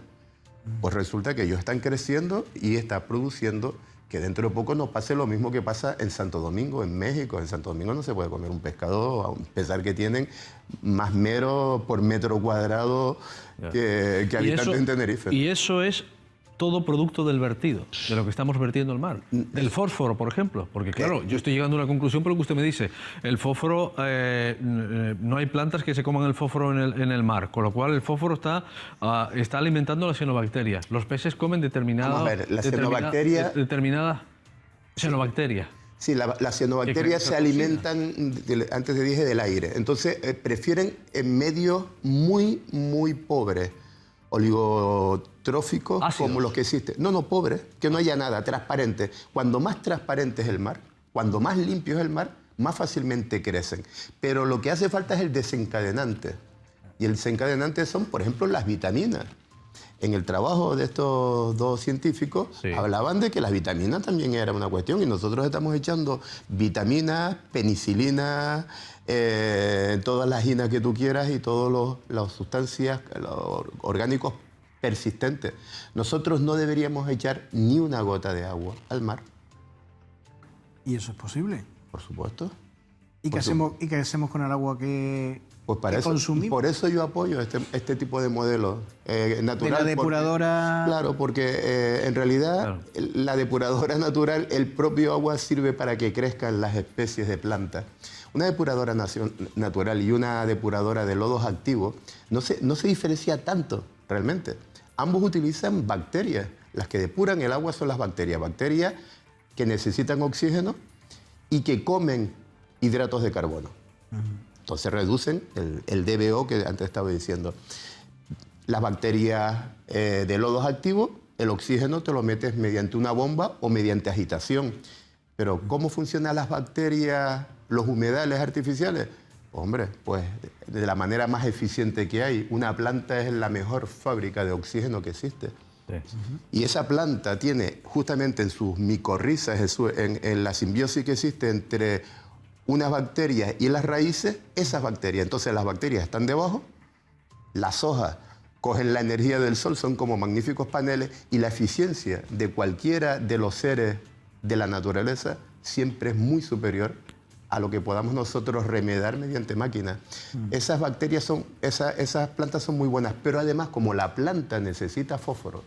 S11: pues resulta que ellos están creciendo y está produciendo que dentro de poco nos pase lo mismo que pasa en Santo Domingo, en México. En Santo Domingo no se puede comer un pescado, a pesar que tienen más mero por metro cuadrado que habitantes en Tenerife.
S2: Y eso es todo producto del vertido, de lo que estamos vertiendo al mar. Del fósforo, por ejemplo. Porque claro, yo estoy llegando a una conclusión por lo que usted me dice. El fósforo, no hay plantas que se coman el fósforo en el mar, con lo cual el fósforo está alimentando las cianobacterias. Los peces comen determinada cianobacteria.
S11: Sí, las cianobacterias se alimentan, antes te dije, del aire. Entonces, prefieren en medios muy, muy pobres, oligotróficos, como los que existen. No, pobres, que no haya nada, transparente. Cuando más transparente es el mar, cuando más limpio es el mar, más fácilmente crecen. Pero lo que hace falta es el desencadenante. Y el desencadenante son, por ejemplo, las vitaminas. En el trabajo de estos dos científicos hablaban de que las vitaminas también era una cuestión y nosotros estamos echando vitaminas, penicilina, todas las ginas que tú quieras y todas las sustancias los orgánicos persistentes. Nosotros no deberíamos echar ni una gota de agua al mar.
S3: ¿Y eso es posible?
S11: Por supuesto.
S3: ¿Y qué hacemos con el agua que consumimos?
S11: Por eso yo apoyo este tipo de modelo natural.
S3: De la depuradora...
S11: Claro, porque en realidad la depuradora natural, el propio agua sirve para que crezcan las especies de plantas. Una depuradora natural y una depuradora de lodos activos no se diferencia tanto realmente. Ambos utilizan bacterias. Las que depuran el agua son las bacterias. Bacterias que necesitan oxígeno y que comen hidratos de carbono. Entonces reducen el DBO que antes estaba diciendo. Las bacterias de lodos activos, el oxígeno te lo metes mediante una bomba o mediante agitación. Pero ¿cómo funcionan las bacterias, los humedales artificiales? Hombre, pues de la manera más eficiente que hay. Una planta es la mejor fábrica de oxígeno que existe. Y esa planta tiene justamente en sus micorrizas, en la simbiosis que existe entre unas bacterias y las raíces, esas bacterias. Entonces las bacterias están debajo, las hojas cogen la energía del sol, son como magníficos paneles y la eficiencia de cualquiera de los seres de la naturaleza siempre es muy superior a lo que podamos nosotros remediar mediante máquinas. Esas bacterias esas plantas son muy buenas, pero además como la planta necesita fósforo,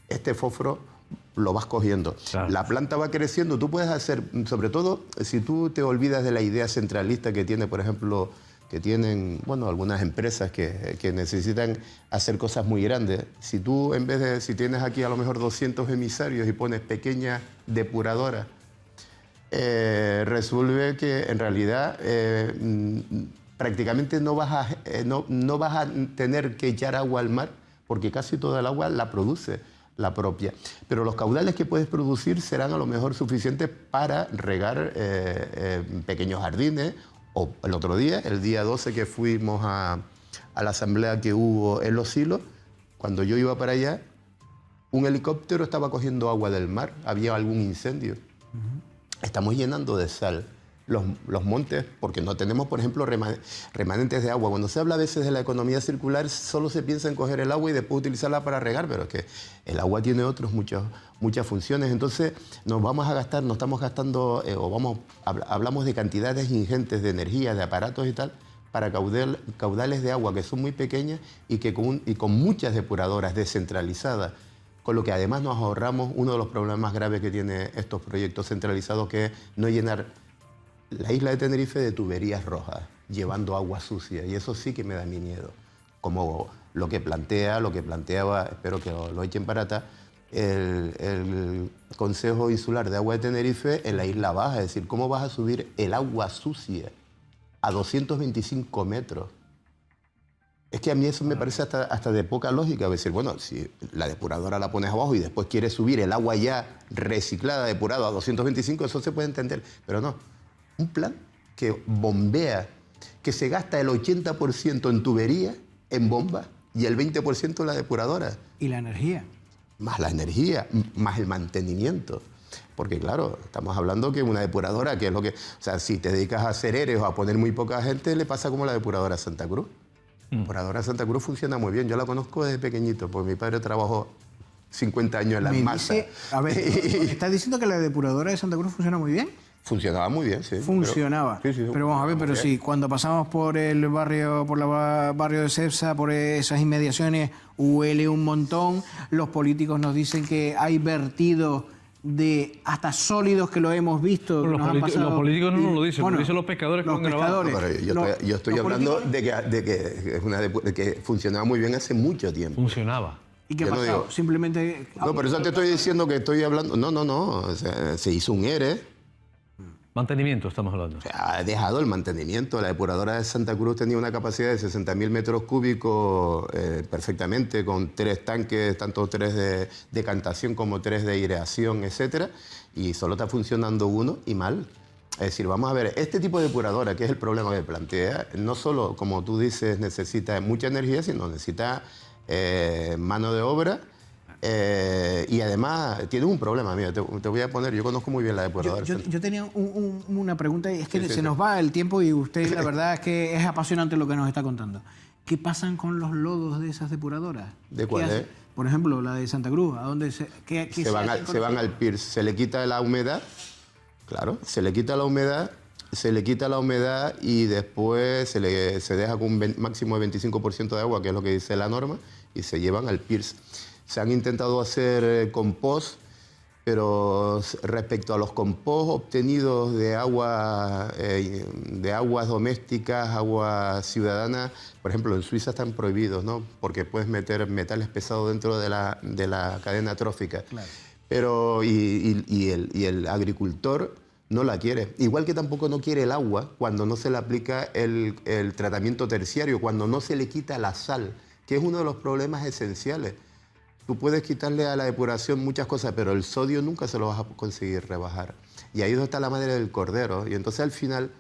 S11: este fósforo lo vas cogiendo. Claro. La planta va creciendo, tú puedes hacer, sobre todo si tú te olvidas de la idea centralista que tiene, por ejemplo, que tienen, bueno, algunas empresas que necesitan hacer cosas muy grandes. Si tú, en vez de, si tienes aquí a lo mejor 200 emisarios y pones pequeñas depuradoras, resuelve que en realidad prácticamente no vas a tener que echar agua al mar, porque casi toda el agua la produce la propia. Pero los caudales que puedes producir serán a lo mejor suficientes para regar pequeños jardines. O el otro día, el día 12 que fuimos a la asamblea que hubo en Los Silos, cuando yo iba para allá, un helicóptero estaba cogiendo agua del mar, había algún incendio. Estamos llenando de sal los montes porque no tenemos, por ejemplo, remanentes de agua. Cuando se habla a veces de la economía circular, solo se piensa en coger el agua y después utilizarla para regar, pero es que el agua tiene muchas funciones. Entonces nos estamos gastando, hablamos de cantidades ingentes de energía, de aparatos y tal, para caudales de agua que son muy pequeñas y con muchas depuradoras descentralizadas, con lo que además nos ahorramos uno de los problemas más graves que tiene estos proyectos centralizados, que es no llenar la isla de Tenerife de tuberías rojas, llevando agua sucia, y eso sí que me da mi miedo. Como lo que planteaba, espero que lo echen para atrás, el Consejo Insular de Agua de Tenerife en la Isla Baja. Es decir, ¿cómo vas a subir el agua sucia a 225 metros? Es que a mí eso me parece hasta de poca lógica. Es decir, bueno, si la depuradora la pones abajo y después quieres subir el agua ya reciclada, depurada a 225, eso se puede entender, pero no. Un plan que bombea, que se gasta el 80% en tubería, en bombas, y el 20% en la depuradora.
S3: ¿Y la energía?
S11: Más la energía, más el mantenimiento. Porque claro, estamos hablando que una depuradora, que es lo que... O sea, si te dedicas a hacer eres o a poner muy poca gente, le pasa como la depuradora Santa Cruz. La depuradora Santa Cruz funciona muy bien. Yo la conozco desde pequeñito, porque mi padre trabajó 50 años en las masas.
S3: A ver, ¿estás diciendo que la depuradora de Santa Cruz funciona muy bien?
S11: Funcionaba muy bien, sí.
S3: Funcionaba. Pero vamos a ver, pero sí, cuando pasamos por el barrio, barrio de Cepsa, por esas inmediaciones, huele un montón. Los políticos nos dicen que hay vertidos de hasta sólidos que lo hemos visto.
S2: Los políticos no nos lo dicen, lo dicen los pescadores que
S3: los pescadores.
S11: Yo estoy hablando de que funcionaba muy bien hace mucho tiempo.
S2: Funcionaba.
S3: ¿Y qué pasó? Simplemente...
S11: No, por eso te estoy diciendo que estoy hablando... No. O sea, se hizo un ERE.
S2: Mantenimiento estamos hablando.
S11: O sea, ha dejado el mantenimiento. La depuradora de Santa Cruz tenía una capacidad de 60.000 metros cúbicos perfectamente, con 3 tanques, tanto 3 de decantación como 3 de aireación, etcétera, y solo está funcionando uno y mal. Es decir, vamos a ver, este tipo de depuradora, que es el problema que plantea, no solo, como tú dices, necesita mucha energía, sino necesita mano de obra. Y además tiene un problema, mira, te voy a poner, yo conozco muy bien la depuradora.
S3: Yo tenía una pregunta, y es que se nos va el tiempo y usted la verdad es que es apasionante lo que nos está contando. ¿Qué pasan con los lodos de esas depuradoras?
S11: ¿De cuál?
S3: Por ejemplo, la de Santa Cruz, ¿a dónde se
S11: van al Pierce, se le quita la humedad, claro, se le quita la humedad y después se deja con un máximo de 25% de agua, que es lo que dice la norma, y se llevan al Pierce. Se han intentado hacer compost, pero respecto a los compost obtenidos de aguas domésticas, aguas ciudadanas, por ejemplo, en Suiza están prohibidos, ¿no? Porque puedes meter metales pesados dentro de la cadena trófica. Claro. Pero el agricultor no la quiere. Igual que tampoco no quiere el agua cuando no se le aplica el tratamiento terciario, cuando no se le quita la sal, que es uno de los problemas esenciales. Tú puedes quitarle a la depuración muchas cosas, pero el sodio nunca se lo vas a conseguir rebajar. Y ahí es donde está la madre del cordero. Y entonces al final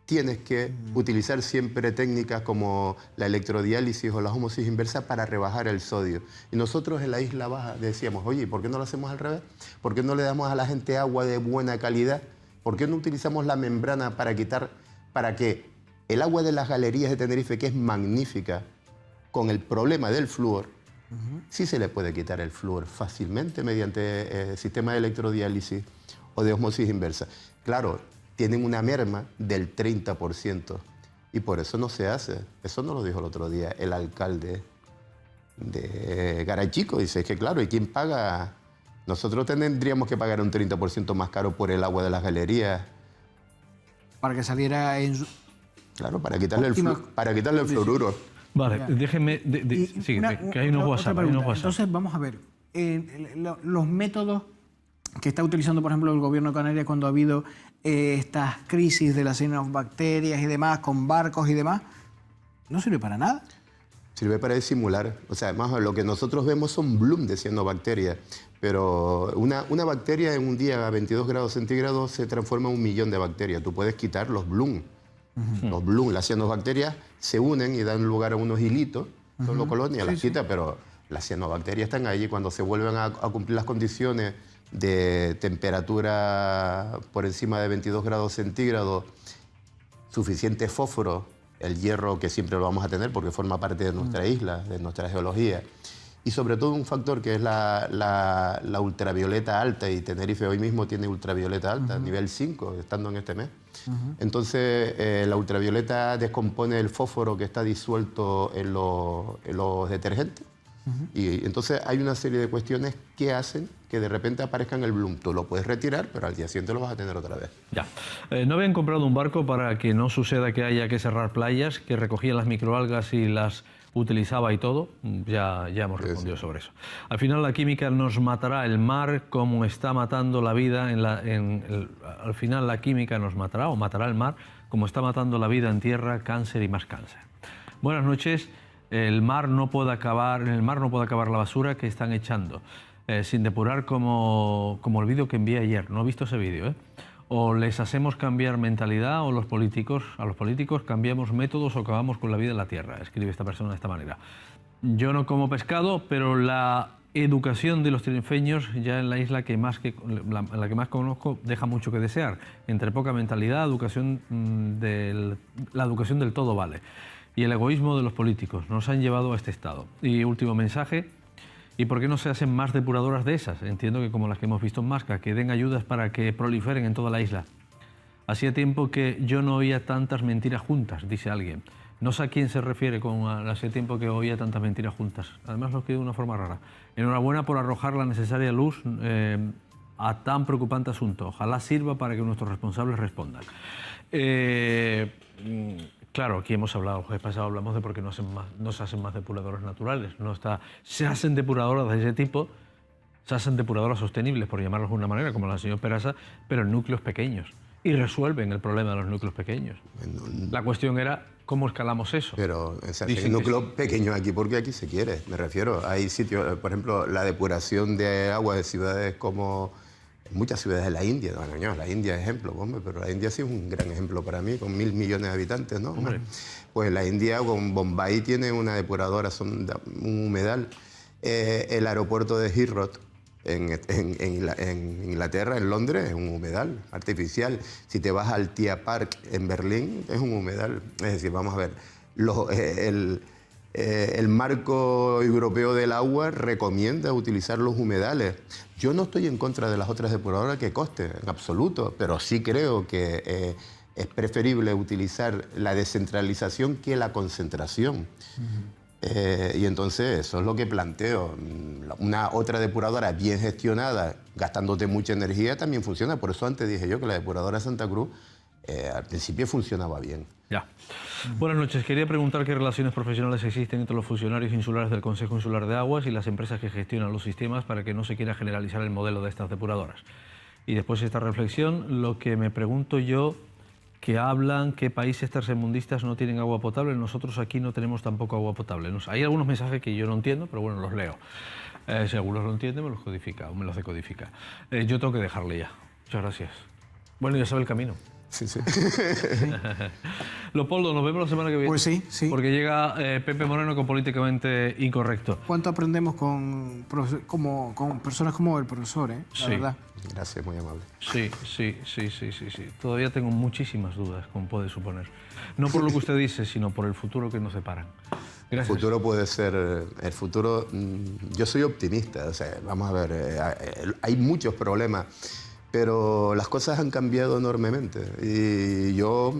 S11: tienes que utilizar siempre técnicas como la electrodiálisis o la ósmosis inversa para rebajar el sodio. Y nosotros en la Isla Baja decíamos, oye, ¿por qué no lo hacemos al revés? ¿Por qué no le damos a la gente agua de buena calidad? ¿Por qué no utilizamos la membrana para que el agua de las galerías de Tenerife, que es magnífica, con el problema del flúor, sí se le puede quitar el flúor fácilmente mediante sistema de electrodiálisis o de ósmosis inversa? Claro, tienen una merma del 30% y por eso no se hace. Eso nos lo dijo el otro día el alcalde de Garachico. Dice, es que claro, ¿y quién paga? Nosotros tendríamos que pagar un 30% más caro por el agua de las galerías.
S3: Para que saliera en...
S11: Claro, para quitarle el fluoruro.
S2: Vale, déjeme... sí, que hay unos WhatsApp.
S3: Entonces, vamos a ver. Los métodos que está utilizando, por ejemplo, el gobierno de Canarias cuando ha habido estas crisis de las cianobacterias y demás, con barcos y demás, ¿no sirve para nada?
S11: Sirve para disimular. O sea, además lo que nosotros vemos son bloom de cianobacterias. Pero una bacteria en un día a 22 grados centígrados se transforma en 1 millón de bacterias. Tú puedes quitar los bloom. Los bloom, las cianobacterias se unen y dan lugar a unos hilitos, son las colonias, las quita, pero las cianobacterias están allí. Cuando se vuelven a cumplir las condiciones de temperatura por encima de 22 grados centígrados, suficiente fósforo, el hierro que siempre lo vamos a tener porque forma parte de nuestra isla, de nuestra geología, y sobre todo un factor que es la ultravioleta alta, y Tenerife hoy mismo tiene ultravioleta alta, nivel 5, estando en este mes. Entonces, la ultravioleta descompone el fósforo que está disuelto en los detergentes. Y entonces hay una serie de cuestiones que hacen que de repente aparezca en el bloom. Tú lo puedes retirar, pero al día siguiente lo vas a tener otra vez.
S2: Ya. ¿No habían comprado un barco para que no suceda que haya que cerrar playas, que recogían las microalgas y las utilizaba y todo? Ya hemos respondido sobre eso. Al final la química nos matará, el mar como está matando la vida. Al final la química nos matará o matará el mar como está matando la vida en tierra, cáncer y más cáncer. Buenas noches. En el mar no puede acabar la basura que están echando, sin depurar como el vídeo que envié ayer. No he visto ese vídeo, O les hacemos cambiar mentalidad o a los políticos cambiamos métodos o acabamos con la vida en la tierra, escribe esta persona de esta manera. Yo no como pescado, pero la educación de los tinerfeños ya en la isla la que más conozco deja mucho que desear. Entre poca mentalidad, la educación del todo vale. Y el egoísmo de los políticos nos han llevado a este estado. Y último mensaje, ¿y por qué no se hacen más depuradoras de esas? Entiendo que como las que hemos visto en Masca, que den ayudas para que proliferen en toda la isla. Hacía tiempo que yo no oía tantas mentiras juntas, dice alguien. No sé a quién se refiere con hacía tiempo que oía tantas mentiras juntas. Además lo escribe de una forma rara. Enhorabuena por arrojar la necesaria luz a tan preocupante asunto. Ojalá sirva para que nuestros responsables respondan. Claro, aquí hemos hablado, el jueves pasado hablamos de por qué no se hacen más depuradoras naturales. Se hacen depuradoras de ese tipo, se hacen depuradoras sostenibles, por llamarlos de una manera, como la señora Peraza, pero en núcleos pequeños. Y resuelven el problema de los núcleos pequeños. La cuestión era cómo escalamos eso.
S11: Pero hay núcleos pequeños aquí porque aquí se quiere, me refiero. Hay sitios, por ejemplo, la depuración de agua de ciudades como muchas ciudades de la India, bueno, la India es ejemplo, hombre, pero la India sí es un gran ejemplo para mí, con 1.000 millones de habitantes, ¿no? Hombre. Pues la India con Bombay tiene una depuradora, un humedal. El aeropuerto de Heathrow en Inglaterra, en Londres, es un humedal artificial. Si te vas al Tia Park en Berlín, es un humedal. Es decir, vamos a ver, el marco europeo del agua recomienda utilizar los humedales. Yo no estoy en contra de las otras depuradoras que costen, en absoluto, pero sí creo que es preferible utilizar la descentralización que la concentración. Y entonces eso es lo que planteo. Una otra depuradora bien gestionada, gastándote mucha energía, también funciona. Por eso antes dije yo que la depuradora Santa Cruz al principio funcionaba bien.
S2: Ya. Buenas noches. Quería preguntar qué relaciones profesionales existen entre los funcionarios insulares del Consejo Insular de Aguas y las empresas que gestionan los sistemas para que no se quiera generalizar el modelo de estas depuradoras. Y después de esta reflexión, lo que me pregunto yo, que hablan que países tercermundistas no tienen agua potable, nosotros aquí no tenemos tampoco agua potable. Hay algunos mensajes que yo no entiendo, pero bueno, los leo. Si algunos lo entienden, me los codifica o me los decodifica. Yo tengo que dejarle ya. Muchas gracias. Bueno, ya sabe el camino.
S11: Sí, sí.
S2: Leopoldo, nos vemos la semana que viene.
S3: Pues sí, sí.
S2: Porque llega Pepe Moreno con Políticamente Incorrecto.
S3: ¿Cuánto aprendemos con personas como el profesor, la verdad?
S11: Gracias, muy amable.
S2: Sí. Todavía tengo muchísimas dudas, como puede suponer. No por lo que usted dice, sino por el futuro que nos separan. Gracias.
S11: El futuro puede ser... El futuro... Yo soy optimista. O sea, vamos a ver, hay muchos problemas, pero las cosas han cambiado enormemente. Y yo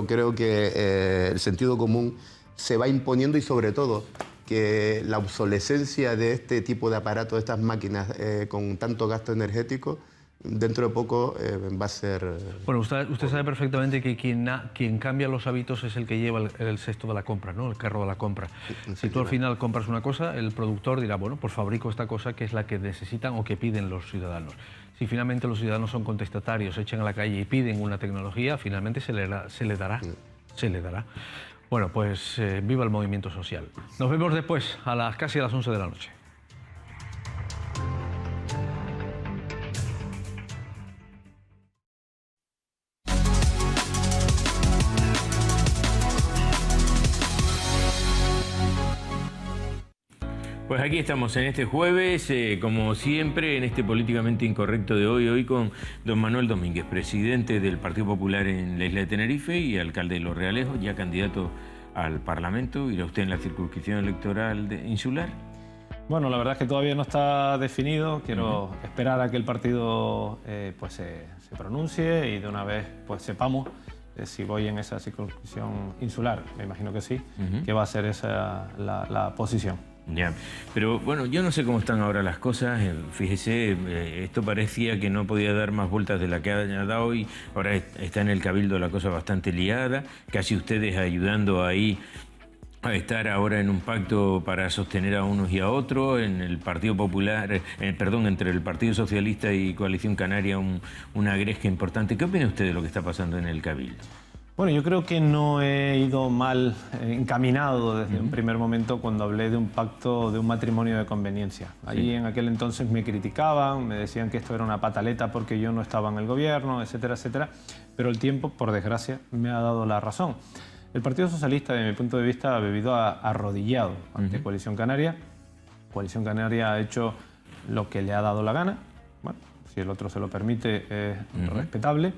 S11: creo que el sentido común se va imponiendo y sobre todo que la obsolescencia de este tipo de aparatos, de estas máquinas con tanto gasto energético, dentro de poco va a ser...
S2: Bueno, usted sabe perfectamente que quien cambia los hábitos es el que lleva el cesto de la compra, ¿no? El carro de la compra. Si tú al final compras una cosa, el productor dirá, bueno, pues fabrico esta cosa que es la que necesitan o que piden los ciudadanos. Si finalmente los ciudadanos son contestatarios, se echan a la calle y piden una tecnología, finalmente se le dará. Bueno, pues viva el movimiento social. Nos vemos después, casi a las 11 de la noche.
S1: Pues aquí estamos en este jueves, como siempre, en este Políticamente Incorrecto de hoy con don Manuel Domínguez, presidente del Partido Popular en la isla de Tenerife y alcalde de Los Realejos, ya candidato al Parlamento. ¿Irá usted en la circunscripción electoral insular?
S12: Bueno, la verdad es que todavía no está definido. Quiero esperar a que el partido pues se pronuncie y de una vez pues sepamos si voy en esa circunscripción insular. Me imagino que sí, que va a ser esa la posición.
S1: Ya, pero bueno, yo no sé cómo están ahora las cosas. Fíjese, esto parecía que no podía dar más vueltas de la que ha dado y ahora está en el Cabildo la cosa bastante liada, casi ustedes ayudando ahí a estar ahora en un pacto para sostener a unos y a otros, en el Partido Popular, entre el Partido Socialista y Coalición Canaria, una gresca importante. ¿Qué opina usted de lo que está pasando en el Cabildo?
S12: Bueno, yo creo que no he ido mal encaminado desde un primer momento cuando hablé de un pacto, de un matrimonio de conveniencia. Allí en aquel entonces me criticaban, me decían que esto era una pataleta porque yo no estaba en el gobierno, etcétera, etcétera. Pero el tiempo, por desgracia, me ha dado la razón. El Partido Socialista, desde mi punto de vista, ha vivido arrodillado ante Coalición Canaria. Coalición Canaria ha hecho lo que le ha dado la gana. Bueno, si el otro se lo permite, es respetable.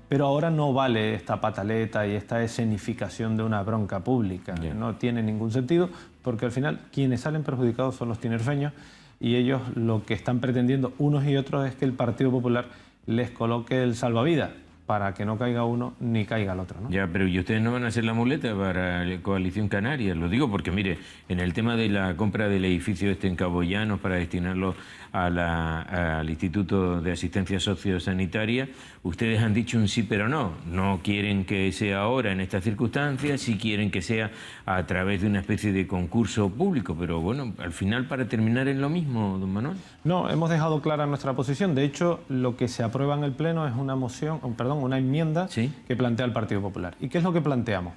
S12: Pero ahora no vale esta pataleta y esta escenificación de una bronca pública. No tiene ningún sentido porque al final quienes salen perjudicados son los tinerfeños y ellos lo que están pretendiendo unos y otros es que el Partido Popular les coloque el salvavidas para que no caiga uno ni caiga el otro, ¿no? Ya, pero ¿y ustedes no van a hacer la muleta para la Coalición Canaria? Lo digo porque, mire, en el tema de la compra del edificio en Cabo Llanos para destinarlo al Instituto de Asistencia Sociosanitaria, ustedes han dicho un sí pero no. No quieren que sea ahora en estas circunstancias, sí quieren que sea a través de una especie de concurso público, pero bueno, al final para terminar en lo mismo, don Manuel. No, hemos dejado clara nuestra posición. De hecho, lo que se aprueba en el Pleno es una enmienda que plantea el Partido Popular. ¿Y qué es lo que planteamos?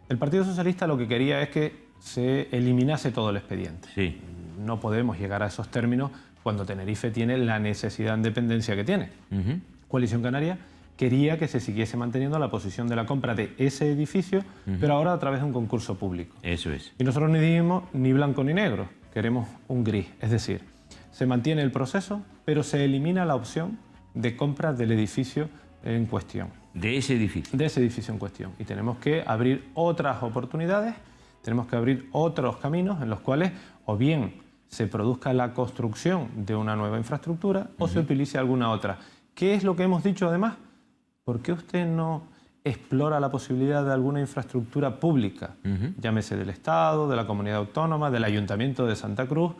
S12: El Partido Socialista lo que quería es que se eliminase todo el expediente. No podemos llegar a esos términos cuando Tenerife tiene la necesidad de dependencia que tiene. Coalición Canaria quería que se siguiese manteniendo la posición de la compra de ese edificio, pero ahora a través de un concurso público.
S1: Eso es.
S12: Y nosotros no dijimos ni blanco ni negro, queremos un gris. Es decir, se mantiene el proceso, pero se elimina la opción de compra del edificio en cuestión.
S1: ¿De ese edificio?
S12: De ese edificio en cuestión. Y tenemos que abrir otras oportunidades, tenemos que abrir otros caminos en los cuales o bien se produzca la construcción de una nueva infraestructura o se utilice alguna otra. ¿Qué es lo que hemos dicho además? ¿Por qué usted no explora la posibilidad de alguna infraestructura pública? Llámese del Estado, de la comunidad autónoma, del Ayuntamiento de Santa Cruz.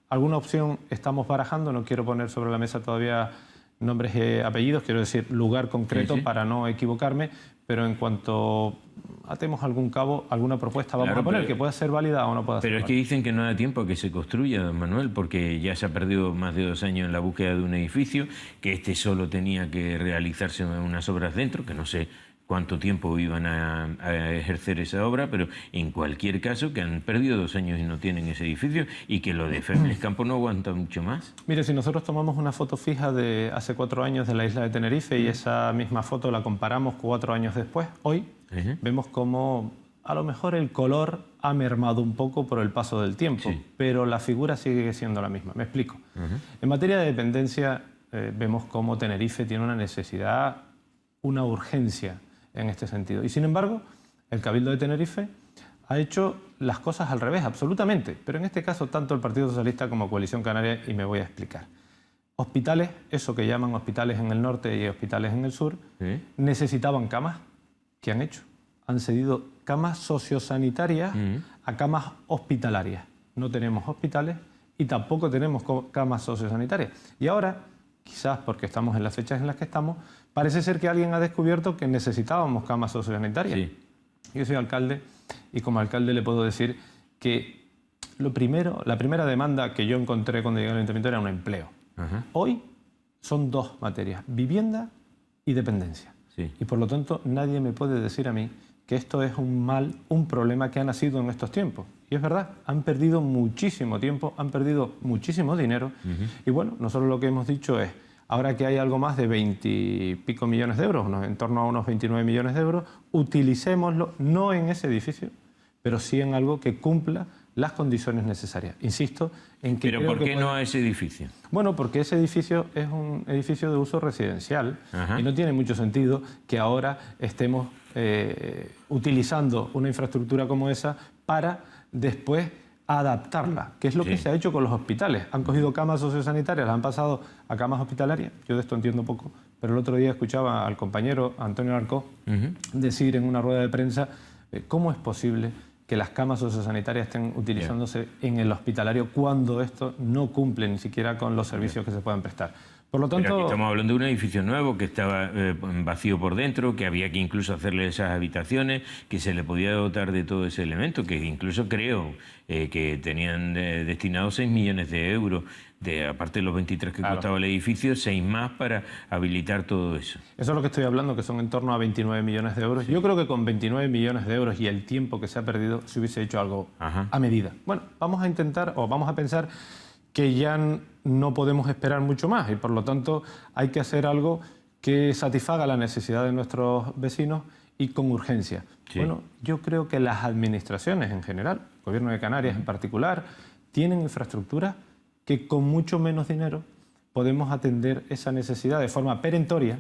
S12: ¿Alguna opción estamos barajando? No quiero poner sobre la mesa todavía nombres y apellidos, quiero decir lugar concreto para no equivocarme, pero en cuanto atemos algún cabo, alguna propuesta vamos a poner, que pueda ser válida o no pueda ser válida.
S1: Pero es que dicen que no da tiempo a que se construya, don Manuel, porque ya se ha perdido más de 2 años en la búsqueda de un edificio, que este solo tenía que realizarse unas obras dentro, que no sé cuánto tiempo iban a ejercer esa obra, pero en cualquier caso que han perdido 2 años y no tienen ese edificio y que lo de Febles Campos no aguanta mucho más.
S12: Mire, si nosotros tomamos una foto fija de hace 4 años de la isla de Tenerife y esa misma foto la comparamos 4 años después, hoy vemos como a lo mejor el color ha mermado un poco por el paso del tiempo, pero la figura sigue siendo la misma. Me explico. En materia de dependencia vemos como Tenerife tiene una necesidad, una urgencia en este sentido. Y sin embargo, el Cabildo de Tenerife ha hecho las cosas al revés, absolutamente. Pero en este caso, tanto el Partido Socialista como Coalición Canaria, y me voy a explicar. Hospitales, eso que llaman hospitales en el norte y hospitales en el sur, necesitaban camas. ¿Qué han hecho? Han cedido camas sociosanitarias a camas hospitalarias. No tenemos hospitales y tampoco tenemos camas sociosanitarias. Y ahora, quizás porque estamos en las fechas en las que estamos, parece ser que alguien ha descubierto que necesitábamos camas sociosanitarias. Yo soy alcalde y como alcalde le puedo decir que la primera demanda que yo encontré cuando llegué al ayuntamiento era un empleo. Hoy son 2 materias, vivienda y dependencia. Y por lo tanto nadie me puede decir a mí que esto es un problema que ha nacido en estos tiempos. Y es verdad, han perdido muchísimo tiempo, han perdido muchísimo dinero. Y bueno, nosotros lo que hemos dicho es, ahora que hay algo más de 20 y pico millones de euros, en torno a unos 29 millones de euros, utilicémoslo no en ese edificio, pero sí en algo que cumpla las condiciones necesarias. Insisto en que...
S1: ¿Pero por qué no a ese edificio?
S12: Bueno, porque ese edificio es un edificio de uso residencial y no tiene mucho sentido que ahora estemos utilizando una infraestructura como esa para después adaptarla, que es lo que se ha hecho con los hospitales. Han cogido camas sociosanitarias, las han pasado a camas hospitalarias. Yo de esto entiendo poco, pero el otro día escuchaba al compañero Antonio Arcó decir en una rueda de prensa cómo es posible que las camas sociosanitarias estén utilizándose en el hospitalario cuando esto no cumple ni siquiera con los servicios que se puedan prestar. Por lo tanto,
S1: pero aquí estamos hablando de un edificio nuevo que estaba vacío por dentro, que había que incluso hacerle esas habitaciones, que se le podía dotar de todo ese elemento, que incluso creo que tenían destinados 6 millones de euros, aparte de los 23 que costaba el edificio, 6 más para habilitar todo eso.
S12: Eso es lo que estoy hablando, que son en torno a 29 millones de euros. Yo creo que con 29 millones de euros y el tiempo que se ha perdido, se hubiese hecho algo a medida. Bueno, vamos a intentar, o vamos a pensar que ya no podemos esperar mucho más y por lo tanto hay que hacer algo que satisfaga la necesidad de nuestros vecinos y con urgencia. Bueno, yo creo que las administraciones en general, el Gobierno de Canarias en particular, tienen infraestructuras que con mucho menos dinero podemos atender esa necesidad de forma perentoria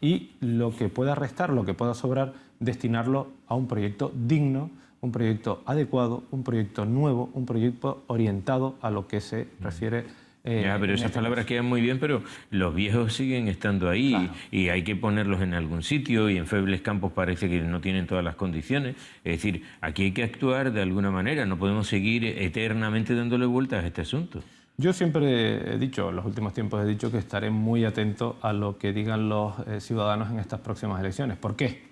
S12: y lo que pueda restar, lo que pueda sobrar, destinarlo a un proyecto digno, un proyecto adecuado, un proyecto nuevo, un proyecto orientado a lo que se refiere.
S1: Pero esas palabras quedan muy bien, pero los viejos siguen estando ahí y hay que ponerlos en algún sitio y en Febles Campos parece que no tienen todas las condiciones. Es decir, aquí hay que actuar de alguna manera, no podemos seguir eternamente dándole vueltas a este asunto.
S12: Yo siempre he dicho, en los últimos tiempos he dicho que estaré muy atento a lo que digan los ciudadanos en estas próximas elecciones. ¿Por qué?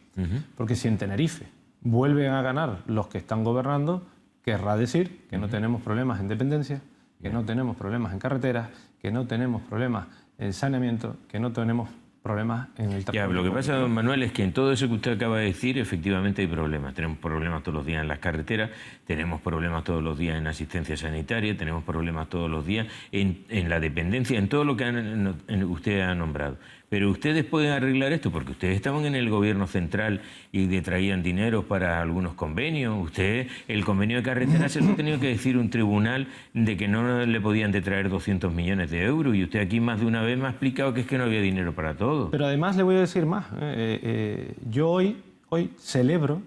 S12: Porque si en Tenerife vuelven a ganar los que están gobernando, querrá decir que no tenemos problemas en dependencia, que no tenemos problemas en carreteras, que no tenemos problemas en saneamiento, que no tenemos problemas en el transporte.
S1: Ya, lo que pasa, don Manuel, es que en todo eso que usted acaba de decir, efectivamente hay problemas. Tenemos problemas todos los días en las carreteras, tenemos problemas todos los días en asistencia sanitaria, tenemos problemas todos los días en la dependencia, en todo lo que usted ha nombrado. Pero ustedes pueden arreglar esto, porque ustedes estaban en el gobierno central y traían dinero para algunos convenios. Usted, el convenio de carretera se lo ha tenido que decir un tribunal de que no le podían detraer 200 millones de euros, y usted aquí más de una vez me ha explicado que es que no había dinero para todo.
S12: Pero además le voy a decir más. Yo hoy celebro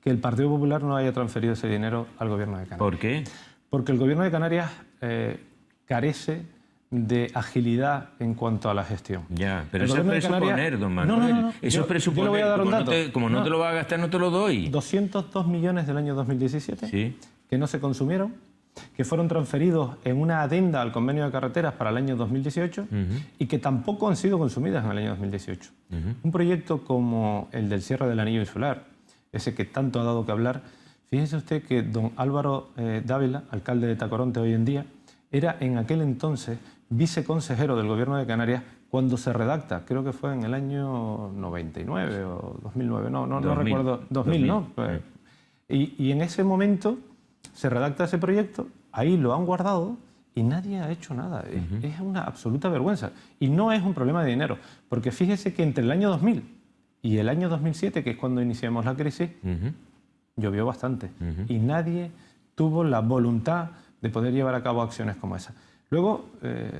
S12: que el Partido Popular no haya transferido ese dinero al gobierno de Canarias.
S1: ¿Por qué?
S12: Porque el gobierno de Canarias carece de agilidad en cuanto a la gestión.
S1: Ya, pero eso es presuponer, don Manuel.
S12: No.
S1: Eso es presuponer.
S12: Yo le voy a dar un dato.
S1: Como no te lo vas a gastar, no te lo doy.
S12: 202 millones del año 2017
S1: sí,
S12: que no se consumieron, que fueron transferidos en una adenda al convenio de carreteras para el año 2018 y que tampoco han sido consumidas en el año 2018. Un proyecto como el del cierre del anillo insular, ese que tanto ha dado que hablar, fíjese usted que don Álvaro Dávila, alcalde de Tacoronte hoy en día, era en aquel entonces viceconsejero del gobierno de Canarias cuando se redacta, creo que fue en el año 99 o 2009, no recuerdo, 2000, ¿no? Y en ese momento se redacta ese proyecto, ahí lo han guardado y nadie ha hecho nada. Es una absoluta vergüenza. Y no es un problema de dinero, porque fíjese que entre el año 2000 y el año 2007, que es cuando iniciamos la crisis, llovió bastante y nadie tuvo la voluntad de poder llevar a cabo acciones como esa. Luego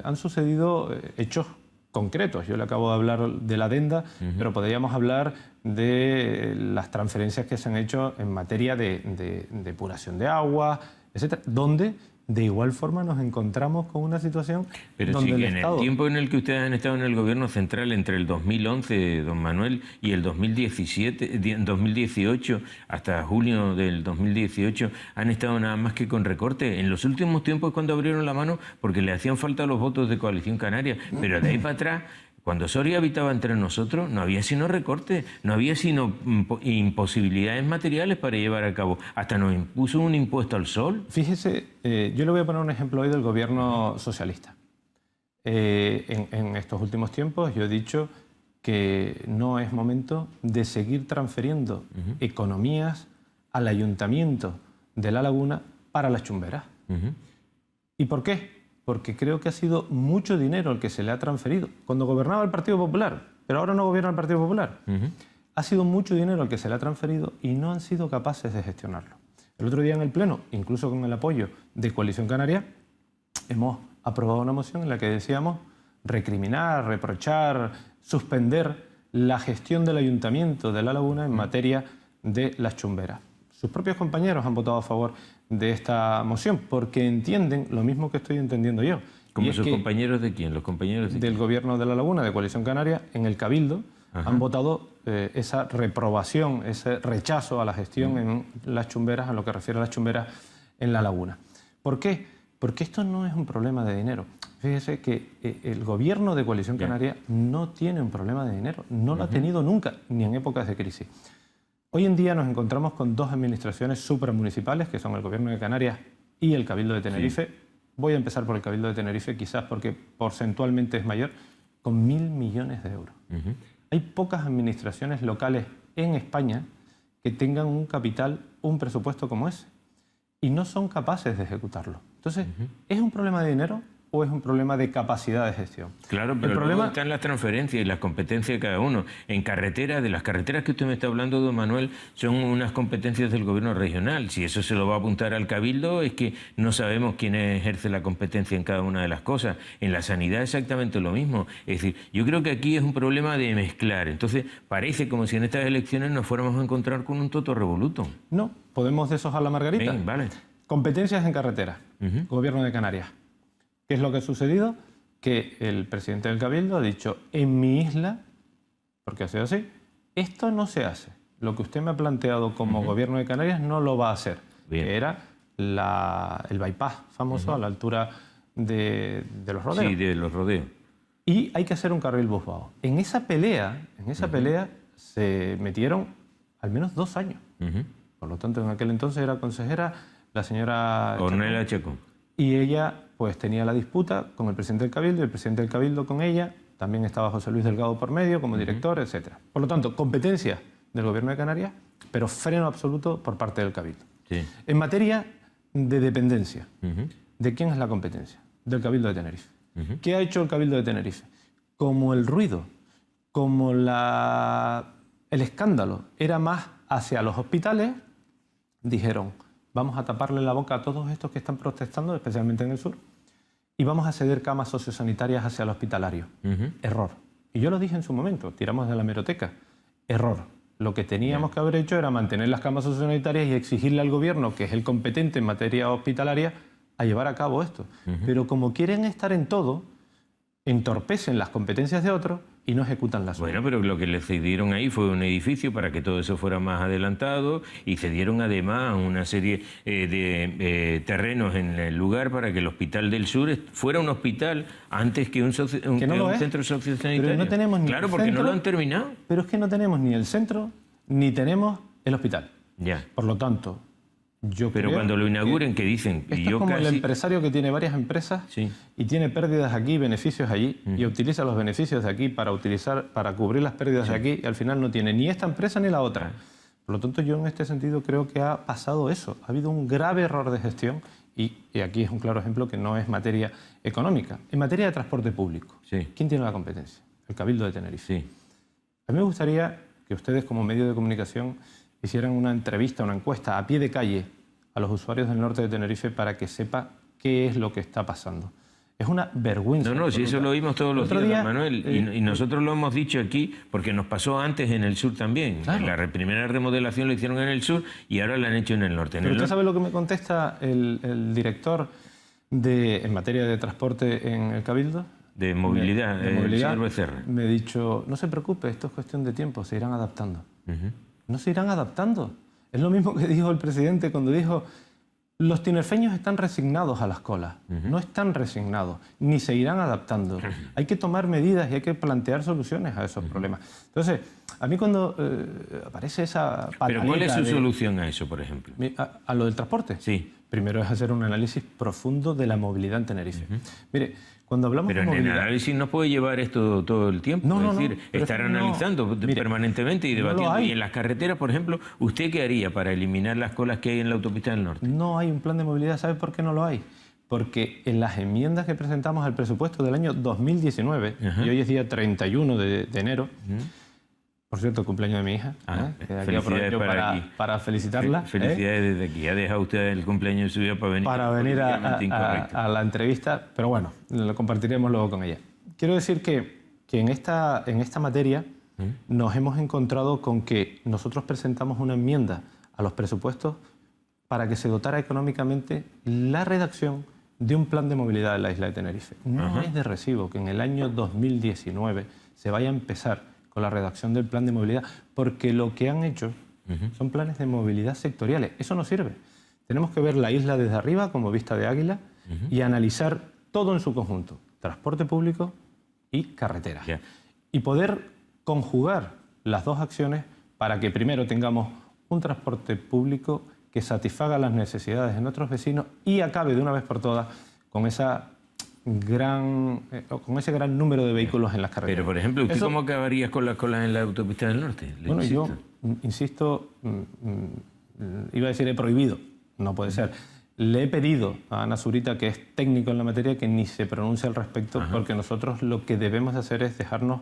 S12: han sucedido hechos concretos. Yo le acabo de hablar de la adenda, pero podríamos hablar de las transferencias que se han hecho en materia de depuración de agua, etcétera, donde de igual forma nos encontramos con una situación
S1: pero
S12: donde
S1: sí,
S12: el Estado...
S1: en el tiempo en el que ustedes han estado en el gobierno central, entre el 2011, don Manuel, y el 2018, hasta junio del 2018, han estado nada más que con recorte. En los últimos tiempos es cuando abrieron la mano porque le hacían falta los votos de Coalición Canaria, pero de ahí para atrás... Cuando Soria habitaba entre nosotros, no había sino recortes, no había sino imposibilidades materiales para llevar a cabo. Hasta nos impuso un impuesto al sol.
S12: Fíjese, yo le voy a poner un ejemplo hoy del gobierno socialista. En estos últimos tiempos yo he dicho que no es momento de seguir transfiriendo economías al ayuntamiento de La Laguna para las chumberas. ¿Y por qué? Porque creo que ha sido mucho dinero el que se le ha transferido. Cuando gobernaba el Partido Popular, pero ahora no gobierna el Partido Popular, ha sido mucho dinero el que se le ha transferido y no han sido capaces de gestionarlo. El otro día en el Pleno, incluso con el apoyo de Coalición Canaria, hemos aprobado una moción en la que decíamos recriminar, reprochar, suspender la gestión del Ayuntamiento de La Laguna en materia de las chumberas. Sus propios compañeros han votado a favor de esta moción porque entienden lo mismo que estoy entendiendo yo.
S1: ¿Como sus compañeros de quién? ¿Los compañeros
S12: del Gobierno de La Laguna, de Coalición Canaria, en el Cabildo han votado esa reprobación, ese rechazo a la gestión en las chumberas, a lo que refiere a las chumberas en La Laguna. ¿Por qué? Porque esto no es un problema de dinero. Fíjese que el Gobierno de Coalición Canaria no tiene un problema de dinero, no lo ha tenido nunca, ni en épocas de crisis. Hoy en día nos encontramos con dos administraciones supramunicipales, que son el Gobierno de Canarias y el Cabildo de Tenerife. Sí. Voy a empezar por el Cabildo de Tenerife, quizás porque porcentualmente es mayor, con 1.000 millones de euros. Hay pocas administraciones locales en España que tengan un capital, un presupuesto como ese, y no son capaces de ejecutarlo. Entonces, ¿es un problema de dinero o es un problema de capacidad de gestión?
S1: Claro, pero el problema está en las transferencias y las competencias de cada uno. En carreteras, de las carreteras que usted me está hablando, don Manuel, son unas competencias del gobierno regional. Si eso se lo va a apuntar al Cabildo, es que no sabemos quién ejerce la competencia en cada una de las cosas. En la sanidad exactamente lo mismo. Es decir, yo creo que aquí es un problema de mezclar. Entonces, parece como si en estas elecciones nos fuéramos a encontrar con un toto revoluto.
S12: No, podemos deshojar la margarita.
S1: Bien, vale.
S12: Competencias en carreteras, Gobierno de Canarias. ¿Qué es lo que ha sucedido? Que el presidente del Cabildo ha dicho, en mi isla, porque ha sido así, esto no se hace. Lo que usted me ha planteado como Gobierno de Canarias no lo va a hacer. Bien. Que era el bypass famoso a la altura de los rodeos.
S1: Sí, de los rodeos.
S12: Y hay que hacer un carril busvado. En esa pelea se metieron al menos 2 años. Por lo tanto, en aquel entonces era consejera la señora
S1: Ornella Chacón.
S12: Y ella pues tenía la disputa con el presidente del Cabildo y el presidente del Cabildo con ella también estaba José Luis Delgado por medio como director, etc. Por lo tanto, competencia del Gobierno de Canarias, pero freno absoluto por parte del Cabildo.
S1: Sí.
S12: En materia de dependencia, ¿de quién es la competencia? Del Cabildo de Tenerife. ¿Qué ha hecho el Cabildo de Tenerife? Como el ruido, como el escándalo era más hacia los hospitales, dijeron, vamos a taparle la boca a todos estos que están protestando, especialmente en el sur, y vamos a ceder camas sociosanitarias hacia el hospitalario. Error. Y yo lo dije en su momento, tiramos de la hemeroteca. Error. Lo que teníamos que haber hecho era mantener las camas sociosanitarias y exigirle al gobierno, que es el competente en materia hospitalaria, a llevar a cabo esto. Pero como quieren estar en todo, entorpecen las competencias de otros y no ejecutan las suyas.
S1: Bueno, pero lo que le cedieron ahí fue un edificio para que todo eso fuera más adelantado y cedieron además una serie de terrenos en el lugar para que el Hospital del Sur fuera un hospital antes que un centro sociosanitario.
S12: Pero no tenemos ni
S1: claro, porque no lo han terminado.
S12: Pero es que no tenemos ni el centro ni tenemos el hospital.
S1: Ya.
S12: Por lo tanto, yo
S1: pero
S12: creo
S1: cuando lo inauguren, ¿qué dicen?
S12: Esto es como el empresario que tiene varias empresas y tiene pérdidas aquí, beneficios allí, y utiliza los beneficios de aquí para cubrir las pérdidas de aquí, y al final no tiene ni esta empresa ni la otra. Por lo tanto, yo en este sentido creo que ha pasado eso. Ha habido un grave error de gestión y aquí es un claro ejemplo que no es materia económica. En materia de transporte público, ¿quién tiene la competencia? El Cabildo de Tenerife. A mí me gustaría que ustedes como medio de comunicación hicieran una entrevista, una encuesta a pie de calle a los usuarios del norte de Tenerife para que sepa qué es lo que está pasando. Es una vergüenza.
S1: No, si eso lo oímos todos los días, Manuel, y nosotros lo hemos dicho aquí porque nos pasó antes en el sur también. Claro. La primera remodelación lo hicieron en el sur y ahora la han hecho en el norte.
S12: Pero usted sabe lo que me contesta el director en materia de transporte en el Cabildo.
S1: De movilidad, el señor Becerra.
S12: Me ha dicho, no se preocupe, esto es cuestión de tiempo, se irán adaptando. No se irán adaptando. Es lo mismo que dijo el presidente cuando dijo los tinerfeños están resignados a las colas. No están resignados, ni se irán adaptando. Hay que tomar medidas y hay que plantear soluciones a esos problemas. Entonces, a mí cuando aparece esa pataleta...
S1: ¿Pero cuál es su solución a eso, por ejemplo?
S12: ¿A lo del transporte?
S1: Sí.
S12: Primero es hacer un análisis profundo de la movilidad en Tenerife. Mire, cuando hablamos
S1: de
S12: movilidad...
S1: Pero el análisis no puede llevar esto todo el tiempo.
S12: No,
S1: es decir, estar analizando permanentemente y debatiendo. Y en las carreteras, por ejemplo, ¿usted qué haría para eliminar las colas que hay en la autopista del norte?
S12: No hay un plan de movilidad. ¿Sabe por qué no lo hay? Porque en las enmiendas que presentamos al presupuesto del año 2019, y hoy es día 31 de enero, por cierto, el cumpleaños de mi hija, aquí aprovecho para felicitarla.
S1: Felicidades desde aquí. Ha dejado usted el cumpleaños de su hija para venir
S12: a la entrevista, pero bueno, lo compartiremos luego con ella. Quiero decir que en esta materia nos hemos encontrado con que nosotros presentamos una enmienda a los presupuestos para que se dotara económicamente la redacción de un plan de movilidad en la isla de Tenerife. No es de recibo que en el año 2019 se vaya a empezar con la redacción del plan de movilidad, porque lo que han hecho son planes de movilidad sectoriales. Eso no sirve. Tenemos que ver la isla desde arriba como vista de águila y analizar todo en su conjunto, transporte público y carretera. Y poder conjugar las dos acciones para que primero tengamos un transporte público que satisfaga las necesidades de nuestros vecinos y acabe de una vez por todas con ese gran número de vehículos en las carreteras.
S1: Pero, por ejemplo, ¿usted cómo acabaría con las colas en la autopista del norte?
S12: Bueno, yo insisto, iba a decir he prohibido, no puede ser. Le he pedido a Ana Zurita, que es técnico en la materia, que ni se pronuncie al respecto, porque nosotros lo que debemos hacer es dejarnos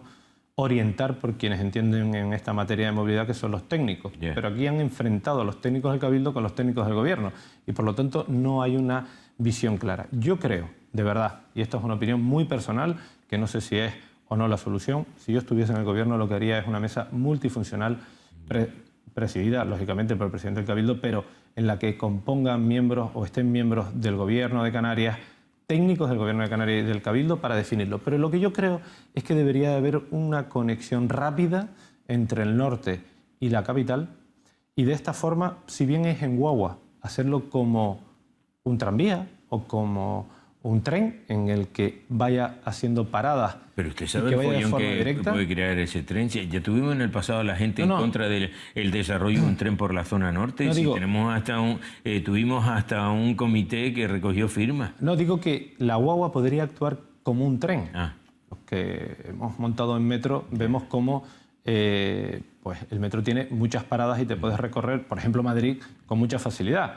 S12: orientar por quienes entienden en esta materia de movilidad, que son los técnicos. Pero aquí han enfrentado a los técnicos del Cabildo con los técnicos del Gobierno y por lo tanto no hay una visión clara. Yo creo, de verdad, y esto es una opinión muy personal, que no sé si es o no la solución, si yo estuviese en el Gobierno lo que haría es una mesa multifuncional presidida, lógicamente, por el presidente del Cabildo, pero en la que compongan miembros o estén miembros del Gobierno de Canarias, técnicos del Gobierno de Canarias y del Cabildo para definirlo. Pero lo que yo creo es que debería haber una conexión rápida entre el norte y la capital y de esta forma, si bien es en guagua, hacerlo como un tranvía o como un tren en el que vaya haciendo paradas.
S1: Pero usted sabe el follón que puede crear ese tren. Ya tuvimos en el pasado a la gente en contra del desarrollo de un tren por la zona norte. Tuvimos hasta un comité que recogió firmas.
S12: No, digo que la guagua podría actuar como un tren. que hemos montado en metro, vemos cómo pues el metro tiene muchas paradas y te puedes recorrer, por ejemplo, Madrid con mucha facilidad.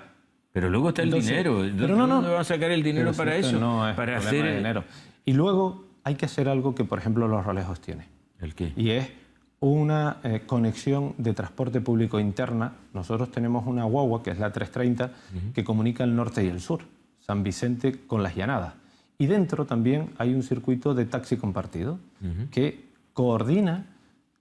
S1: Pero luego está el dinero.
S12: Pero
S1: ¿Dónde va a sacar el dinero para eso?
S12: No es
S1: para
S12: hacer
S1: hacer
S12: dinero. Y luego hay que hacer algo que, por ejemplo, Los Realejos tiene.
S1: ¿El qué?
S12: Y es una conexión de transporte público interna. Nosotros tenemos una guagua, que es la 330, que comunica el norte y el sur, San Vicente con Las Llanadas. Y dentro también hay un circuito de taxi compartido que coordina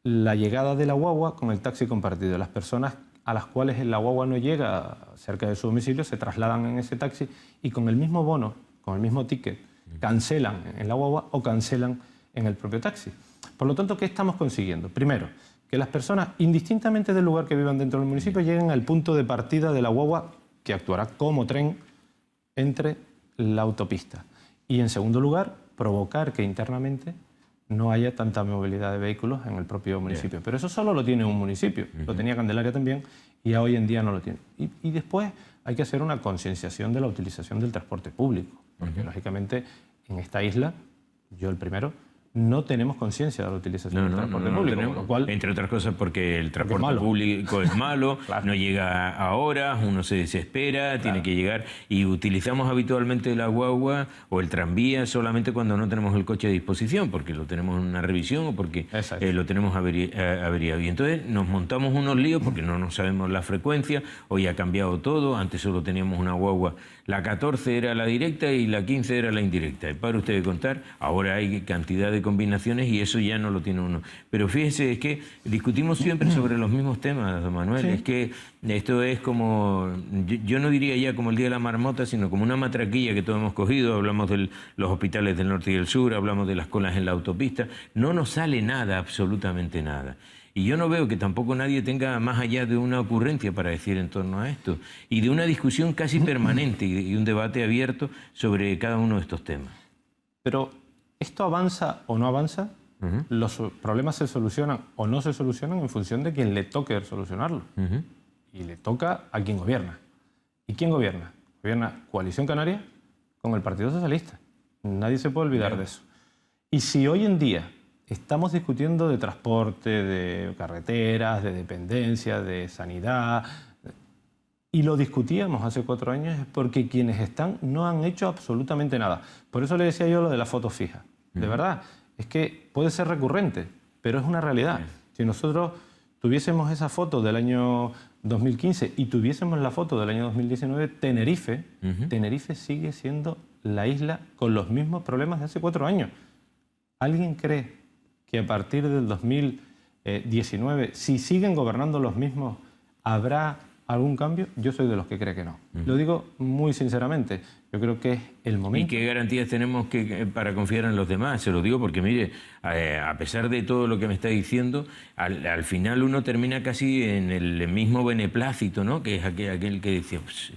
S12: la llegada de la guagua con el taxi compartido. Las personas a las cuales la guagua no llega cerca de su domicilio se trasladan en ese taxi y con el mismo bono, con el mismo ticket, cancelan en la guagua o cancelan en el propio taxi. Por lo tanto, ¿qué estamos consiguiendo? Primero, que las personas, indistintamente del lugar que vivan dentro del municipio, lleguen al punto de partida de la guagua, que actuará como tren entre la autopista. Y en segundo lugar, provocar que internamente no haya tanta movilidad de vehículos en el propio municipio. Pero eso solo lo tiene un municipio. Lo tenía Candelaria también y hoy en día no lo tiene. Y después hay que hacer una concienciación de la utilización del transporte público. Porque lógicamente en esta isla, yo el primero, no tenemos conciencia de la utilización del transporte público.
S1: Tenemos,
S12: con lo cual,
S1: entre otras cosas porque el transporte público es malo, claro. No llega a horas, uno se desespera, claro. Tiene que llegar y utilizamos habitualmente la guagua o el tranvía solamente cuando no tenemos el coche a disposición, porque lo tenemos en una revisión o porque lo tenemos averiado. Y entonces nos montamos unos líos porque no nos sabemos la frecuencia, hoy ha cambiado todo, antes solo teníamos una guagua, la 14 era la directa y la 15 era la indirecta. Para usted de contar, ahora hay cantidad de combinaciones y eso ya no lo tiene uno. Pero fíjese, es que discutimos siempre sobre los mismos temas, don Manuel. Sí. Es que esto es como, yo no diría ya como el Día de la Marmota, sino como una matraquilla que todos hemos cogido. Hablamos de los hospitales del norte y del sur, hablamos de las colas en la autopista. No nos sale nada, absolutamente nada. Y yo no veo que tampoco nadie tenga más allá de una ocurrencia para decir en torno a esto. Y de una discusión casi permanente y un debate abierto sobre cada uno de estos temas.
S12: Pero ¿esto avanza o no avanza? Los problemas se solucionan o no se solucionan en función de quien le toque solucionarlo. Y le toca a quien gobierna. ¿Y quién gobierna? Gobierna Coalición Canaria con el Partido Socialista. Nadie se puede olvidar de eso. Y si hoy en día estamos discutiendo de transporte, de carreteras, de dependencia, de sanidad, y lo discutíamos hace 4 años, es porque quienes están no han hecho absolutamente nada. Por eso le decía yo lo de la foto fija. De verdad, es que puede ser recurrente, pero es una realidad. Si nosotros tuviésemos esa foto del año 2015 y tuviésemos la foto del año 2019, Tenerife, Tenerife sigue siendo la isla con los mismos problemas de hace 4 años. ¿Alguien cree que a partir del 2019, si siguen gobernando los mismos, habrá algún cambio? Yo soy de los que cree que no. Lo digo muy sinceramente. Yo creo que es el momento.
S1: ¿Y qué garantías tenemos para confiar en los demás? Se lo digo porque, mire, a pesar de todo lo que me está diciendo, al final uno termina casi en el mismo beneplácito, ¿no? Que es aquel que decía... Pues,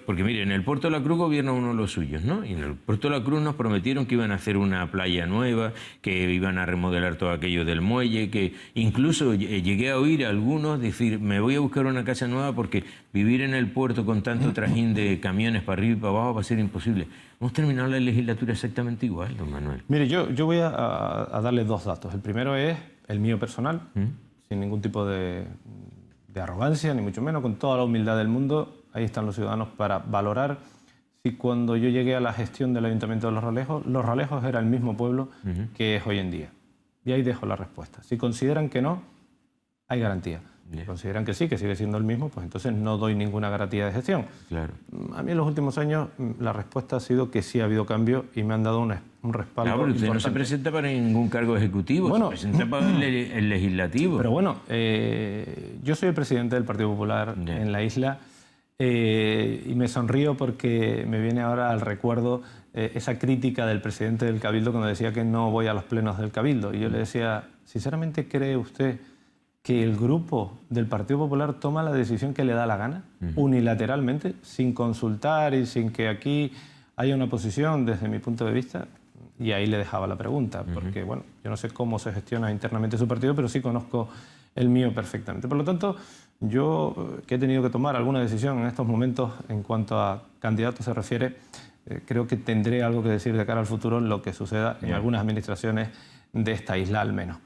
S1: porque, mire, en el Puerto de la Cruz gobierna uno de los suyos, ¿no? Y en el Puerto de la Cruz nos prometieron que iban a hacer una playa nueva, que iban a remodelar todo aquello del muelle, que incluso llegué a oír a algunos decir, me voy a buscar una casa nueva porque vivir en el puerto con tanto trajín de camiones para arriba y para abajo va a ser imposible. Hemos terminado la legislatura exactamente igual, don Manuel.
S12: Mire, yo voy a darle 2 datos. El primero es el mío personal, sin ningún tipo de arrogancia, ni mucho menos, con toda la humildad del mundo. Ahí están los ciudadanos para valorar si cuando yo llegué a la gestión del Ayuntamiento de Los Realejos era el mismo pueblo que es hoy en día. Y ahí dejo la respuesta. Si consideran que no, hay garantía. Si consideran que sí, que sigue siendo el mismo, pues entonces no doy ninguna garantía de gestión.
S1: Claro.
S12: A mí en los últimos años la respuesta ha sido que sí ha habido cambio y me han dado un respaldo.
S1: Claro, pero usted no se presenta para ningún cargo ejecutivo, se presenta para el legislativo.
S12: Pero bueno, yo soy el presidente del Partido Popular en la isla y me sonrío porque me viene ahora al recuerdo esa crítica del presidente del Cabildo cuando decía que no voy a los plenos del Cabildo. Y yo le decía, ¿sinceramente cree usted que el grupo del Partido Popular toma la decisión que le da la gana, unilateralmente, sin consultar y sin que aquí haya una posición desde mi punto de vista? Y ahí le dejaba la pregunta, porque bueno, yo no sé cómo se gestiona internamente su partido, pero sí conozco el mío perfectamente. Por lo tanto, yo que he tenido que tomar alguna decisión en estos momentos en cuanto a candidatos se refiere, creo que tendré algo que decir de cara al futuro en lo que suceda en algunas administraciones de esta isla al menos.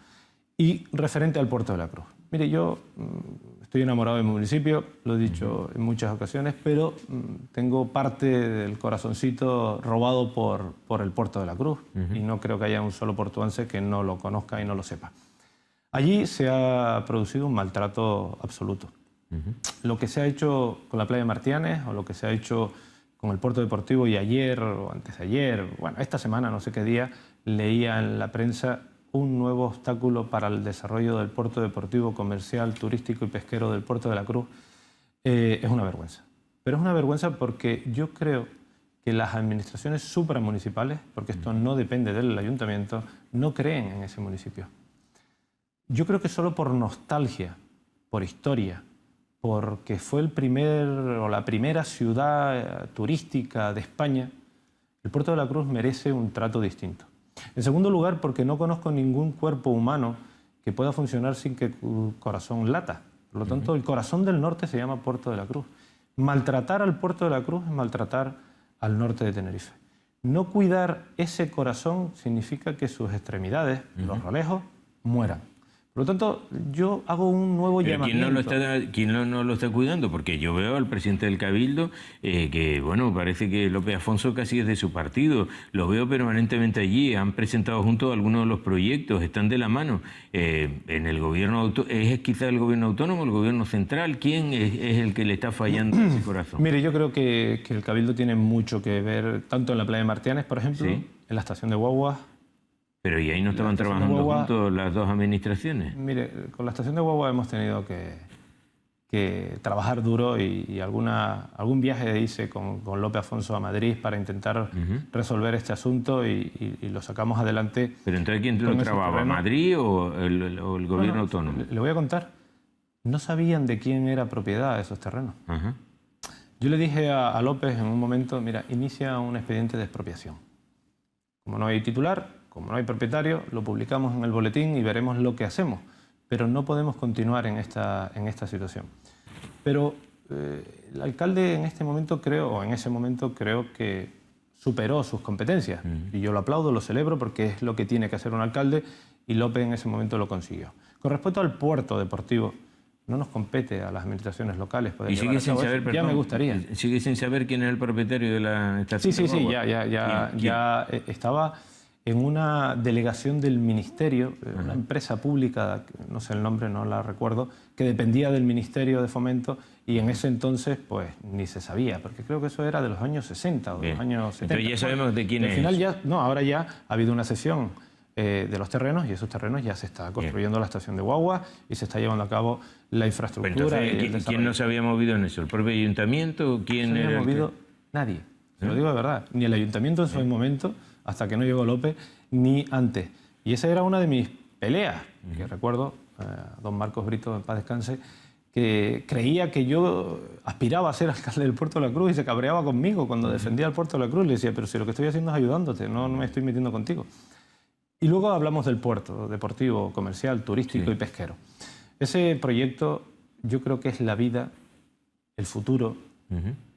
S12: Y referente al Puerto de la Cruz. Mire, yo estoy enamorado de mi municipio, lo he dicho en muchas ocasiones, pero tengo parte del corazoncito robado por el Puerto de la Cruz y no creo que haya un solo portuense que no lo conozca y no lo sepa. Allí se ha producido un maltrato absoluto. Lo que se ha hecho con la playa de Martianes o lo que se ha hecho con el puerto deportivo y ayer o antes de ayer, bueno, esta semana, no sé qué día, leía en la prensa un nuevo obstáculo para el desarrollo del puerto deportivo, comercial, turístico y pesquero del Puerto de la Cruz. Es una vergüenza. Pero es una vergüenza porque yo creo que las administraciones supramunicipales, porque esto no depende del ayuntamiento, no creen en ese municipio. Yo creo que solo por nostalgia, por historia, porque fue el primer o la primera ciudad turística de España, el Puerto de la Cruz merece un trato distinto. En segundo lugar, porque no conozco ningún cuerpo humano que pueda funcionar sin que el corazón lata. Por lo tanto, el corazón del norte se llama Puerto de la Cruz. Maltratar al Puerto de la Cruz es maltratar al norte de Tenerife. No cuidar ese corazón significa que sus extremidades, los rolejos, mueran. Por lo tanto, yo hago un nuevo llamamiento.
S1: ¿Quién no lo está cuidando? Porque yo veo al presidente del Cabildo que, bueno, parece que López Afonso casi es de su partido. Los veo permanentemente allí. Han presentado juntos algunos de los proyectos, están de la mano. En el gobierno ¿es quizá el gobierno autónomo, el gobierno central? ¿Quién es el que le está fallando ese corazón?
S12: Mire, yo creo que el Cabildo tiene mucho que ver, tanto en la playa de Martianes, por ejemplo, en la estación de guaguas.
S1: Pero ¿y ahí no estaban trabajando juntos las dos administraciones?
S12: Mire, con la estación de guagua hemos tenido que trabajar duro y algún viaje hice con López Afonso a Madrid para intentar resolver este asunto y lo sacamos adelante.
S1: ¿Pero entonces quién lo trabajaba? ¿Madrid o el gobierno autónomo?
S12: Le voy a contar. No sabían de quién era propiedad esos terrenos. Yo le dije a López en un momento, mira, inicia un expediente de expropiación. Como no hay titular, como no hay propietario, lo publicamos en el boletín y veremos lo que hacemos. Pero no podemos continuar en esta situación. Pero el alcalde en ese momento creo que superó sus competencias. Y yo lo aplaudo, lo celebro, porque es lo que tiene que hacer un alcalde y López en ese momento lo consiguió. Con respecto al puerto deportivo, no nos compete a las administraciones locales poder llevar a cabo eso. Ya me gustaría.
S1: ¿Sigue sin saber quién es el propietario de la estación?
S12: Sí, ya estaba en una delegación del ministerio, una empresa pública, no sé el nombre, no la recuerdo, que dependía del Ministerio de Fomento y en ese entonces pues ni se sabía, porque creo que eso era de los años 60 o de los años 70.
S1: Entonces ya sabemos de quién es.
S12: Al final ahora ya ha habido una sesión de los terrenos y esos terrenos ya se está construyendo la estación de guagua y se está llevando a cabo la infraestructura.
S1: Entonces, ¿quién no se había movido en eso? ¿El propio ayuntamiento? ¿Quién
S12: no se
S1: había
S12: movido? Nadie. Se lo digo de verdad. Ni el ayuntamiento en su momento, hasta que no llegó López, ni antes. Y esa era una de mis peleas, que recuerdo, don Marcos Brito, en paz descanse, que creía que yo aspiraba a ser alcalde del Puerto de la Cruz y se cabreaba conmigo cuando defendía el Puerto de la Cruz. Le decía, pero si lo que estoy haciendo es ayudándote, no me estoy metiendo contigo. Y luego hablamos del puerto deportivo, comercial, turístico y pesquero. Ese proyecto yo creo que es la vida, el futuro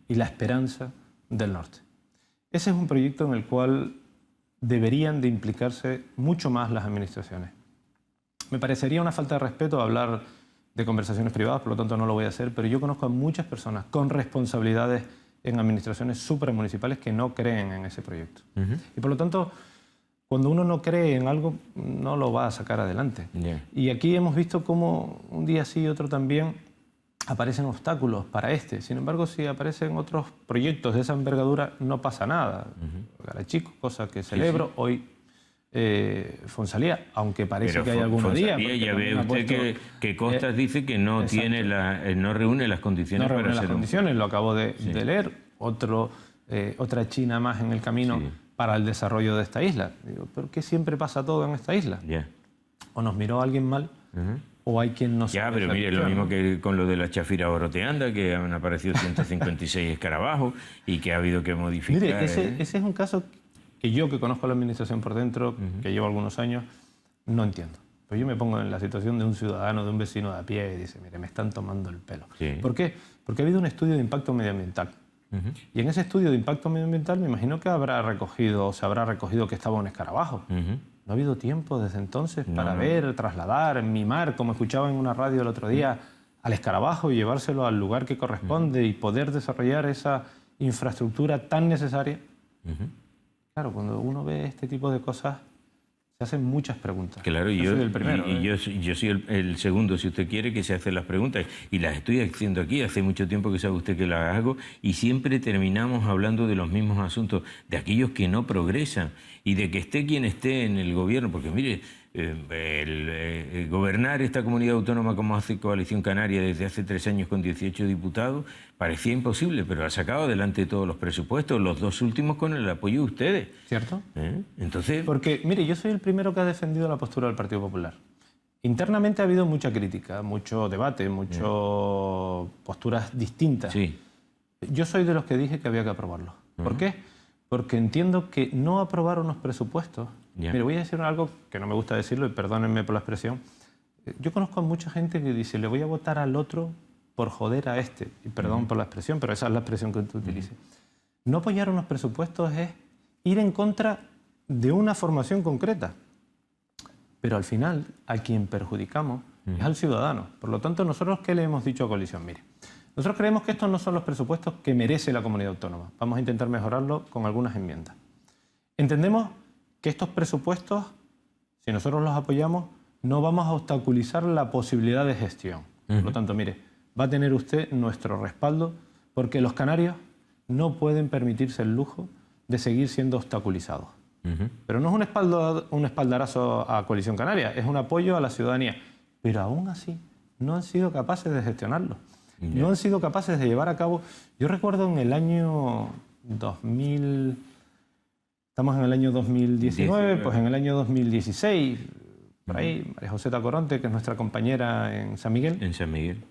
S12: y la esperanza del norte. Ese es un proyecto en el cual deberían de implicarse mucho más las administraciones. Me parecería una falta de respeto hablar de conversaciones privadas, por lo tanto no lo voy a hacer, pero yo conozco a muchas personas con responsabilidades en administraciones supramunicipales que no creen en ese proyecto. Y por lo tanto, cuando uno no cree en algo, no lo va a sacar adelante. Y aquí hemos visto cómo un día sí y otro también aparecen obstáculos para este. Sin embargo, si aparecen otros proyectos de esa envergadura, no pasa nada. Garachico, cosa que celebro. Hoy Fonsalía, aunque parece que hay algunos días.
S1: Ya ve usted que Costas dice que no tiene no reúne las condiciones para
S12: las condiciones, lo acabo de leer. Otra China más en el camino para el desarrollo de esta isla. Digo, ¿pero qué siempre pasa todo en esta isla? O nos miró alguien mal, o hay quien nos...
S1: pero mire, lo mismo que con lo de la Chafira Oroteanda, que han aparecido 156 escarabajos y que ha habido que modificar...
S12: Mire, ese es un caso que yo, que conozco la administración por dentro, que llevo algunos años, no entiendo. Pues yo me pongo en la situación de un ciudadano, de un vecino de a pie y dice, mire, me están tomando el pelo. ¿Por qué? Porque ha habido un estudio de impacto medioambiental Y en ese estudio de impacto medioambiental me imagino que se habrá recogido que estaba un escarabajo. No ha habido tiempo desde entonces para ver, trasladar, mimar, como escuchaba en una radio el otro día, al escarabajo y llevárselo al lugar que corresponde y poder desarrollar esa infraestructura tan necesaria. Claro, cuando uno ve este tipo de cosas, se hacen muchas preguntas.
S1: Claro,
S12: yo soy el primero.
S1: Yo soy el segundo, si usted quiere, que se hace las preguntas. Y las estoy haciendo aquí. Hace mucho tiempo que sabe usted que las hago. Y siempre terminamos hablando de los mismos asuntos, de aquellos que no progresan. Y de que esté quien esté en el gobierno. Porque mire, gobernar esta comunidad autónoma como hace Coalición Canaria desde hace 3 años con 18 diputados parecía imposible, pero ha sacado adelante todos los presupuestos, los 2 últimos con el apoyo de ustedes.
S12: ¿Cierto?
S1: Entonces...
S12: Porque, mire, yo soy el primero que ha defendido la postura del Partido Popular. Internamente ha habido mucha crítica, mucho debate, muchas posturas distintas.
S1: Sí.
S12: Yo soy de los que dije que había que aprobarlo. ¿Por qué? Porque entiendo que no aprobar unos presupuestos... Mire, voy a decir algo que no me gusta decirlo y perdónenme por la expresión. Yo conozco a mucha gente que dice, le voy a votar al otro por joder a este. Y perdón por la expresión, pero esa es la expresión que tú utilices. No apoyar unos presupuestos es ir en contra de una formación concreta. Pero al final, a quien perjudicamos es al ciudadano. Por lo tanto, nosotros, ¿qué le hemos dicho a Coalición? Mire, nosotros creemos que estos no son los presupuestos que merece la comunidad autónoma. Vamos a intentar mejorarlo con algunas enmiendas. Entendemos que estos presupuestos, si nosotros los apoyamos, no vamos a obstaculizar la posibilidad de gestión. Por lo tanto, mire, va a tener usted nuestro respaldo porque los canarios no pueden permitirse el lujo de seguir siendo obstaculizados. Pero no es un espaldarazo a Coalición Canaria, es un apoyo a la ciudadanía. Pero aún así no han sido capaces de gestionarlo. No han sido capaces de llevar a cabo... Yo recuerdo en el año 2000... Estamos en el año 2019, pues en el año 2016, por ahí, María José Tacoronte, que es nuestra compañera en San Miguel.
S1: En San Miguel.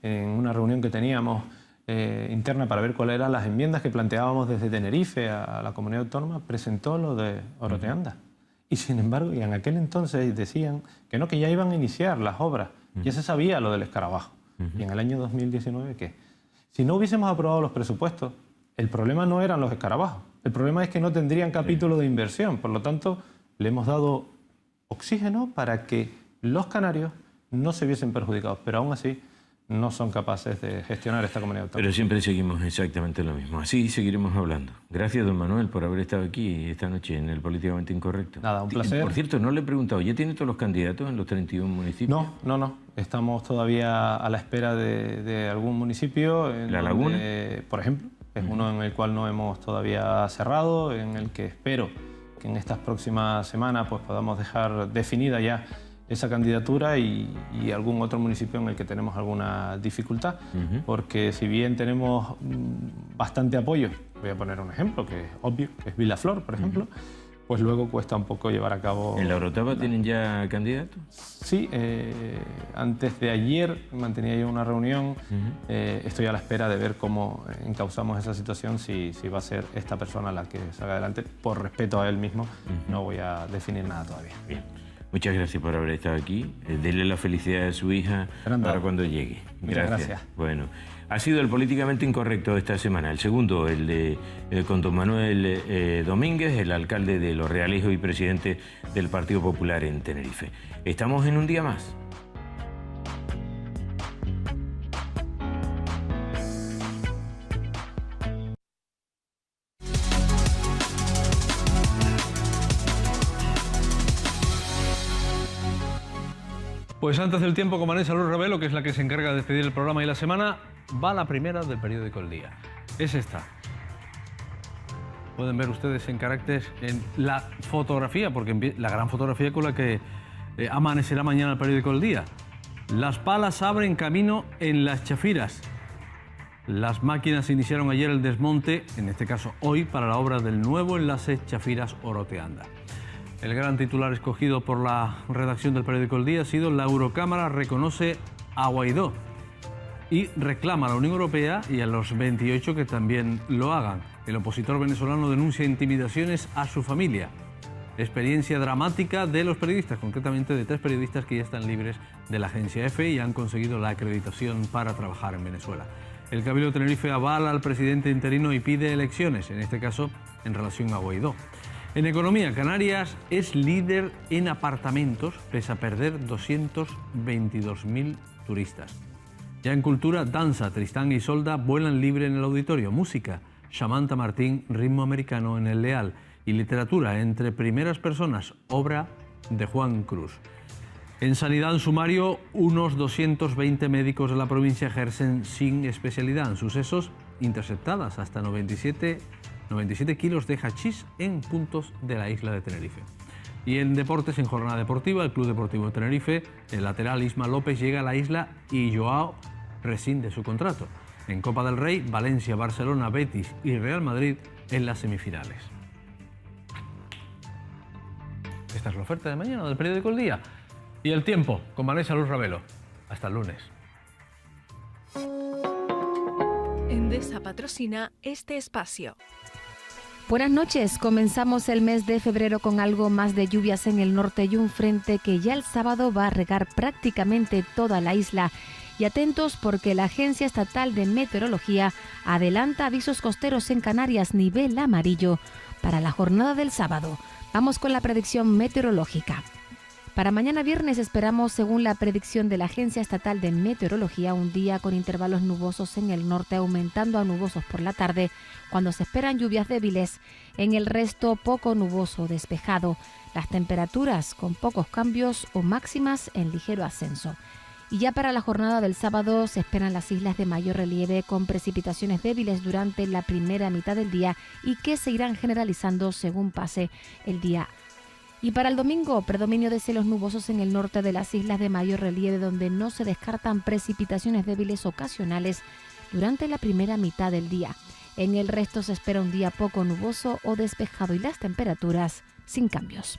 S12: En una reunión que teníamos interna para ver cuáles eran las enmiendas que planteábamos desde Tenerife a la comunidad autónoma, presentó lo de Oroteanda. Y sin embargo, y en aquel entonces decían que no, que ya iban a iniciar las obras. Ya se sabía lo del escarabajo. Y en el año 2019, ¿qué? Si no hubiésemos aprobado los presupuestos, el problema no eran los escarabajos. El problema es que no tendrían capítulo de inversión. Por lo tanto, le hemos dado oxígeno para que los canarios no se viesen perjudicados. Pero aún así, no son capaces de gestionar esta comunidad autónoma.
S1: Pero siempre seguimos exactamente lo mismo. Así seguiremos hablando. Gracias, don Manuel, por haber estado aquí esta noche en el Políticamente Incorrecto.
S12: Nada, un placer.
S1: Por cierto, no le he preguntado, ¿ya tiene todos los candidatos en los 31 municipios?
S12: No. Estamos todavía a la espera de algún municipio.
S1: ¿La Laguna?
S12: Por ejemplo. Es uno en el cual no hemos todavía cerrado, en el que espero que en estas próximas semanas pues, podamos dejar definida ya esa candidatura y algún otro municipio en el que tenemos alguna dificultad. Porque si bien tenemos bastante apoyo, voy a poner un ejemplo que es obvio, que es Vilaflor, por ejemplo, pues luego cuesta un poco llevar a cabo...
S1: ¿En la Orotava tienen ya candidatos?
S12: Sí, antes de ayer mantenía yo una reunión, estoy a la espera de ver cómo encauzamos esa situación, si va a ser esta persona la que salga adelante. Por respeto a él mismo, no voy a definir nada todavía.
S1: Bien. Muchas gracias por haber estado aquí. Dele la felicidad a su hija para cuando llegue.
S12: Gracias.
S1: Bueno, ha sido el Políticamente Incorrecto de esta semana. El segundo, el de con don Manuel Domínguez, el alcalde de Los Realejos y presidente del Partido Popular en Tenerife. Estamos en un día más.
S2: Pues antes del tiempo, con Vanessa Luz Rebelo, que es la que se encarga de despedir el programa y la semana, va la primera del periódico El Día. Es esta. Pueden ver ustedes en caracteres en la fotografía, porque la gran fotografía con la que amanecerá mañana el periódico El Día. Las palas abren camino en las chafiras. Las máquinas iniciaron ayer el desmonte, en este caso hoy, para la obra del nuevo enlace Chafiras-Oroteanda. El gran titular escogido por la redacción del periódico El Día ha sido: la Eurocámara reconoce a Guaidó y reclama a la Unión Europea y a los 28 que también lo hagan. El opositor venezolano denuncia intimidaciones a su familia. Experiencia dramática de los periodistas, concretamente de 3 periodistas que ya están libres de la agencia EFE y han conseguido la acreditación para trabajar en Venezuela. El Cabildo de Tenerife avala al presidente interino y pide elecciones, en este caso en relación a Guaidó. En economía, Canarias es líder en apartamentos, pese a perder 222.000 turistas. Ya en cultura, danza, Tristán y Isolda vuelan libre en el auditorio. Música, Samantha Martín, ritmo americano en el Leal. Y literatura, Entre primeras personas, obra de Juan Cruz. En sanidad, en sumario, unos 220 médicos de la provincia ejercen sin especialidad. En sucesos, interceptadas hasta 97 kilos de hachís en puntos de la isla de Tenerife. Y en deportes, en jornada deportiva, el Club Deportivo de Tenerife, el lateral Isma López llega a la isla y Joao rescinde su contrato. En Copa del Rey, Valencia, Barcelona, Betis y Real Madrid en las semifinales. Esta es la oferta de mañana del periódico El Día. Y el tiempo, con Vanessa Luz Ravelo. Hasta el lunes.
S13: Endesa patrocina este espacio.
S14: Buenas noches, comenzamos el mes de febrero con algo más de lluvias en el norte y un frente que ya el sábado va a regar prácticamente toda la isla. Y atentos porque la Agencia Estatal de Meteorología adelanta avisos costeros en Canarias nivel amarillo para la jornada del sábado. Vamos con la predicción meteorológica. Para mañana viernes esperamos, según la predicción de la Agencia Estatal de Meteorología, un día con intervalos nubosos en el norte, aumentando a nubosos por la tarde, cuando se esperan lluvias débiles. En el resto, poco nuboso, despejado. Las temperaturas con pocos cambios o máximas en ligero ascenso. Y ya para la jornada del sábado se esperan las islas de mayor relieve con precipitaciones débiles durante la primera mitad del día y que se irán generalizando según pase el día. Y para el domingo, predominio de cielos nubosos en el norte de las islas de mayor relieve, donde no se descartan precipitaciones débiles ocasionales durante la primera mitad del día. En el resto se espera un día poco nuboso o despejado y las temperaturas sin cambios.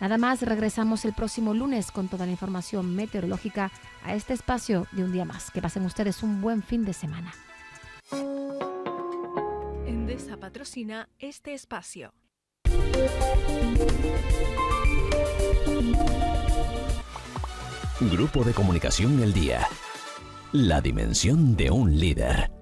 S14: Nada más, regresamos el próximo lunes con toda la información meteorológica a este espacio de Un Día Más. Que pasen ustedes un buen fin de semana.
S13: Endesa patrocina este espacio.
S15: Grupo de Comunicación El Día. La dimensión de un líder.